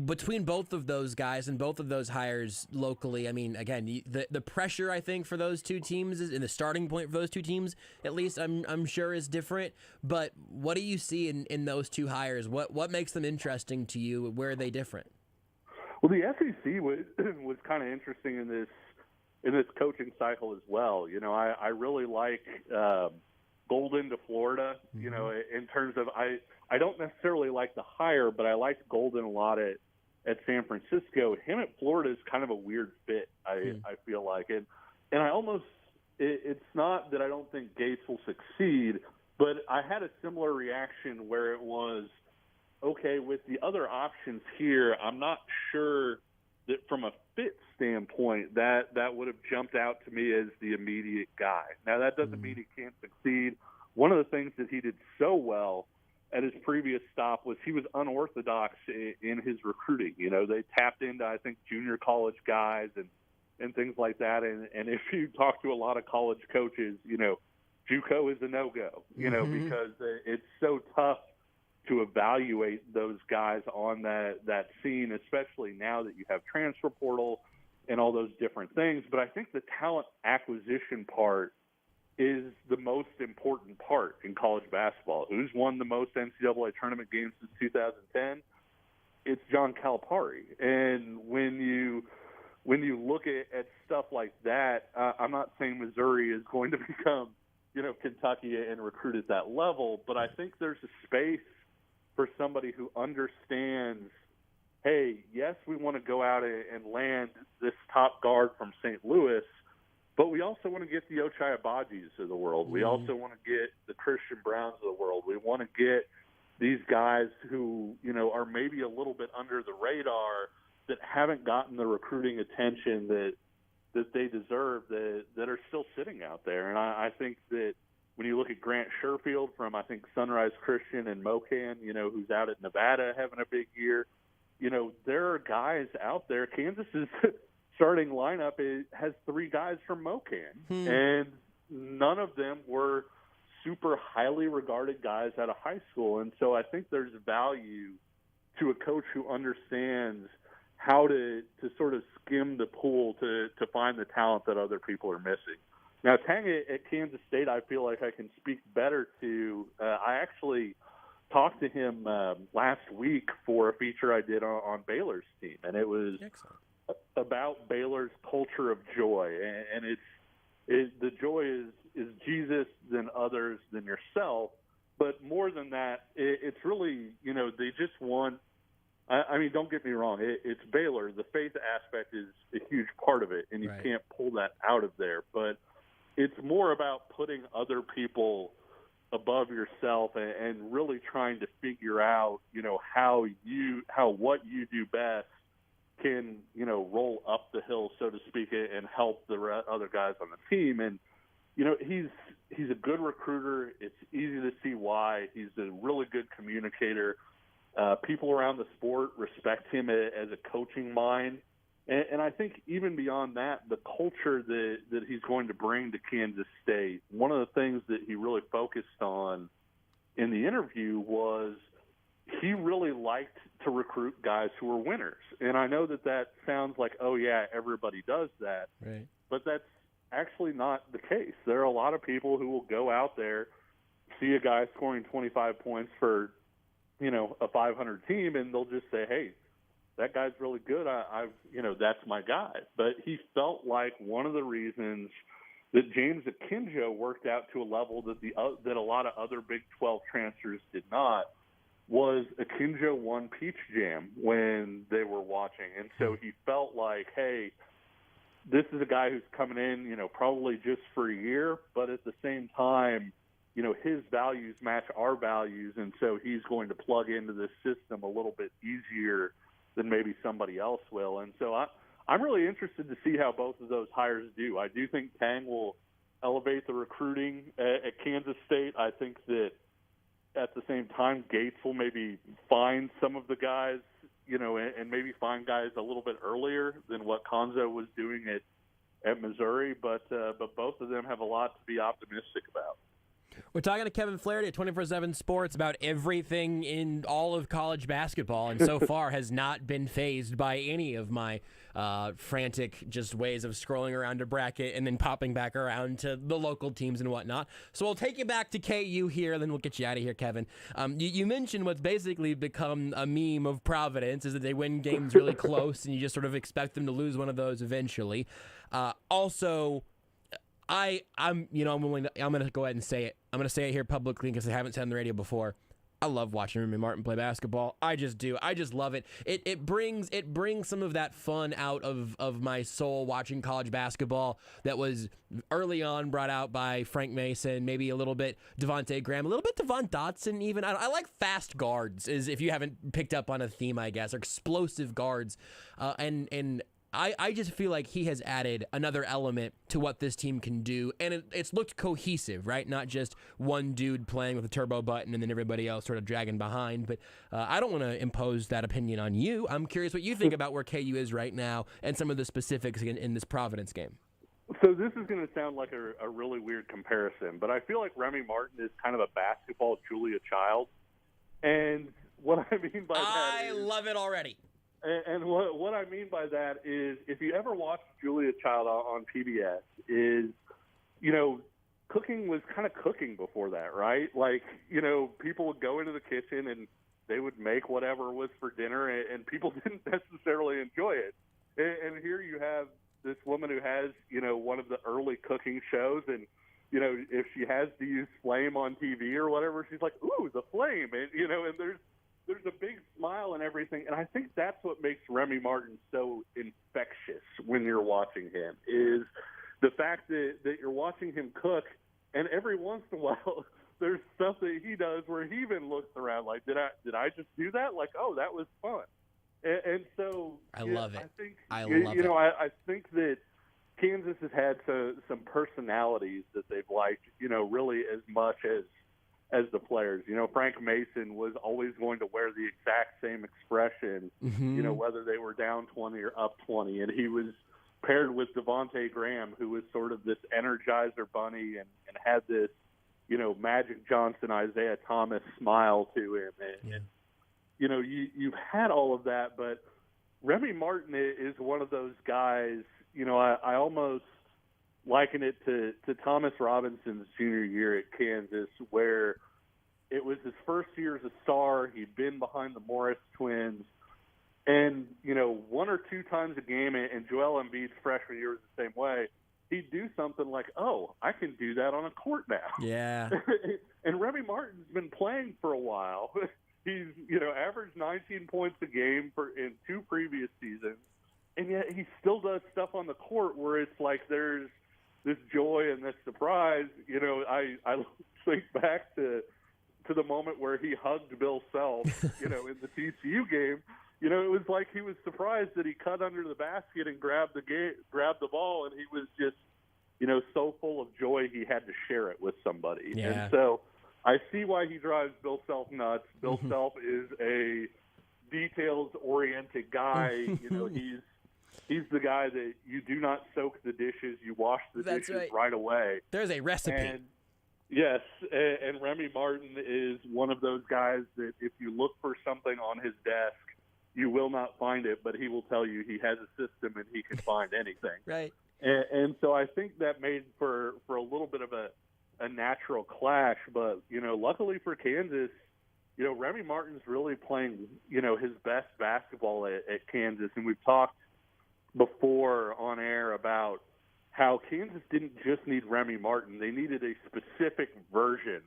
Between both of those guys and both of those hires locally, I mean, again, the pressure, I think, for those two teams is, and the starting point for those two teams, at least I'm sure, is different. But what do you see in those two hires? What makes them interesting to you? Where are they different? Well, the SEC was kind of interesting in this coaching cycle as well. I really like Golden to Florida, in terms of I don't necessarily like the hire, but I liked Golden a lot at San Francisco. Him at Florida is kind of a weird fit, I feel like. And I almost it's not that I don't think Gates will succeed, but I had a similar reaction where it was, okay, with the other options here, I'm not sure that from a fit standpoint that would have jumped out to me as the immediate guy. Now, that doesn't mean he can't succeed. One of the things that he did so well at his previous stop was he was unorthodox in his recruiting. They tapped into, I think, junior college guys and things like that. And if you talk to a lot of college coaches, JUCO is a no-go, because it's so tough to evaluate those guys on that scene, especially now that you have transfer portal and all those different things. But I think the talent acquisition part is the most important part in college basketball. Who's won the most NCAA tournament games since 2010? It's John Calipari. And when you like that, I'm not saying Missouri is going to become, Kentucky and recruit at that level, but I think there's a space for somebody who understands, hey, yes, we want to go out and land this top guard from St. Louis, but we also want to get the Ochai Abadis of the world. We also want to get the Christian Browns of the world. We want to get these guys who, are maybe a little bit under the radar that haven't gotten the recruiting attention that they deserve, that are still sitting out there. And I think that when you look at Grant Sherfield from, I think, Sunrise Christian and Mocan, who's out at Nevada having a big year, there are guys out there. Kansas's starting lineup has 3 guys from Mocan, and none of them were super highly regarded guys out of high school. And so I think there's value to a coach who understands how to sort of skim the pool to find the talent that other people are missing. Now, Tang at Kansas State, I feel like I can speak better to. I actually talked to him last week for a feature I did on Baylor's team, and it was about Baylor's culture of joy. And the joy is Jesus, then others, then yourself. But more than that, it's really, they just want. I mean, don't get me wrong. It's Baylor. The faith aspect is a huge part of it, and you can't pull that out of there. But it's more about putting other people above yourself and really trying to figure out, how what you do best can, roll up the hill, so to speak, and help the other guys on the team. And, he's a good recruiter. It's easy to see why. He's a really good communicator. People around the sport respect him as a coaching mind. And I think even beyond that, the culture that he's going to bring to Kansas State, one of the things that he really focused on in the interview was he really liked to recruit guys who were winners. And I know that sounds like, oh, yeah, everybody does that. Right. But that's actually not the case. There are a lot of people who will go out there, see a guy scoring 25 points for, a 500 team, and they'll just say, hey, that guy's really good. That's my guy. But he felt like one of the reasons that James Akinjo worked out to a level that a lot of other Big 12 transfers did not was Akinjo won Peach Jam when they were watching. And so he felt like, hey, this is a guy who's coming in, probably just for a year, but at the same time, his values match our values, and so he's going to plug into this system a little bit easier than maybe somebody else will. And so I'm really interested to see how both of those hires do. I do think Tang will elevate the recruiting at Kansas State. I think that at the same time, Gates will maybe find some of the guys, and maybe find guys a little bit earlier than what Konzo was doing at Missouri. But both of them have a lot to be optimistic about. We're talking to Kevin Flaherty at 24/7 Sports about everything in all of college basketball, and so far has not been fazed by any of my frantic just ways of scrolling around a bracket and then popping back around to the local teams and whatnot. So we'll take you back to KU here, then we'll get you out of here, Kevin. You mentioned what's basically become a meme of Providence is that they win games really close, and you just sort of expect them to lose one of those eventually. Also, I'm going to go ahead and say it. I'm going to say it here publicly because I haven't said it on the radio before. I love watching Remy Martin play basketball. I just do. I just love it. It brings some of that fun out of my soul watching college basketball that was early on brought out by Frank Mason, maybe a little bit Devontae Graham, a little bit Devon Dotson even. I like fast guards, is if you haven't picked up on a theme, I guess, or explosive guards. And I just feel like he has added another element to what this team can do, and it's looked cohesive, right? Not just one dude playing with a turbo button and then everybody else sort of dragging behind. But I don't want to impose that opinion on you. I'm curious what you think about where KU is right now and some of the specifics in this Providence game. So this is going to sound like a really weird comparison, but I feel like Remy Martin is kind of a basketball Julia Child. And what I mean by that is... I love it already. And what I mean by that is, if you ever watched Julia Child on PBS, is, cooking was kind of cooking before that, right? Like, people would go into the kitchen and they would make whatever was for dinner, and people didn't necessarily enjoy it. And here you have, this woman who has, one of the early cooking shows, and, if she has to use flame on TV or whatever, she's like, ooh, the flame. And, and there's a big smile and everything. And I think that's what makes Remy Martin so infectious when you're watching him, is the fact that you're watching him cook, and every once in a while there's stuff that he does where he even looks around like, did I just do that? Like, oh, that was fun. And so I love it. I think that Kansas has had some personalities that they've liked, really as much as the players. Frank Mason was always going to wear the exact same expression, whether they were down 20 or up 20. And he was paired with Devontae Graham, who was sort of this Energizer bunny and had this, Magic Johnson, Isaiah Thomas smile to him. And, you've had all of that, but Remy Martin is one of those guys, I almost liken it to Thomas Robinson's junior year at Kansas, where it was his first year as a star. He'd been behind the Morris twins. And, one or two times a game, and Joel Embiid's freshman year was the same way, he'd do something like, oh, I can do that on a court now. Yeah. And Remy Martin's been playing for a while. He's, averaged 19 points a game in 2 previous seasons, and yet he still does stuff on the court where it's like there's this joy and this surprise. I think back to the moment where he hugged Bill Self, in the TCU game. It was like he was surprised that he cut under the basket and grabbed the ball, and he was just, so full of joy he had to share it with somebody. Yeah. And so I see why he drives Bill Self nuts. Bill Self is a details-oriented guy. He's the guy that you do not soak the dishes, you wash the dishes right away. There's a recipe. And yes, and Remy Martin is one of those guys that if you look for something on his desk, you will not find it, but he will tell you he has a system and he can find anything. Right. And so I think that made for a little bit of a natural clash, but, luckily for Kansas, Remy Martin's really playing, his best basketball at Kansas. And we've talked before on air about how Kansas didn't just need Remy Martin. They needed a specific version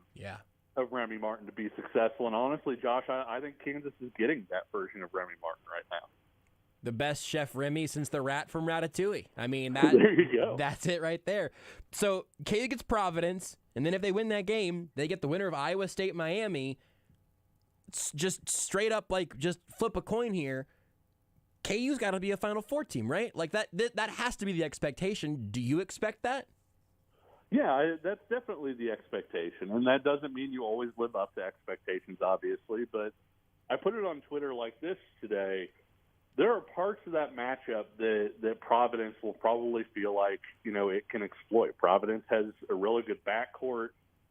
of Remy Martin to be successful. And honestly, Josh, I think Kansas is getting that version of Remy Martin right now. The best Chef Remy since the rat from Ratatouille. I mean, there you go. That's it right there. So KU gets Providence, and then if they win that game, they get the winner of Iowa State, Miami. It's just straight up, just flip a coin here. KU's got to be a Final Four team, right? Like that has to be the expectation. Do you expect that? Yeah, that's definitely the expectation, and that doesn't mean you always live up to expectations, obviously. But I put it on Twitter like this today. There are parts of that matchup that Providence will probably feel like, it can exploit. Providence has a really good backcourt.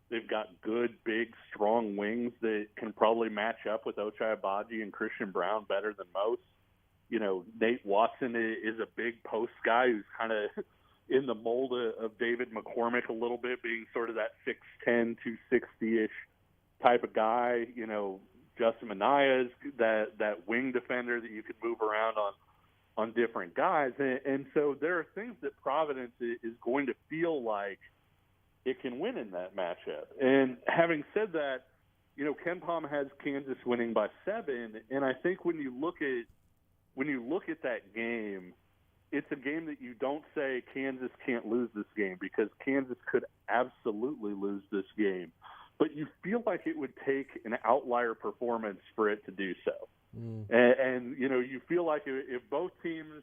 They've got good, big, strong wings that can probably match up with Ochai Agbaji and Christian Brown better than most. Nate Watson is a big post guy who's kind of in the mold of David McCormick a little bit, being sort of that 6'10", 260-ish type of guy. Justin Minaya is that wing defender that you could move around on different guys. And so there are things that Providence is going to feel like it can win in that matchup. And having said that, Ken Pom has Kansas winning by 7, and I think when you look at that game, it's a game that you don't say Kansas can't lose this game, because Kansas could absolutely lose this game. But you feel like it would take an outlier performance for it to do so. And you feel like if both teams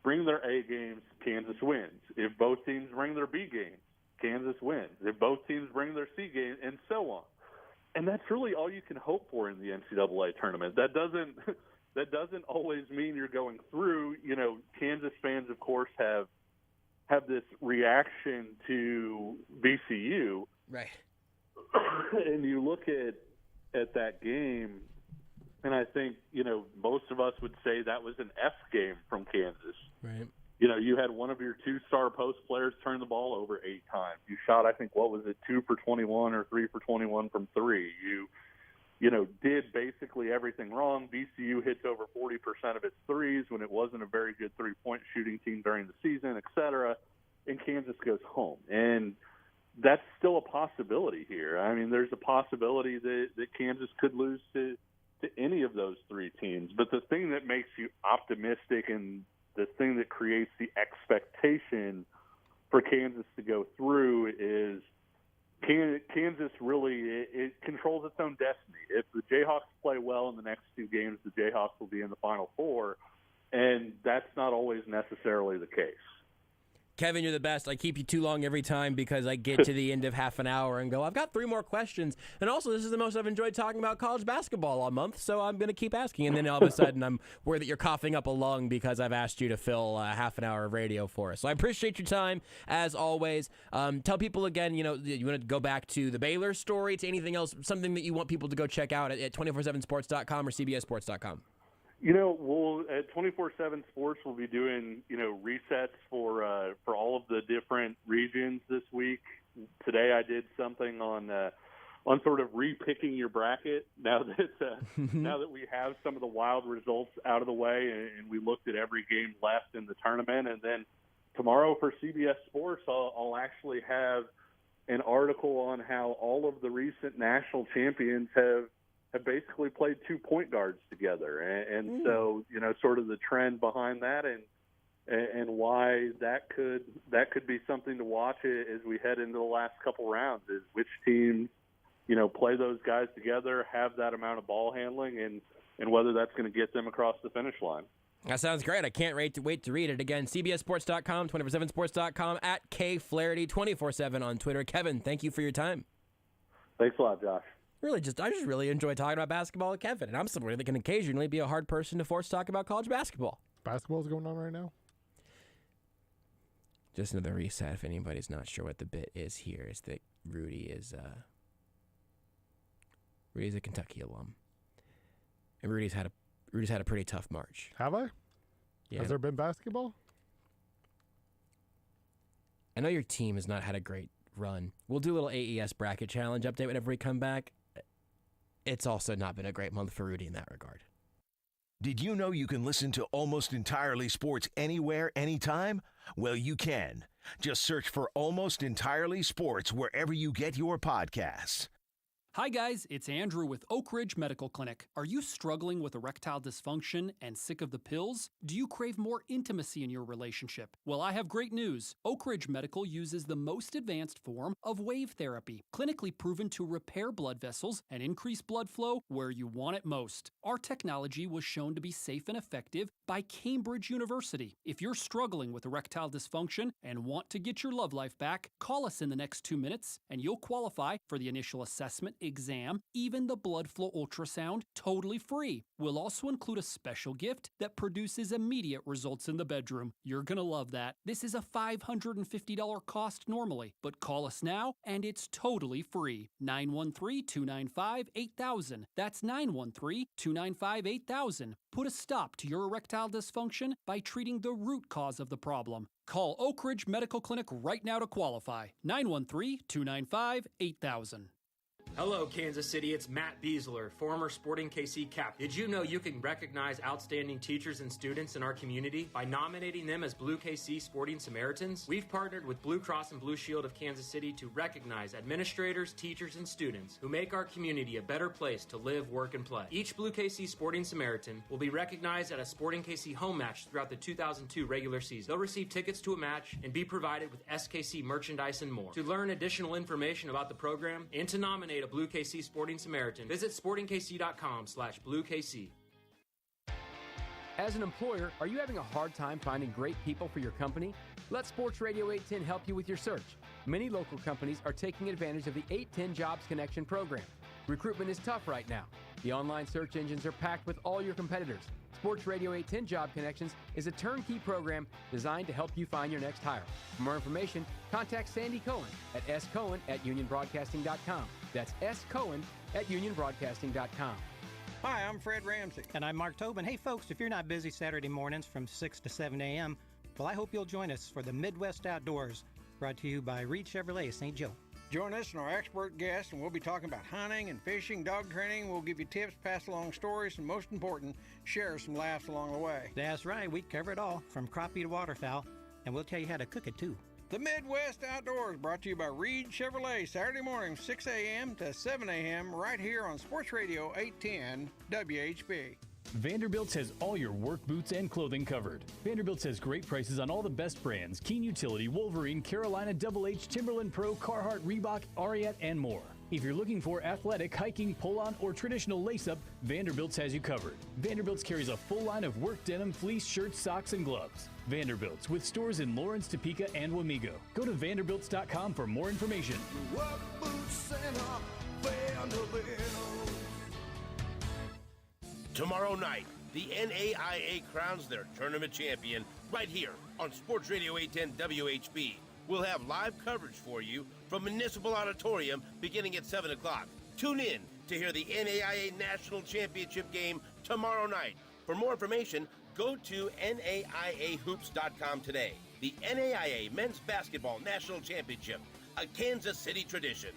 bring their A games, Kansas wins. If both teams bring their B games, Kansas wins. If both teams bring their C game, and so on. And that's really all you can hope for in the NCAA tournament. That doesn't always mean you're going through. Kansas fans, of course, have this reaction to VCU. Right. And you look at that game, and I think, most of us would say that was an F game from Kansas. Right. You had one of your 2-star post players turn the ball over 8 times. You shot, I think, 2 for 21 or 3 for 21 from 3. did basically everything wrong. VCU hits over 40% of its threes when it wasn't a very good three-point shooting team during the season, et cetera, and Kansas goes home. And that's still a possibility here. I mean, there's a possibility that Kansas could lose to any of those three teams. But the thing that makes you optimistic and the thing that creates the expectation for Kansas to go through is Kansas really it controls its own destiny. If the Jayhawks play well in the next two games, the Jayhawks will be in the Final Four, and that's not always necessarily the case. Kevin, you're the best. I keep you too long every time because I get to the end of half an hour and go, I've got 3 more questions. And also, this is the most I've enjoyed talking about college basketball all month, so I'm going to keep asking. And then all of a sudden, I'm worried that you're coughing up a lung because I've asked you to fill half an hour of radio for us. So I appreciate your time, as always. Tell people again, you want to go back to the Baylor story, to anything else, something that you want people to go check out at 247sports.com or cbssports.com. We'll at 24/7 Sports, we'll be doing, resets for all of the different regions this week. Today I did something on sort of repicking your bracket now that we have some of the wild results out of the way and we looked at every game left in the tournament. And then tomorrow for CBS Sports, I'll actually have an article on how all of the recent national champions have basically played 2 point guards together. And so, sort of the trend behind that and why that could be something to watch as we head into the last couple rounds is which teams, play those guys together, have that amount of ball handling and whether that's going to get them across the finish line. That sounds great. I can't wait to read it. Again, cbssports.com, 247sports.com, at K Flaherty, 24/7 on Twitter. Kevin, thank you for your time. Thanks a lot, Josh. I just really enjoy talking about basketball with Kevin, and I'm somebody that can occasionally be a hard person to force to talk about college basketball. Basketball's going on right now? Just another reset, if anybody's not sure what the bit is here, is that Rudy's a Kentucky alum. And Rudy's had a pretty tough March. Have I? Yeah. Has there been basketball? I know your team has not had a great run. We'll do a little AES bracket challenge update whenever we come back. It's also not been a great month for Rudy in that regard. Did you know you can listen to Almost Entirely Sports anywhere, anytime? Well, you can. Just search for Almost Entirely Sports wherever you get your podcasts. Hi guys, it's Andrew with Oak Ridge Medical Clinic. Are you struggling with erectile dysfunction and sick of the pills? Do you crave more intimacy in your relationship? Well, I have great news. Oak Ridge Medical uses the most advanced form of wave therapy, clinically proven to repair blood vessels and increase blood flow where you want it most. Our technology was shown to be safe and effective by Cambridge University. If you're struggling with erectile dysfunction and want to get your love life back, call us in the next 2 minutes and you'll qualify for the initial assessment, exam, even the blood flow ultrasound, totally free. We'll also include a special gift that produces immediate results in the bedroom. You're gonna love that. This is a $550 cost normally, but call us now and it's totally free. 913-295-8000. That's 913-295-8000. Put a stop to your erectile dysfunction by treating the root cause of the problem. Call Oak Ridge Medical Clinic right now to qualify. 913-295-8000. Hello, Kansas City. It's Matt Beasler, former Sporting KC captain. Did you know you can recognize outstanding teachers and students in our community by nominating them as Blue KC Sporting Samaritans? We've partnered with Blue Cross and Blue Shield of Kansas City to recognize administrators, teachers, and students who make our community a better place to live, work, and play. Each Blue KC Sporting Samaritan will be recognized at a Sporting KC home match throughout the 2002 regular season. They'll receive tickets to a match and be provided with SKC merchandise and more. To learn additional information about the program and to nominate a Blue KC Sporting Samaritan, visit sportingkc.com/BlueKC. As an employer, are you having a hard time finding great people for your company? Let Sports Radio 810 help you with your search. Many local companies are taking advantage of the 810 Jobs Connection program. Recruitment is tough right now. The online search engines are packed with all your competitors. Sports Radio 810 Job Connections is a turnkey program designed to help you find your next hire. For more information, contact Sandy Cohen at scohen@unionbroadcasting.com. That's scohen@unionbroadcasting.com. Hi, I'm Fred Ramsey. And I'm Mark Tobin. Hey, folks, if you're not busy Saturday mornings from 6 to 7 a.m., well, I hope you'll join us for the Midwest Outdoors, brought to you by Reed Chevrolet of St. Joe. Join us and our expert guests, and we'll be talking about hunting and fishing, dog training. We'll give you tips, pass along stories, and most important, share some laughs along the way. That's right. We cover it all, from crappie to waterfowl, and we'll tell you how to cook it, too. The Midwest Outdoors, brought to you by Reed Chevrolet, Saturday morning, 6 a.m. to 7 a.m., right here on Sports Radio 810 WHB. Vanderbilt's has all your work boots and clothing covered. Vanderbilt's has great prices on all the best brands: Keen Utility, Wolverine, Carolina, Double H, Timberland Pro, Carhartt, Reebok, Ariat, and more. If you're looking for athletic, hiking, pull-on, or traditional lace-up, Vanderbilt's has you covered. Vanderbilt's carries a full line of work denim, fleece, shirts, socks, and gloves. Vanderbilt's, with stores in Lawrence, Topeka, and Wamego. Go to vanderbilts.com for more information. Work boots center, Vanderbilt. Tomorrow night, the NAIA crowns their tournament champion right here on Sports Radio 810 WHB. We'll have live coverage for you from Municipal Auditorium beginning at 7 o'clock. Tune in to hear the NAIA National Championship game tomorrow night. For more information, go to NAIAHoops.com today. The NAIA Men's Basketball National Championship, a Kansas City tradition.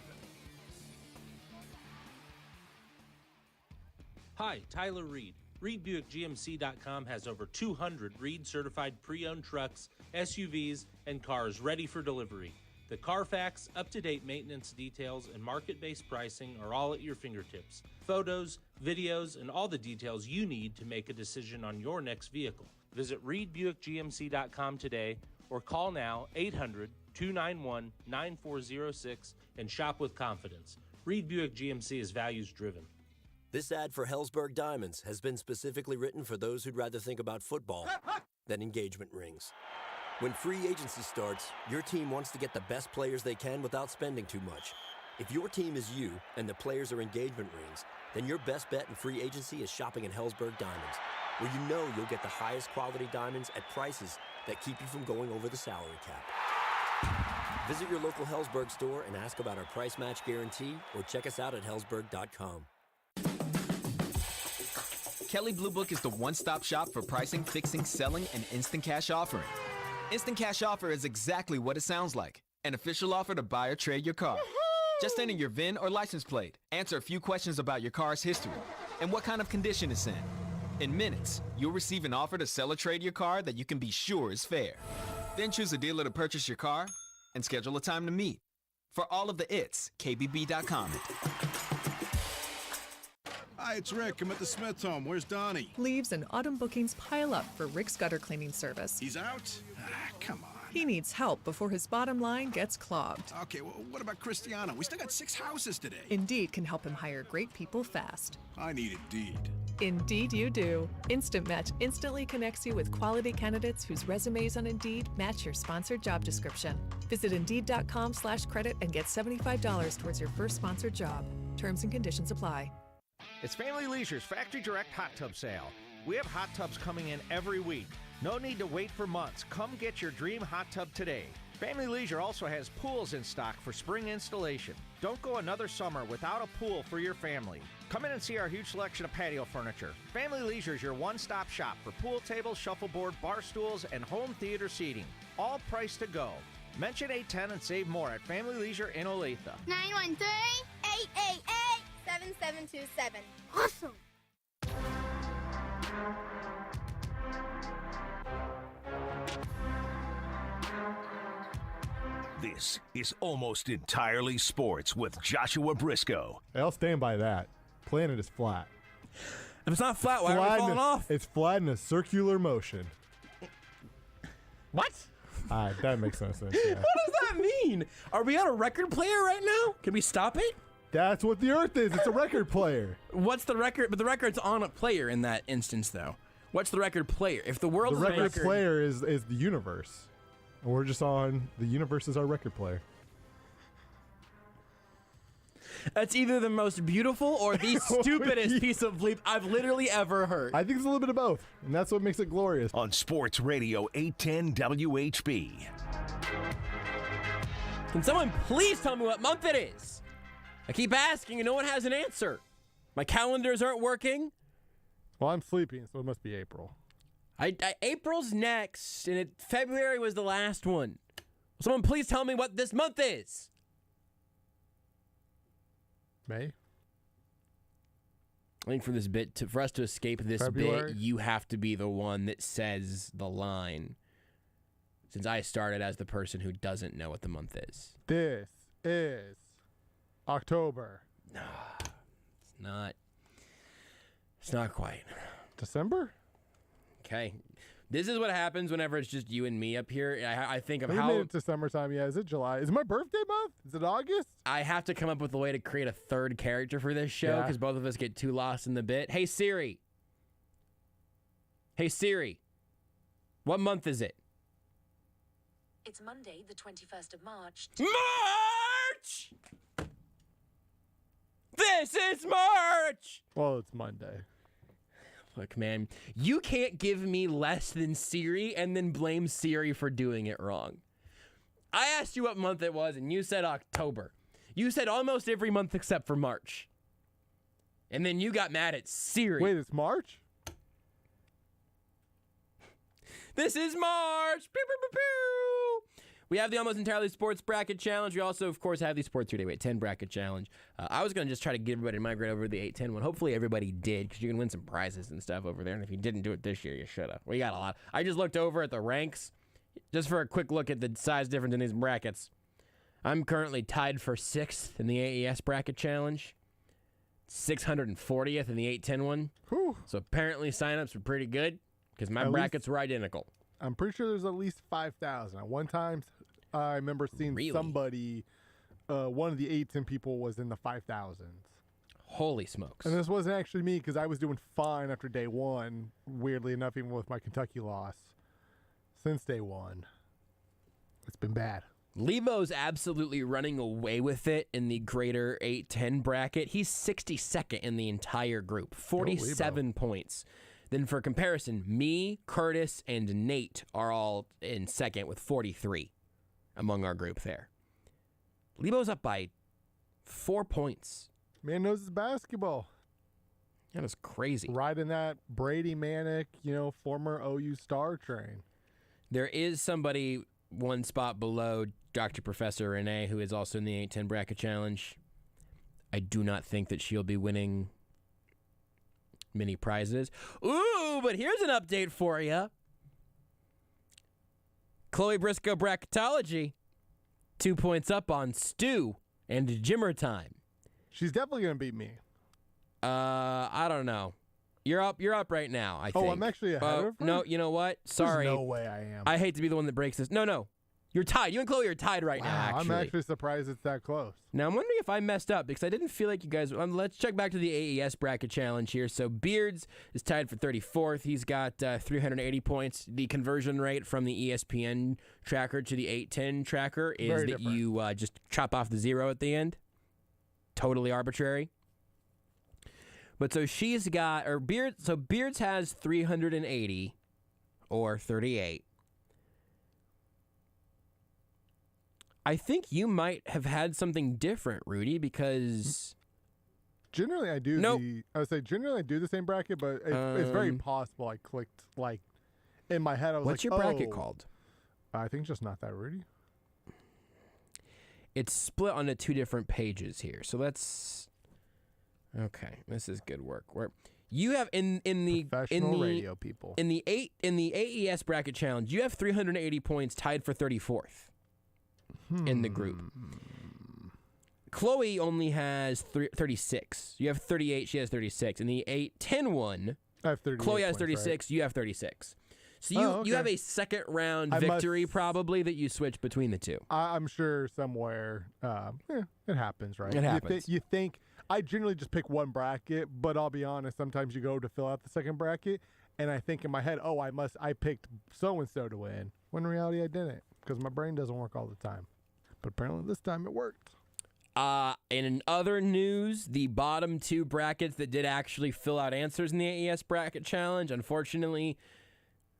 Hi, Tyler Reed. ReedBuickGMC.com has over 200 Reed-certified pre-owned trucks, SUVs, and cars ready for delivery. The Carfax, up-to-date maintenance details, and market-based pricing are all at your fingertips. Photos, videos, and all the details you need to make a decision on your next vehicle. Visit ReedBuickGMC.com today or call now 800-291-9406 and shop with confidence. Reed Buick GMC is values-driven. This ad for Hellsberg Diamonds has been specifically written for those who'd rather think about football than engagement rings. When free agency starts, your team wants to get the best players they can without spending too much. If your team is you and the players are engagement rings, then your best bet in free agency is shopping at Hellsberg Diamonds, where you know you'll get the highest quality diamonds at prices that keep you from going over the salary cap. Visit your local Hellsberg store and ask about our price match guarantee, or check us out at hellsberg.com. Kelley Blue Book is the one-stop shop for pricing, fixing, selling, and instant cash offering. Instant Cash Offer is exactly what it sounds like. An official offer to buy or trade your car. Just enter your VIN or license plate, answer a few questions about your car's history, and what kind of condition it's in. In minutes, you'll receive an offer to sell or trade your car that you can be sure is fair. Then choose a dealer to purchase your car and schedule a time to meet. For all of the its, KBB.com. Hi, it's Rick. I'm at the Smith home. Where's Donnie? Leaves and autumn bookings pile up for Rick's gutter cleaning service. He's out? Come on. He needs help before his bottom line gets clogged. Okay, well, what about Cristiano? We still got 6 houses today. Indeed can help him hire great people fast. I need Indeed. Indeed you do. Instant Match instantly connects you with quality candidates whose resumes on Indeed match your sponsored job description. Visit Indeed.com/credit and get $75 towards your first sponsored job. Terms and conditions apply. It's Family Leisure's Factory Direct Hot Tub Sale. We have hot tubs coming in every week. No need to wait for months. Come get your dream hot tub today. Family Leisure also has pools in stock for spring installation. Don't go another summer without a pool for your family. Come in and see our huge selection of patio furniture. Family Leisure is your one-stop shop for pool tables, shuffleboard, bar stools, and home theater seating. All priced to go. Mention 810 and save more at Family Leisure in Olathe. 913-888-7727. Awesome! This is Almost Entirely Sports with Joshua Brisco. I'll stand by that. Planet is flat. If it's not flat, why are we falling off? It's flat in a circular motion. What? That makes no sense. Yeah. What does that mean? Are we on a record player right now? Can we stop it? That's what the Earth is. It's a record player. What's the record? But the record's on a player in that instance, though. What's the record player? If the world the is record player is the universe. And we're just on the universe is our record player. That's either the most beautiful or the stupidest piece of bleep I've literally ever heard. I think it's a little bit of both, and that's what makes it glorious. On Sports Radio 810 WHB. Can someone please tell me what month it is? I keep asking and no one has an answer. My calendars aren't working. Well, I'm sleeping, so it must be April. April's next, and February was the last one. Someone please tell me what this month is. May? I think for this bit, for us to escape this February? bit, you have to be the one that says the line. Since I started as the person who doesn't know what the month is. This is October. It's not. It's not quite. December? Okay. This is what happens whenever it's just you and me up here. I think of We how... made it to summertime. Yeah, is it July? Is it my birthday month? Is it August? I have to come up with a way to create a third character for this show because both of us get too lost in the bit. Hey, Siri. Hey, Siri. What month is it? It's Monday, the 21st of March. March! This is March! Well, it's Monday. Look, man, you can't give me less than Siri and then blame Siri for doing it wrong. I asked you what month it was, and you said October. You said almost every month except for March. And then you got mad at Siri. Wait, it's March? This is March. Pew, pew, pew, pew. We have the Almost Entirely Sports Bracket Challenge. We also, of course, have the Sports 3-Day-8-10 Bracket Challenge. I was going to just try to get everybody to migrate over to the 8-10 one. Hopefully everybody did, because you can win some prizes and stuff over there. And if you didn't do it this year, you should have. We got a lot. I just looked over at the ranks, just for a quick look at the size difference in these brackets. I'm currently tied for 6th in the AES Bracket Challenge, 640th in the 8-10 one. Whew. So apparently signups were pretty good, because my At brackets were identical. I'm pretty sure there's at least 5,000. At one time, I remember seeing somebody, one of the 8-10 people was in the 5,000s. Holy smokes. And this wasn't actually me because I was doing fine after day one, weirdly enough, even with my Kentucky loss. Since day one, it's been bad. Lebo's absolutely running away with it in the greater 8-10 bracket. He's 62nd in the entire group, 47 points. Then for comparison, me, Curtis, and Nate are all in second with 43 among our group there. Lebo's up by 4 points. Man knows his basketball. That is crazy. Riding that Brady Manic, former OU star train. There is somebody one spot below Dr. Professor Renee, who is also in the 8-10 bracket challenge. I do not think that she'll be winning many prizes. Ooh, but here's an update for you. Chloe Brisco Bracketology, 2 points up on Stu and Jimmer Time. She's definitely going to beat me. I don't know. You're up right now, I think. Oh, I'm actually ahead of her? No, you know what? Sorry. There's no way I am. I hate to be the one that breaks this. No. You're tied. You and Chloe are tied right now, actually. I'm actually surprised it's that close. Now, I'm wondering if I messed up because I didn't feel like you guys... let's check back to the AES bracket challenge here. So, Beards is tied for 34th. He's got 380 points. The conversion rate from the ESPN tracker to the 8-10 tracker is Very that different. you just chop off the 0 at the end. Totally arbitrary. But so she's got... Beards has 380 or 38. I think you might have had something different, Rudy, because... Generally, I do generally I do the same bracket, but it's very possible I clicked, in my head, I was what's your bracket called? I think just Not That Rudy. It's split onto 2 different pages here. So let's... Okay, this is good work. Where you have in the radio people. In the AES bracket challenge, you have 380 points tied for 34th. In the group. Chloe only has 36. You have 38, she has 36. In the 8-10 one, I have 38 Chloe has points, 36, you have 36. So you have a second round victory probably that you switch between the two. I'm sure somewhere it happens, right? It happens. You think I generally just pick one bracket, but I'll be honest, sometimes you go to fill out the second bracket and I think in my head, I picked so and so to win. When in reality I didn't, because my brain doesn't work all the time. But apparently this time it worked. In other news, the bottom 2 brackets that did actually fill out answers in the AES bracket challenge, unfortunately,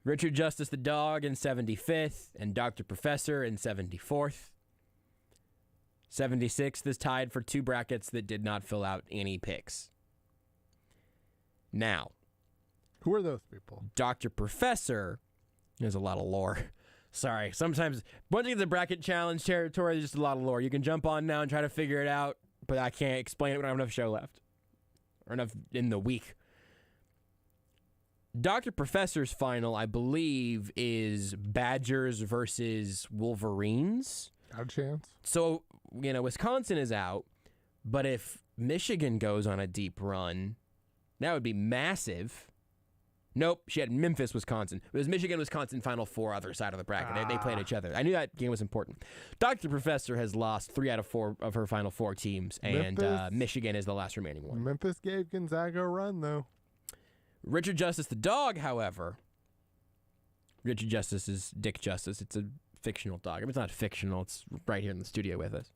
Richard Justice the Dog in 75th and Dr. Professor in 74th. 76th is tied for 2 brackets that did not fill out any picks. Now, who are those people? Dr. Professor, there's a lot of lore. Sorry, sometimes once you get the bracket challenge territory, there's just a lot of lore. You can jump on now and try to figure it out. but I can't explain it. We don't have enough show left. Or enough in the week. Dr. Professor's final, I believe, is Badgers versus Wolverines. Got a chance. So, Wisconsin is out, but if Michigan goes on a deep run, that would be massive. Nope, she had Memphis, Wisconsin. It was Michigan, Wisconsin, Final Four, other side of the bracket. They played each other. I knew that game was important. Dr. Professor has lost 3 out of 4 of her Final Four teams, and Michigan is the last remaining one. Memphis gave Gonzaga a run, though. Richard Justice, the dog, however. Richard Justice is Dick Justice. It's a fictional dog. I mean, it's not fictional. It's right here in the studio with us.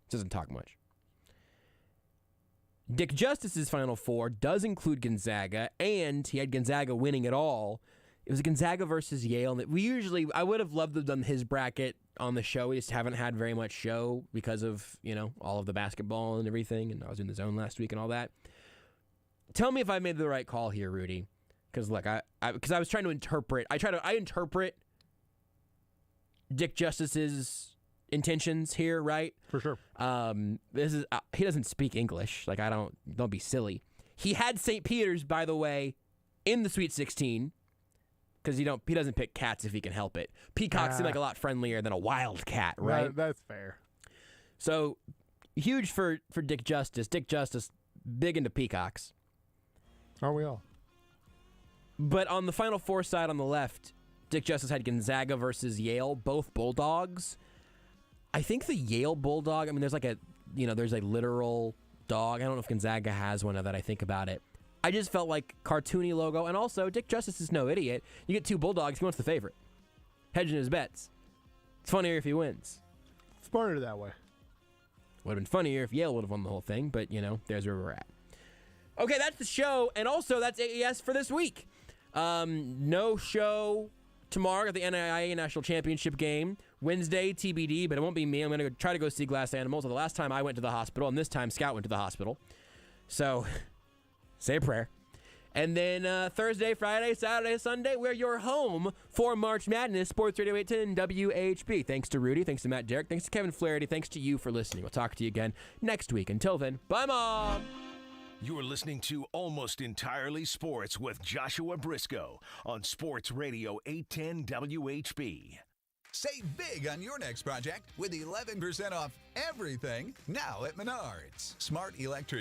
It doesn't talk much. Dick Justice's Final Four does include Gonzaga, and he had Gonzaga winning it all. It was Gonzaga versus Yale. And I would have loved to have done his bracket on the show. We just haven't had very much show because of, all of the basketball and everything, and I was in the zone last week and all that. Tell me if I made the right call here, Rudy. Because look, I was trying to interpret. I interpret Dick Justice's intentions here, right? For sure. He doesn't speak English. Like, don't be silly. He had St. Peter's, by the way, in the Sweet 16 because he doesn't pick cats if he can help it. Peacocks seem like a lot friendlier than a wild cat, right? That's fair. So huge for Dick Justice. Dick Justice, big into peacocks. Aren't we all? But on the Final Four side on the left, Dick Justice had Gonzaga versus Yale, both Bulldogs. I think the Yale Bulldog, there's there's a literal dog. I don't know if Gonzaga has one now that I think about it. I just felt like cartoony logo, and also Dick Justice is no idiot. You get 2 Bulldogs, he wants the favorite. Hedging his bets. It's funnier if he wins. Smarter that way. Would have been funnier if Yale would have won the whole thing, but, there's where we're at. Okay, that's the show, and also that's AES for this week. No show tomorrow at the NAIA National Championship game. Wednesday, TBD, but it won't be me. I'm going to try to go see Glass Animals. The last time I went to the hospital, and this time Scout went to the hospital. So, say a prayer. And then Thursday, Friday, Saturday, Sunday, we're your home for March Madness, Sports Radio 810 WHB. Thanks to Rudy, thanks to Matt Derrick, thanks to Kevin Flaherty, thanks to you for listening. We'll talk to you again next week. Until then, bye, Mom! You're listening to Almost Entirely Sports with Joshua Brisco on Sports Radio 810 WHB. Save big on your next project with 11% off everything now at Menards. Smart electricity.